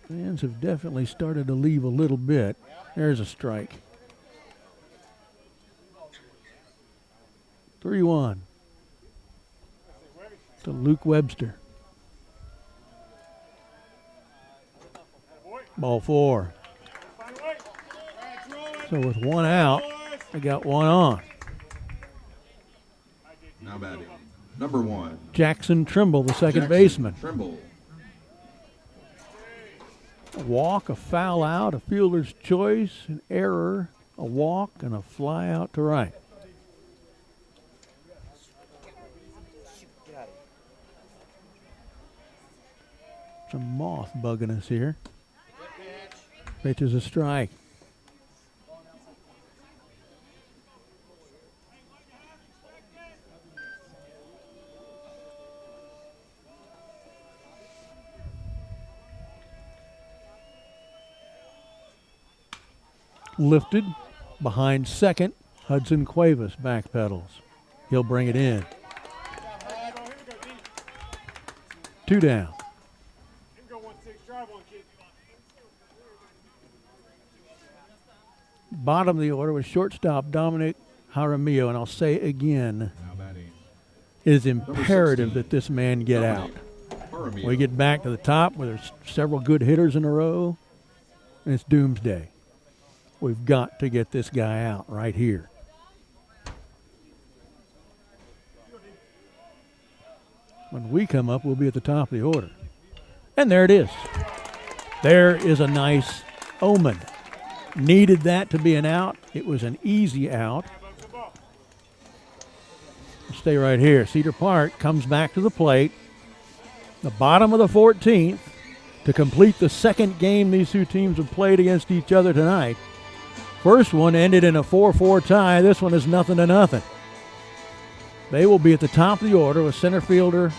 Fans have definitely started to leave a little bit. There's a strike. 3-1 to Luke Webster. Ball 4. So with 1 out, I got 1 on. Now batting, number 1. Jackson Trimble, the second baseman. Trimble. A walk, a foul out, a fielder's choice, an error, a walk, and a fly out to right. Some moth bugging us here. Pitch is a strike. Lifted behind second. Hudson Cuevas backpedals. He'll bring it in. 2 down. Bottom of the order was shortstop Dominic Jaramillo, and I'll say again, it is imperative that this man get out. We get back to the top where there's several good hitters in a row, and it's doomsday. We've got to get this guy out right here. When we come up, we'll be at the top of the order. And there it is. There is a nice omen. Needed that to be an out. It was an easy out. Stay right here. Cedar Park comes back to the plate. The bottom of the 14th to complete the second game these two teams have played against each other tonight. First one ended in a 4-4 tie. This one is 0-0. They will be at the top of the order with center fielder,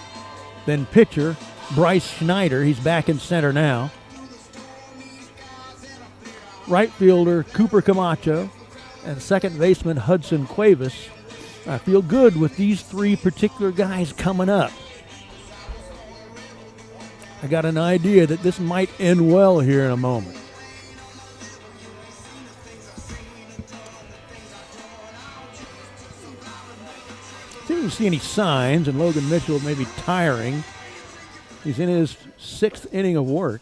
then pitcher Bryce Schneider. He's back in center now. Right fielder Cooper Camacho and second baseman Hudson Cuevas. I feel good with these 3 particular guys coming up. I got an idea that this might end well here in a moment. didn't see any signs, and Logan Mitchell may be tiring. He's in his 6th inning of work.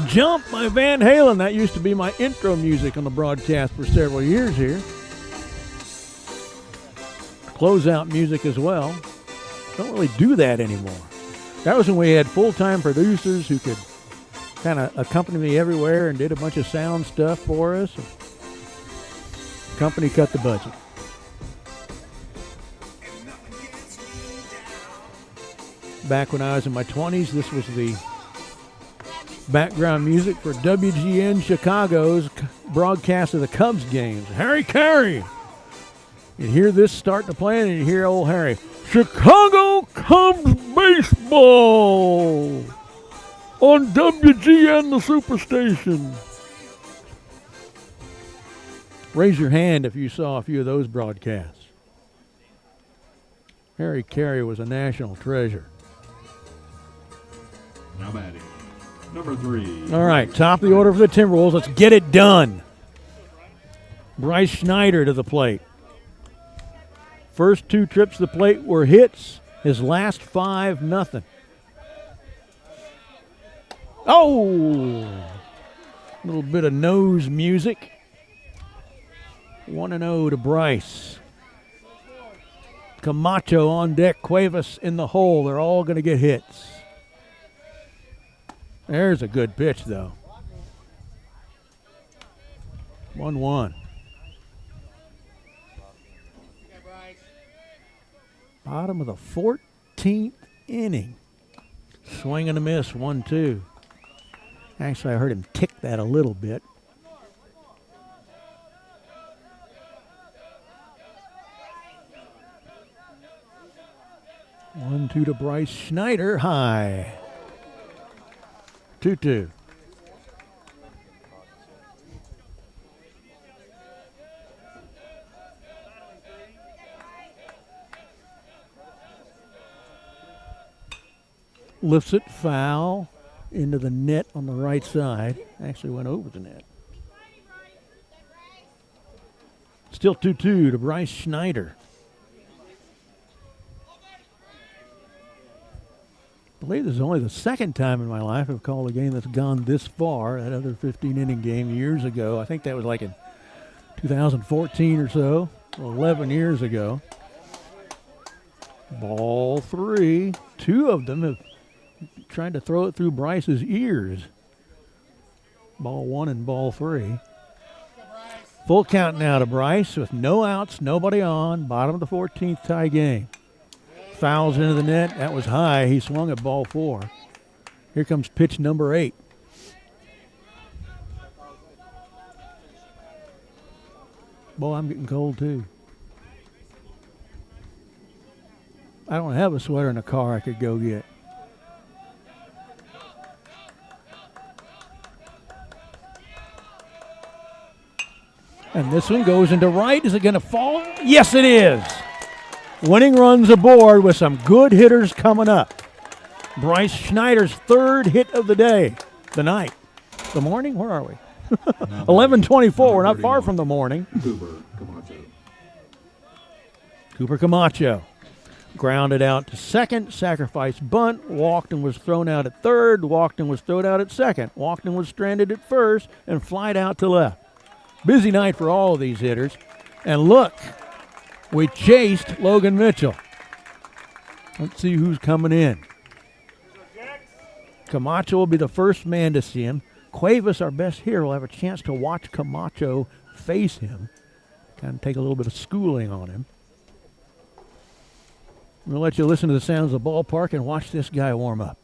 Jump by Van Halen. That used to be my intro music on the broadcast for several years here. Closeout music as well. Don't really do that anymore. That was when we had full-time producers who could kind of accompany me everywhere and did a bunch of sound stuff for us. The company cut the budget. Back when I was in my 20s, this was the background music for WGN Chicago's broadcast of the Cubs games. Harry Carey. You hear this starting to play, and you hear old Harry. Chicago Cubs baseball on WGN, the Superstation. Raise your hand if you saw a few of those broadcasts. Harry Carey was a national treasure. Now batting, number 3. All right, top of the order for the Timberwolves. Let's get it done. Bryce Schneider to the plate. First 2 trips to the plate were hits. His last 5, nothing. Oh! A little bit of nose music. 1-0 to Bryce. Camacho on deck. Cuevas in the hole. They're all going to get hits. There's a good pitch, though. 1-1. Bottom of the 14th inning. Swing and a miss, 1-2. Actually, I heard him tick that a little bit. One, 2 to Bryce Schneider, high. 2-2. Lifts it foul into the net on the right side. Actually went over the net. Still 2-2 to Bryce Schneider. I believe this is only the second time in my life I've called a game that's gone this far. That other 15-inning game years ago. I think that was like in 2014 or so, 11 years ago. Ball 3. 2 of them have tried to throw it through Bryce's ears. Ball 1 and ball 3. Full count now to Bryce with no outs, nobody on. Bottom of the 14th tie game. Fouls into the net. That was high. He swung at ball 4. Here comes pitch number 8. Boy, I'm getting cold too. I don't have a sweater in the car I could go get. And this one goes into right. Is it going to fall? Yes, it is. Winning runs aboard with some good hitters coming up. Bryce Schneider's 3rd hit of the day, the night. The morning? Where are we? 11:24. We're not far from the morning. Cooper Camacho. Grounded out to second. Sacrifice bunt. Walked and was thrown out at third. Walked and was thrown out at second. Walked and was stranded at first and flied out to left. Busy night for all of these hitters. And look, we chased Logan Mitchell. Let's see who's coming in. Camacho will be the first man to see him. Cuevas, our best hitter, will have a chance to watch Camacho face him. Kind of take a little bit of schooling on him. We'll let you listen to the sounds of the ballpark and watch this guy warm up.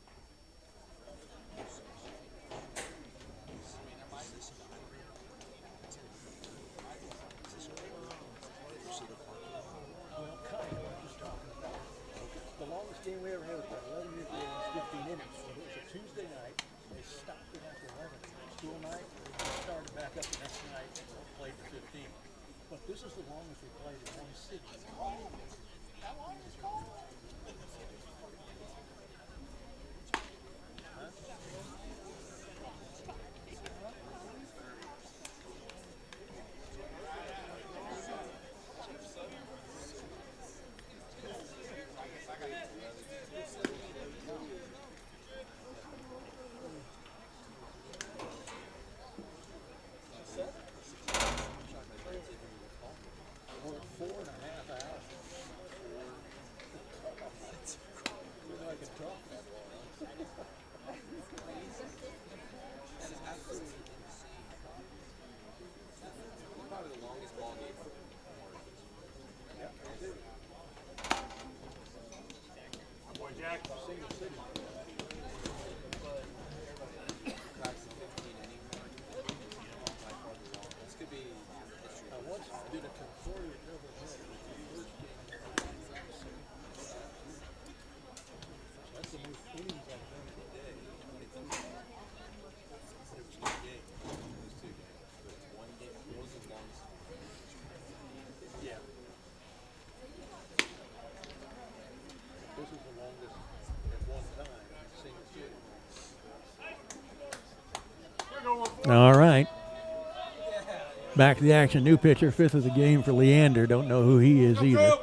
All right. Back to the action. New pitcher, 5th of the game for Leander. Don't know who he is either.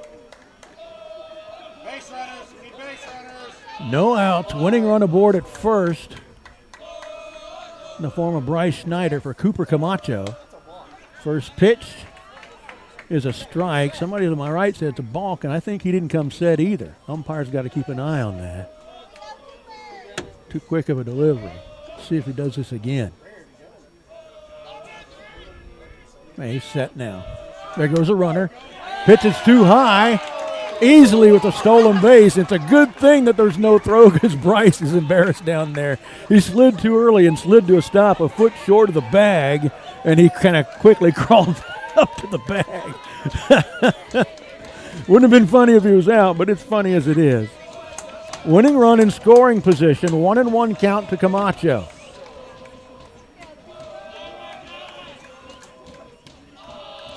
No outs. Winning run aboard at first in the form of Bryce Schneider for Cooper Camacho. First pitch is a strike. Somebody to my right said it's a balk, and I think he didn't come set either. Umpire's got to keep an eye on that. Too quick of a delivery. See if he does this again. He's set now. There goes a runner. Pitch is too high. Easily with a stolen base. It's a good thing that there's no throw because Bryce is embarrassed down there. He slid too early and slid to a stop a foot short of the bag, and he kind of quickly crawled up to the bag. Wouldn't have been funny if he was out, but it's funny as it is. Winning run in scoring position. 1-1 count to Camacho.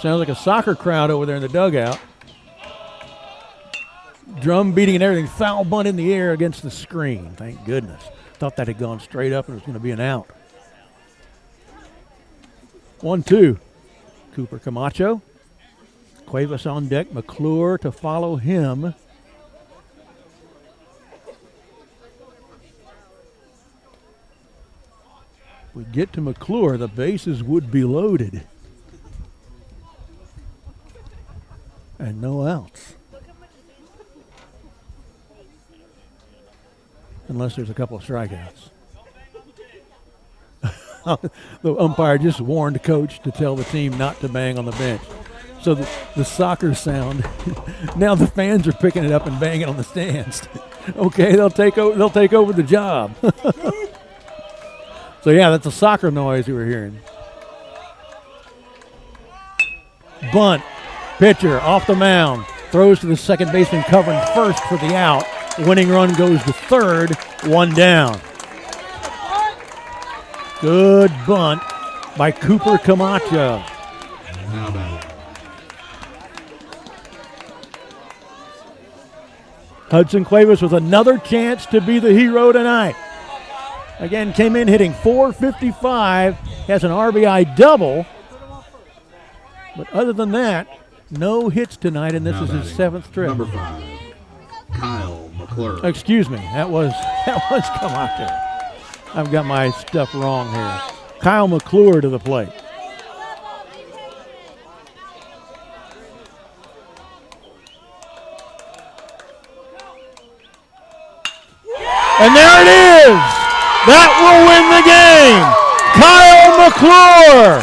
Sounds like a soccer crowd over there in the dugout. Drum beating and everything. Foul bunt in the air against the screen. Thank goodness. Thought that had gone straight up and it was going to be an out. 1-2. Cooper Camacho. Cuevas on deck. McClure to follow him. If we get to McClure, the bases would be loaded. And no outs. Unless there's a couple of strikeouts. The umpire just warned the coach to tell the team not to bang on the bench. So the soccer sound, now the fans are picking it up and banging on the stands. Okay, they'll take over the job. So yeah, that's a soccer noise you were hearing. Bunt. Pitcher off the mound, throws to the second baseman covering first for the out. Winning run goes to third, 1 down. Good bunt by Cooper Camacho. Hudson Cuevas with another chance to be the hero tonight. Again, came in hitting .455, has an RBI double. But other than that, no hits tonight, and this is his 7th trip. Number 5, Kyle McClure. Excuse me, that was Camacho. I've got my stuff wrong here. Kyle McClure to the plate. And there it is! That will win the game! Kyle McClure!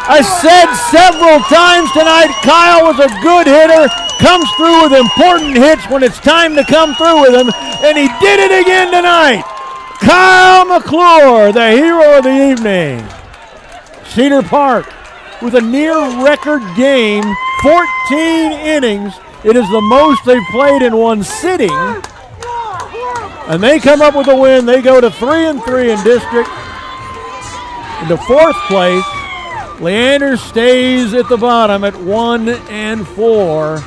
I said several times tonight, Kyle was a good hitter, comes through with important hits when it's time to come through with him, and he did it again tonight. Kyle McClure, the hero of the evening. Cedar Park with a near-record game, 14 innings. It is the most they've played in one sitting. And they come up with a win. They go to 3-3 in district. Into 4th place. Leander stays at the bottom at 1-4.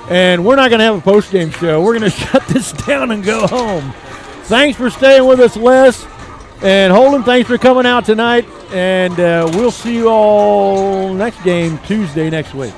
and we're not going to have a post-game show. We're going to shut this down and go home. Thanks for staying with us, Les. And Holden, thanks for coming out tonight. And we'll see you all next game Tuesday next week.